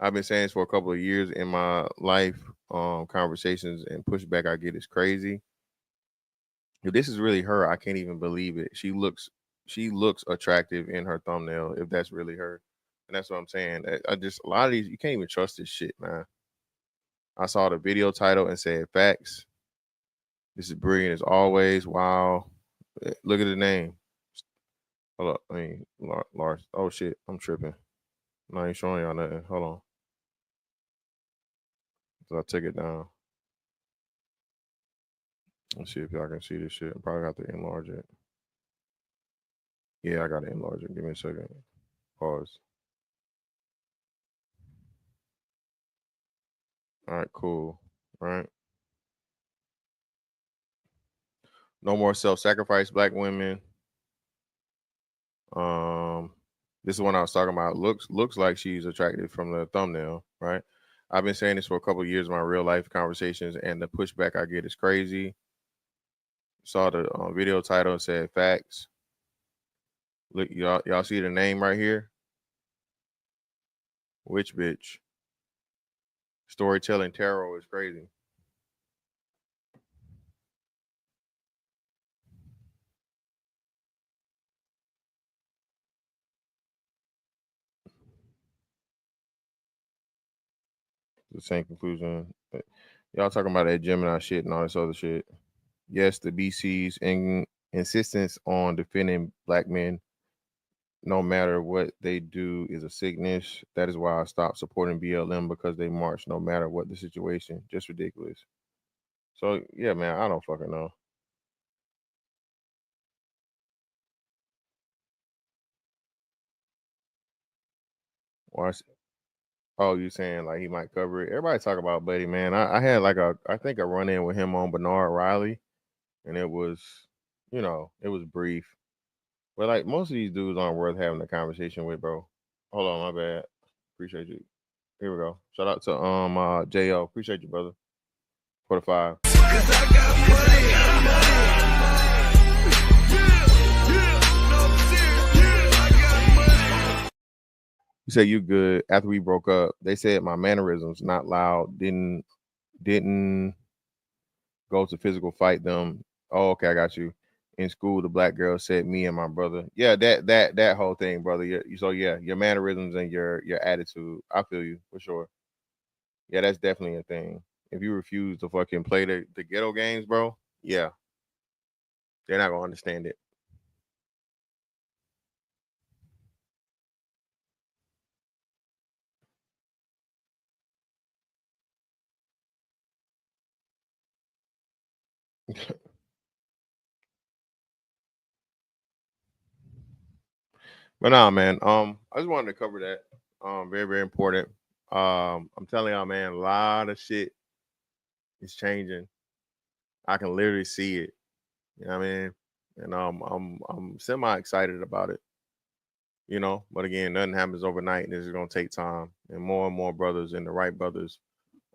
I've been saying this for a couple of years in my life. Conversations and pushback I get is crazy. If this is really her, I can't even believe it. She looks attractive in her thumbnail, if that's really her. And that's what I'm saying. I just, a lot of these, you can't even trust this shit, man. I saw the video title and said facts. This is brilliant as always. Wow. Look at the name. Hold up. I mean, Lars. Oh shit. I'm tripping. No, I ain't showing y'all nothing. Hold on. So I took it down. Let's see if y'all can see this shit. I probably have to enlarge it. Yeah, I gotta enlarge it. Give me a second. Pause. All right, cool. All right. No more self-sacrifice, black women. This is one I was talking about. Looks like she's attractive from the thumbnail, right? I've been saying this for a couple of years in my real life conversations, and the pushback I get is crazy. Saw the video title and said facts. Look, y'all see the name right here? Which bitch? Storytelling tarot is crazy. The same conclusion. Y'all talking about that Gemini shit and all this other shit. Yes, the BC's insistence on defending black men, no matter what they do, is a sickness. That is why I stopped supporting BLM, because they march no matter what the situation. Just ridiculous. So yeah, man, I don't fucking know. Why? Oh, you saying like he might cover it? Everybody talk about Buddy, man. I had like I think a run in with him on Bernard Riley, and it was, it was brief. But like most of these dudes aren't worth having a conversation with, bro. Hold on, my bad. Appreciate you. Here we go. Shout out to Jo. Appreciate you, brother. For the 5. You say you good. After we broke up, they said my mannerisms, not loud, didn't go to physical fight them. Oh, okay, I got you. In school, the black girl said me and my brother. Yeah, that whole thing, brother. So yeah, your mannerisms and your attitude. I feel you for sure. Yeah, that's definitely a thing. If you refuse to fucking play the ghetto games, bro, yeah, they're not gonna understand it. But nah, man. I just wanted to cover that. Very, very important. I'm telling y'all, man, a lot of shit is changing. I can literally see it. You know what I mean? And I'm semi excited about it. But again, nothing happens overnight. This is gonna take time. And more brothers, and the right brothers,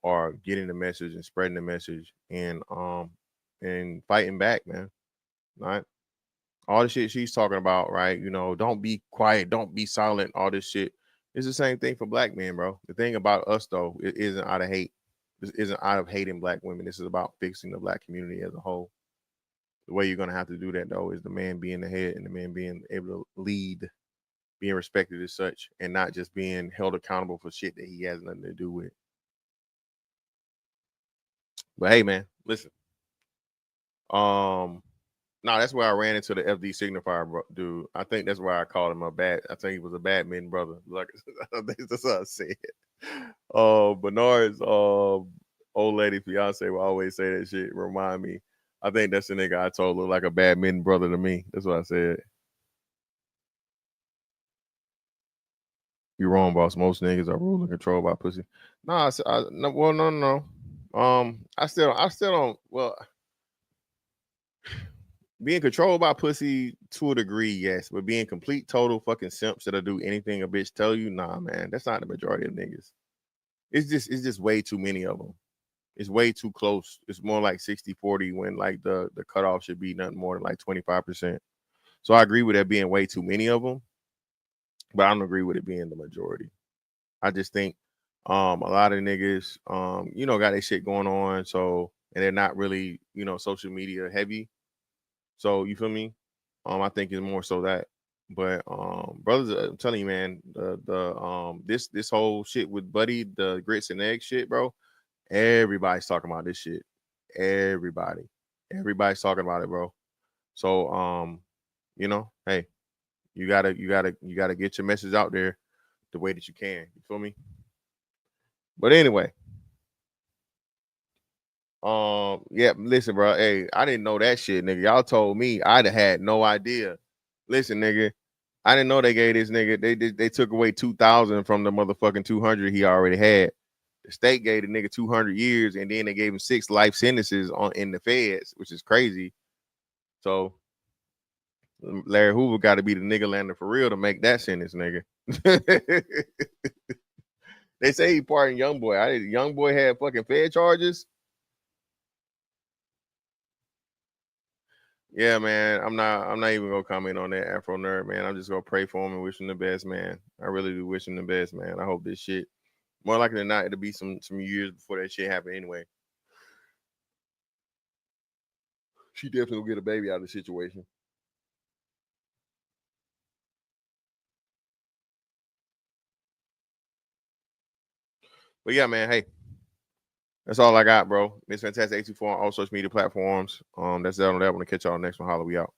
are getting the message and spreading the message and fighting back, man. Right? All the shit she's talking about, right? Don't be quiet, don't be silent, all this shit. It's the same thing for black men, bro. The thing about us, though, it isn't out of hate. This isn't out of hating black women. This is about fixing the black community as a whole. The way you're going to have to do that, though, is the man being the head and the man being able to lead, being respected as such, and not just being held accountable for shit that he has nothing to do with. But hey, man, listen. No, that's where I ran into the FD signifier dude. I think that's why I called him I think he was a bad men brother. Like that's what I said. Bernard's old lady fiance will always say that shit. Remind me. I think that's the nigga I told look like a bad men brother to me. That's what I said. You're wrong, boss. Most niggas are ruled and controlled by pussy. No. I still don't. Well, being controlled by pussy to a degree, yes, but being complete total fucking simps that'll do anything a bitch tell you, nah, man, that's not the majority of niggas. It's just way too many of them. It's way too close. It's more like 60-40 when like the cutoff should be nothing more than like 25%. So I agree with that being way too many of them, but I don't agree with it being the majority. I just think a lot of niggas got their shit going on, so and they're not really, social media heavy. So you feel me? I think it's more so that. But brothers, I'm telling you, man, this whole shit with Buddy, the grits and eggs shit, bro. Everybody's talking about this shit. Everybody's talking about it, bro. So hey, you gotta get your message out there the way that you can. You feel me? But anyway, yeah, listen, bro. Hey, I didn't know that shit, nigga. Y'all told me. I'd have had no idea. Listen, nigga, I didn't know they gave this nigga. They took away 2,000 from the motherfucking 200 he already had. The state gave the nigga 200 years, and then they gave him 6 life sentences in the feds, which is crazy. So Larry Hoover got to be the nigga lander for real to make that sentence, nigga. They say he pardoned Young Boy. Young Boy had fucking fed charges. Yeah, man. I'm not even gonna comment on that Afro nerd, man. I'm just gonna pray for him and wish him the best, man. I really do wish him the best, man. I hope this shit, more likely than not, it'll be some years before that shit happen anyway. She definitely will get a baby out of the situation. But yeah, man, hey, that's all I got, bro. Miss Fantastic 824 on all social media platforms. That's it on that. I want to catch y'all next one. Holla, we out.